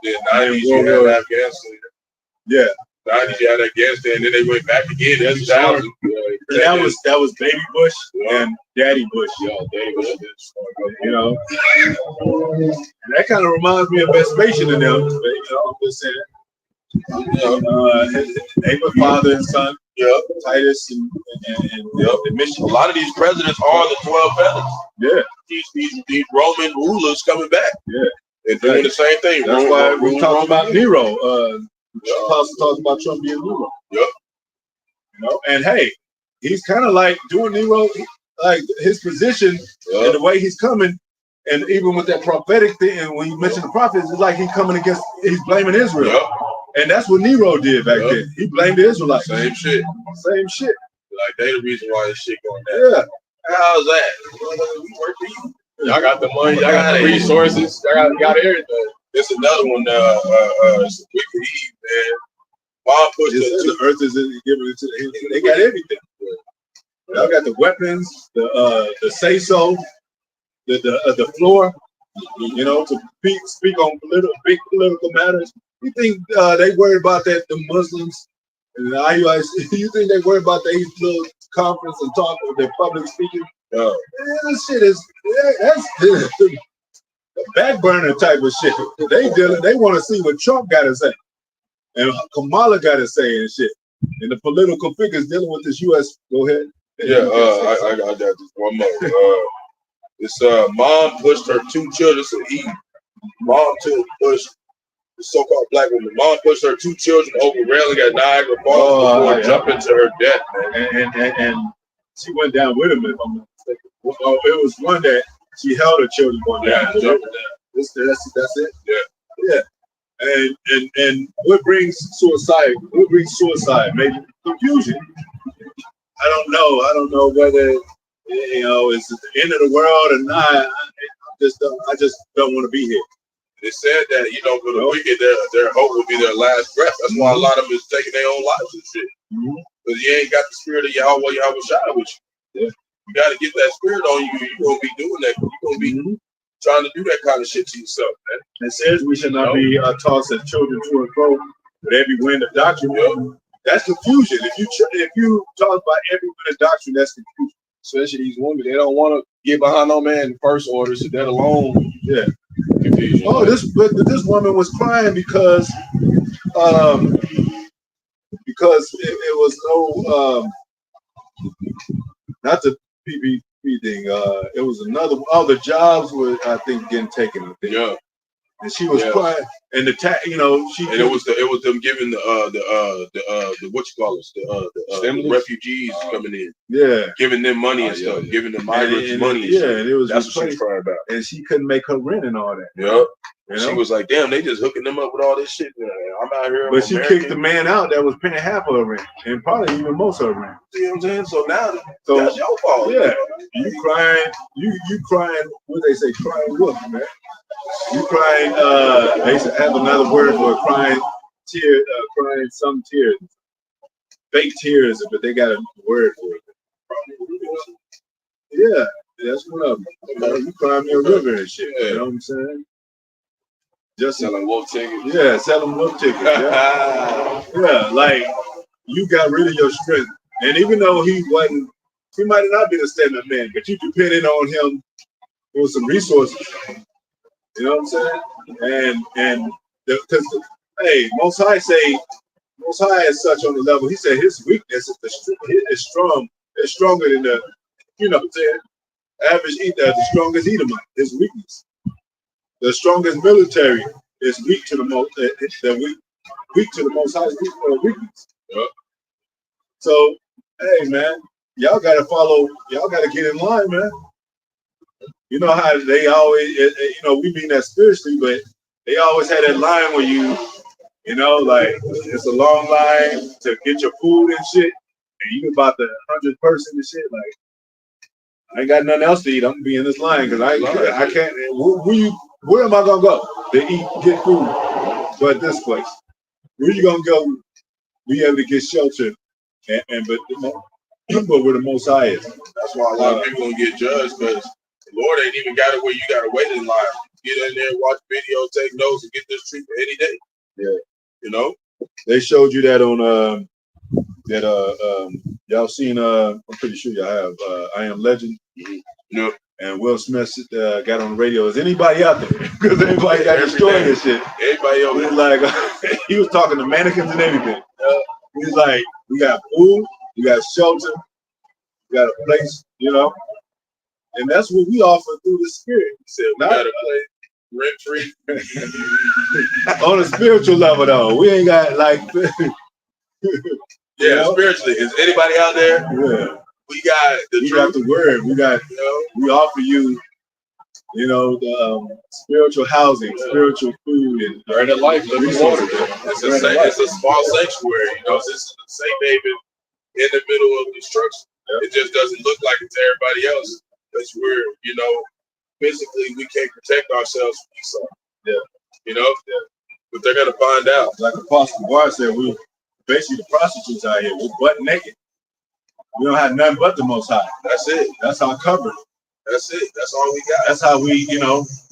The 90s, you had Afghanistan.
Yeah.
The 90s, you had Afghanistan, and then they went back again in 2000.
That was Baby Bush and Daddy Bush.
Yeah, Daddy Bush.
You know, and that kind of reminds me of Vespasian and them. But, you know, I'm just saying. Ava, father and son.
Yeah.
Titus and Mission.
A lot of these presidents are the 12 feathers.
Yeah.
These Roman rulers coming back.
Yeah.
They're doing the same thing.
That's why we talk about Nero. Apostle talks about Trump being Nero.
Yep.
You know, and hey, he's kind of like doing Nero, like his position and the way he's coming, and even with that prophetic thing. And when you mention the prophets, it's like he's he's blaming Israel.
Yep.
And that's what Nero did back then. He blamed the Israelites.
Same shit.
Same shit.
Like they the reason why this shit going down.
Yeah.
How's that? We work for you.
Y'all got the money. Y'all got the resources. Y'all got everything.
There's another one. It's Wicked Eve, man. Mom pushed her
The earth is giving it to the. They got everything. Y'all got the weapons, the say so, the floor. You know, to speak on big political matters. You think they worry about that? The Muslims and the IUIC. You think they worry about their little conference and talk with their public speaking? Man, this shit is that's the back burner type of shit. They want to see what Trump got to say and Kamala got to say and shit. And the political figures dealing with this U.S. Go ahead.
Yeah, I got this one more. This mom pushed her 2 children to eat. Mom pushed the so-called black woman. Mom pushed her 2 children over railing at Niagara Falls before jumping to her death, man.
And she went down with him, if I'm not mistaken. Oh, it was one that she held her children going down.
Jumping down.
That's it. Yeah. And what brings suicide? What brings suicide? Maybe confusion. I don't know whether it's the end of the world or not. I just don't want to be here.
They said that for the wicked, their hope will be their last breath. That's why a lot of them is taking their own lives and shit. Because you ain't got the spirit of Yahweh Shai with you. Yeah. You got to get that spirit on you. You're gonna be doing that. You're gonna be trying to do that kind of shit to yourself, man.
It says we should not be tossed as children to and fro with every wind of doctrine. That's confusion. If you talk about every wind of doctrine, that's confusion.
Especially these women, they don't want to get behind no man in first order, so that alone, confusion.
Oh, this woman was crying because it was no not the PPP thing. It was another. All the jobs were, I think, getting taken. I think.
Yeah.
And she was crying, and it
was them giving the what you call it, the refugees coming in, giving them money and stuff, giving the migrants money.
And it was
that's what she was crying about,
and she couldn't make her rent and all that.
She was like, damn, they just hooking them up with all this shit. I'm out here.
But she kicked the man out that was paying half of her rent, and probably even most of her rent.
You know what I'm saying? So now that's your fault.
Yeah, you crying, you crying. What they say, crying wolf, man. You crying. They have another word for crying tear, crying some tears, fake tears, but they got a word for it. Yeah, that's one of them. You crying me a river and shit. You know what I'm saying? Just
selling wolf tickets.
Yeah, selling wolf tickets. Yeah, like you got rid of your strength, and even though he might not be the stand-up man, but you depended on him for some resources. You know what I'm saying? And because Most High is such on the level. He said his weakness is strong. It's stronger than the, what I'm saying, average the strongest Edomite. His weakness. The strongest military is weak to the most. Weak to the Most High's weakness. So, hey man, y'all gotta follow. Y'all gotta get in line, man. You know how they always, we mean that spiritually, but they always had that line where like it's a long line to get your food and shit, and you about the 100th person and shit. Like, I ain't got nothing else to eat. I'm gonna be in this line because I can't. Where am I gonna go to get food? But this place, where you gonna go? Be able to get shelter, but where the Most High is. That's why
a lot of people gonna get judged because the Lord ain't even got it where you gotta wait in line. Get in there, watch video, take notes, and get this treatment any day. Yeah.
They showed you that on y'all seen I'm pretty sure y'all have I Am Legend.
Yep.
And Will Smith got on the radio. Is anybody out there? Because everybody got destroyed and shit.
Everybody over
there. Like he was talking to mannequins and everything. He's like, we got food, we got shelter, we got a place, and that's what we offer through the Spirit.
He said, we got a place rent free.
On a spiritual level, though, we ain't got like.
Spiritually, is anybody out there?
Yeah.
We got
the word. We got. We offer you. The spiritual housing, spiritual food, and
the life, living water.
It's a small sanctuary. This is a safe haven in the middle of destruction. It just doesn't look like it to everybody else. That's where physically we can't protect ourselves from Esau.
Yeah.
You know? Yeah. But they're gonna find out.
Like Apostle Bar said, we basically the prostitutes out here. We're butt naked. We don't have nothing but the Most High.
That's it.
That's our cover.
That's it. That's all we got.
That's how we,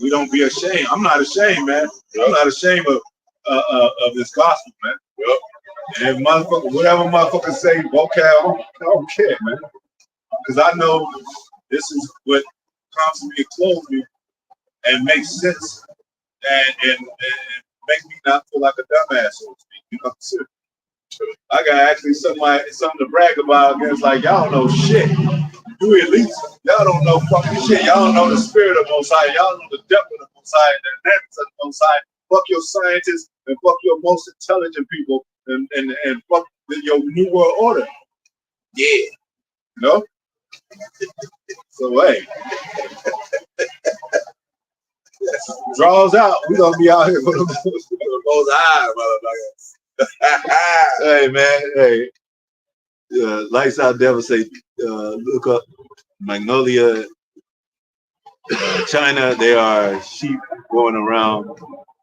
we don't be ashamed. I'm not ashamed, man. Yep. I'm not ashamed of this gospel, man.
Yep.
And motherfucker, whatever motherfuckers say, vocab, I don't care, man. Because I know this is what constantly clothes me and makes sense and make me not feel like a dumbass, so to speak. You know, I got actually something to brag about against, like, y'all don't know shit. You elites, y'all don't know fucking shit. Y'all don't know the spirit of Most High. Y'all don't know the depth of the Most High and the depth of the Most High. Fuck your scientists and fuck your most intelligent people and fuck your New World Order.
Yeah.
You know? So, hey. Draws out. We gonna be out here for the
Most High, motherfucker.
Hey, man. Hey. Lights Out Devil say, look up Magnolia, China. They are sheep going around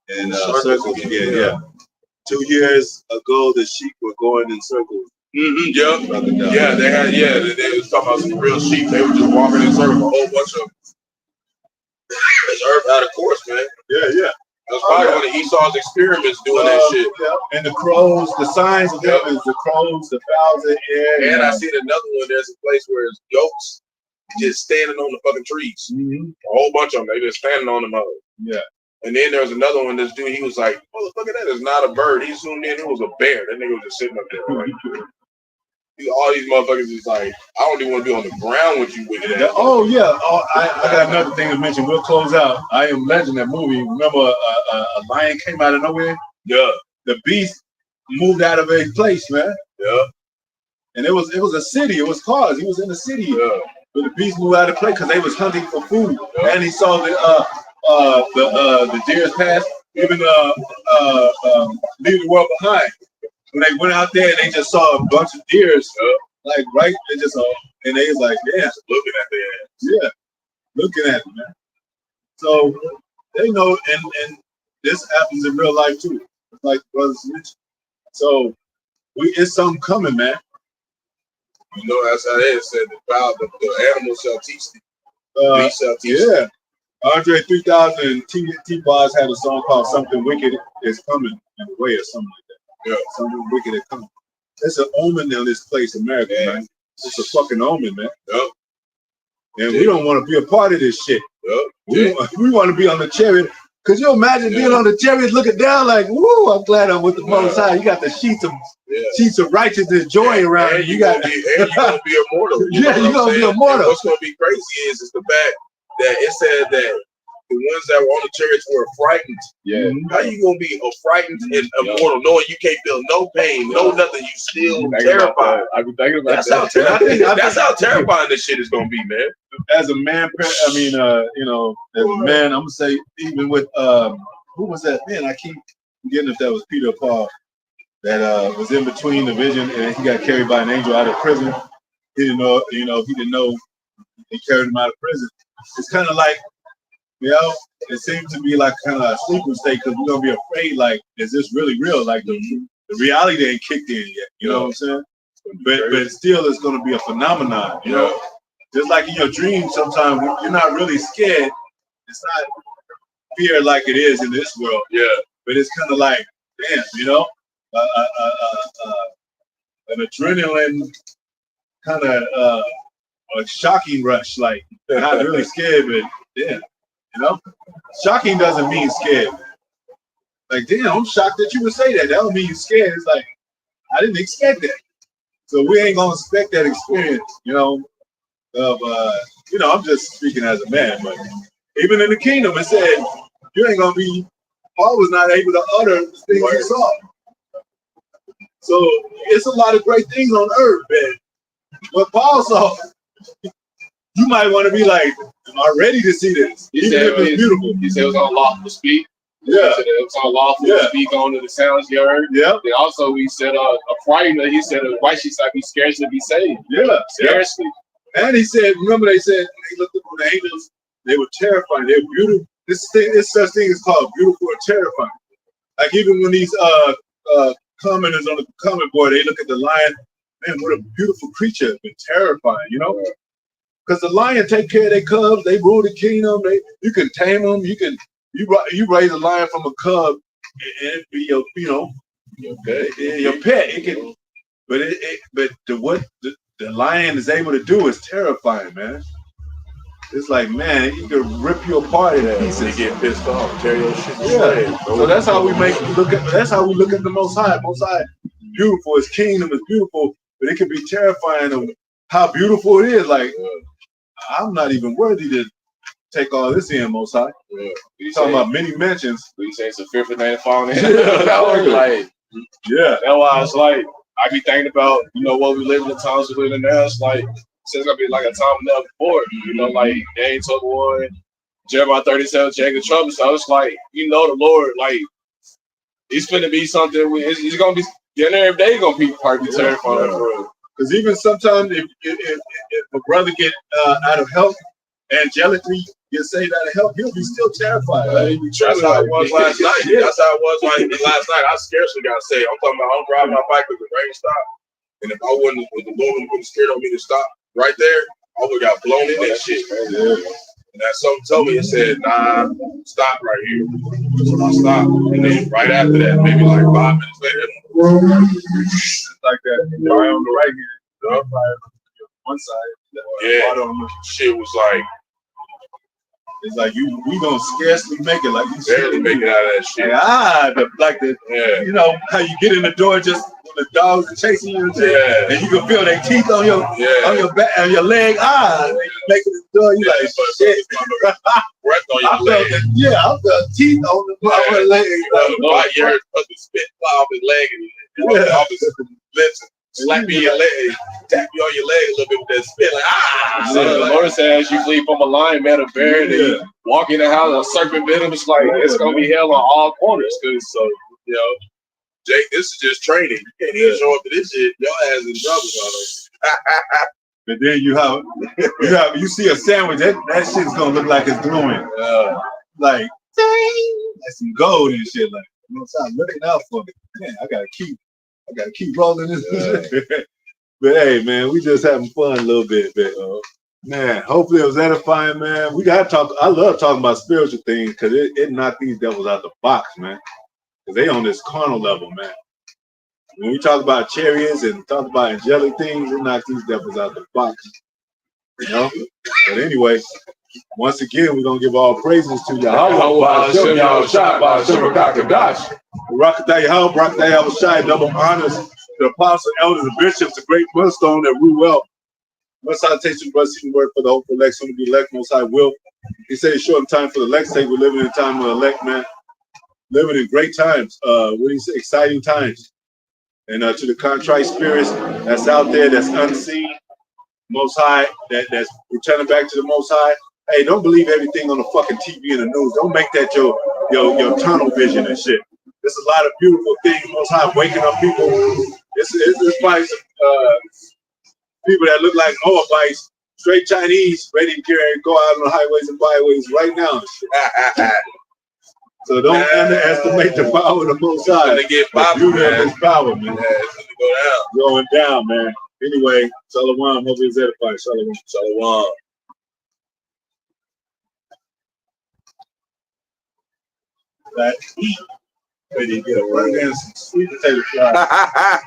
in circles again. Yeah. 2 years ago, the sheep were going in circles.
Mm-hmm. Yep. Yeah, they had. Yeah, they was talking about some real sheep. They were just walking in circles. A whole bunch of them. It's earth out of course, man.
Yeah.
That's probably one of Esau's experiments doing that shit.
Yeah. And the crows, the signs of them is the crows, the fowls in the air.
And I seen another one. There's a place where it's goats just standing on the fucking trees.
Mm-hmm.
A whole bunch of them. They just standing on them.
Yeah.
And then there was another one. This dude, he was like, "Motherfucker, that is not a bird." He zoomed in. It was a bear. That nigga was just sitting up there. Right? All these motherfuckers is like, I don't even want to be on the ground with you with it.
I got another thing to mention. We'll close out. I Am Legend, that movie. Remember, a lion came out of nowhere?
Yeah.
The beast moved out of a place, man.
Yeah.
And it was a city. It was cars. He was in the city.
Yeah.
But the beast moved out of place because they was hunting for food. Yeah. And he saw the deers pass, even leave the world behind. When they went out there and they just saw a bunch of deers, like right, they just and they was like, yeah,
looking at their ass.
Yeah, looking at them, man. So they know, and this happens in real life too. Like brothers mentioned. So it's something coming, man.
You know, that's how they said the animals shall teach thee. We shall teach
thee. Andre 3000 T-Boz had a song called "Something Wicked Is Coming" in a way, or something like that. Yeah, something wicked is coming. It's an omen in this place, America, man. It's a fucking omen, man.
Yep.
And we don't want to be a part of this shit.
Yep.
We want to be on the chariot. Could you imagine being on the chariot looking down like, woo, I'm glad I'm with the Most High. You got the sheets of righteousness, joy around you.
You're going to be immortal.
You're going to be immortal.
And what's going to be crazy is the fact that it said that the ones that were on the chariots were frightened.
Yeah.
How you gonna be frightened and immortal, knowing you can't feel no pain, no nothing? You still terrified.
I've been thinking about
that. That's how terrifying this shit is gonna be, man.
As a man, as a man, I'm gonna say, even with who was that? Man, I keep forgetting if that was Peter or Paul that was in between the vision and he got carried by an angel out of prison. He didn't know, he didn't know he carried him out of prison. It's kind of like, it seems to be like kind of a sleeper state because we're gonna be afraid. Like, is this really real? Like the reality ain't kicked in yet. You know what I'm saying? But still, it's gonna be a phenomenon. You know, just like in your dreams, sometimes you're not really scared. It's not fear like it is in this world.
Yeah.
But it's kind of like, damn, an adrenaline kind of a shocking rush. Like, not really scared, but yeah. Shocking doesn't mean scared. Like, damn, I'm shocked that you would say that. That don't mean you're scared. It's like, I didn't expect that. So we ain't gonna expect that experience, I'm just speaking as a man, but even in the kingdom, it said, you ain't gonna be, Paul was not able to utter the things he saw. So it's a lot of great things on earth, man. But Paul saw, you might want to be like, am I ready to see this?
He said it was beautiful. He said it was unlawful to speak.
Yeah.
He said it was unlawful to speak on the sounds you heard.
Yeah.
Then also he said a frightened, he said a righteous like he scarcely be saved.
Yeah.
Scarcely.
And he said, remember they said they looked up on the angels They were terrifying. They're beautiful. This such thing is called beautiful or terrifying. Like even when these commenters on the comment board, they look at the lion, man, what a beautiful creature, but terrifying, you know? Because the lion take care of their cubs, they rule the kingdom, you can tame them, you raise a lion from a cub, and it be your, your pet. It can, but what the lion is able to do is terrifying, man. It's like, man, he could rip you apart in pieces.
You get pissed off, tear your shit.
Yeah. So that's how we that's how we look at the Most High. Most High, beautiful. His kingdom is beautiful, but it can be terrifying of how beautiful it is. Like, I'm not even worthy to take all this in, Most High.
Yeah.
You talking about many mentions.
You say it's a fearful thing falling in.
Like, yeah.
That's why it's like I be thinking about, what we live in, the times we live in now. It's like it's gonna be like a time never before. Like Daniel 21, Jeremiah 37, check the trumpet. So it's like, the Lord, like, it's gonna be something. It's gonna be every day. Gonna be probably terrifying for real.
Because even sometimes if a brother get out of health, angelically get saved out of health, he'll be still terrified.
That's how it was last night. That's how it was like last night. I scarcely got saved. I'm talking about I'm driving my bike with the rain stopped, and if the Lord wouldn't put the spirit on me to stop right there, I would have got blown in that shit. And that something told me, it said, nah, stop right here. So I stopped. And then right after that, maybe like 5 minutes later,
like that. Right on the right hand. One side.
Yeah. Shit was like,
it's like we gonna scarcely make it. Like you
barely make it out of that shit.
How you get in the door just when the dogs are chasing you and shit, and you can feel their teeth on your back and your leg. Making the door, you like shit.
Breath on your leg.
I felt teeth on the leg.
You heard the spit fly off his leg and off his lips. Slap me in your leg, tap me on your leg a little bit with that spit,
The Lord said, as you flee from a lion, man, a bear, and you walk in the house, a serpent bit him. It's like it's gonna be hell on all corners.
So, Jake, this is just training. You can't even show up to this shit. Your ass in trouble,
But then you see a sandwich, that shit's gonna look like it's glowing. Like some gold and shit. Like, stop looking out for me. Man, I gotta keep rolling this. But hey, man, we just having fun a little bit, man. Hopefully it was edifying, man. We gotta talk. I love talking about spiritual things because it knocked these devils out the box, man. Because they on this carnal level, man. When we talk about chariots and talk about angelic things, it knocks these devils out the box. But anyway, once again, we're gonna give all praises to Yahweh. Double honors to the apostles, elders, and bishops, the great millstone that rule well. Most salutation, blessing word for the hopeful elect, some of the elect, most high will. He said it's short time for the elect sake. We're living in a time of the elect, man. Living in great times. What do you say? Exciting times. And to the contrite spirits that's out there, that's unseen, Most High, that's returning back to the Most High. Hey, don't believe everything on the fucking TV and the news. Don't make that your tunnel vision and shit. There's a lot of beautiful things. Most High waking up people. It's probably some people that look like Moabites, straight Chinese, ready to go out on the highways and byways right now. So don't underestimate the power of the Most High.
It's gonna get popping,
the beauty of his power, man.
It's gonna go down.
Going down, man. Anyway, Shalom, hope it's edified.
Shalom.
That ready to get a sweet potato fry.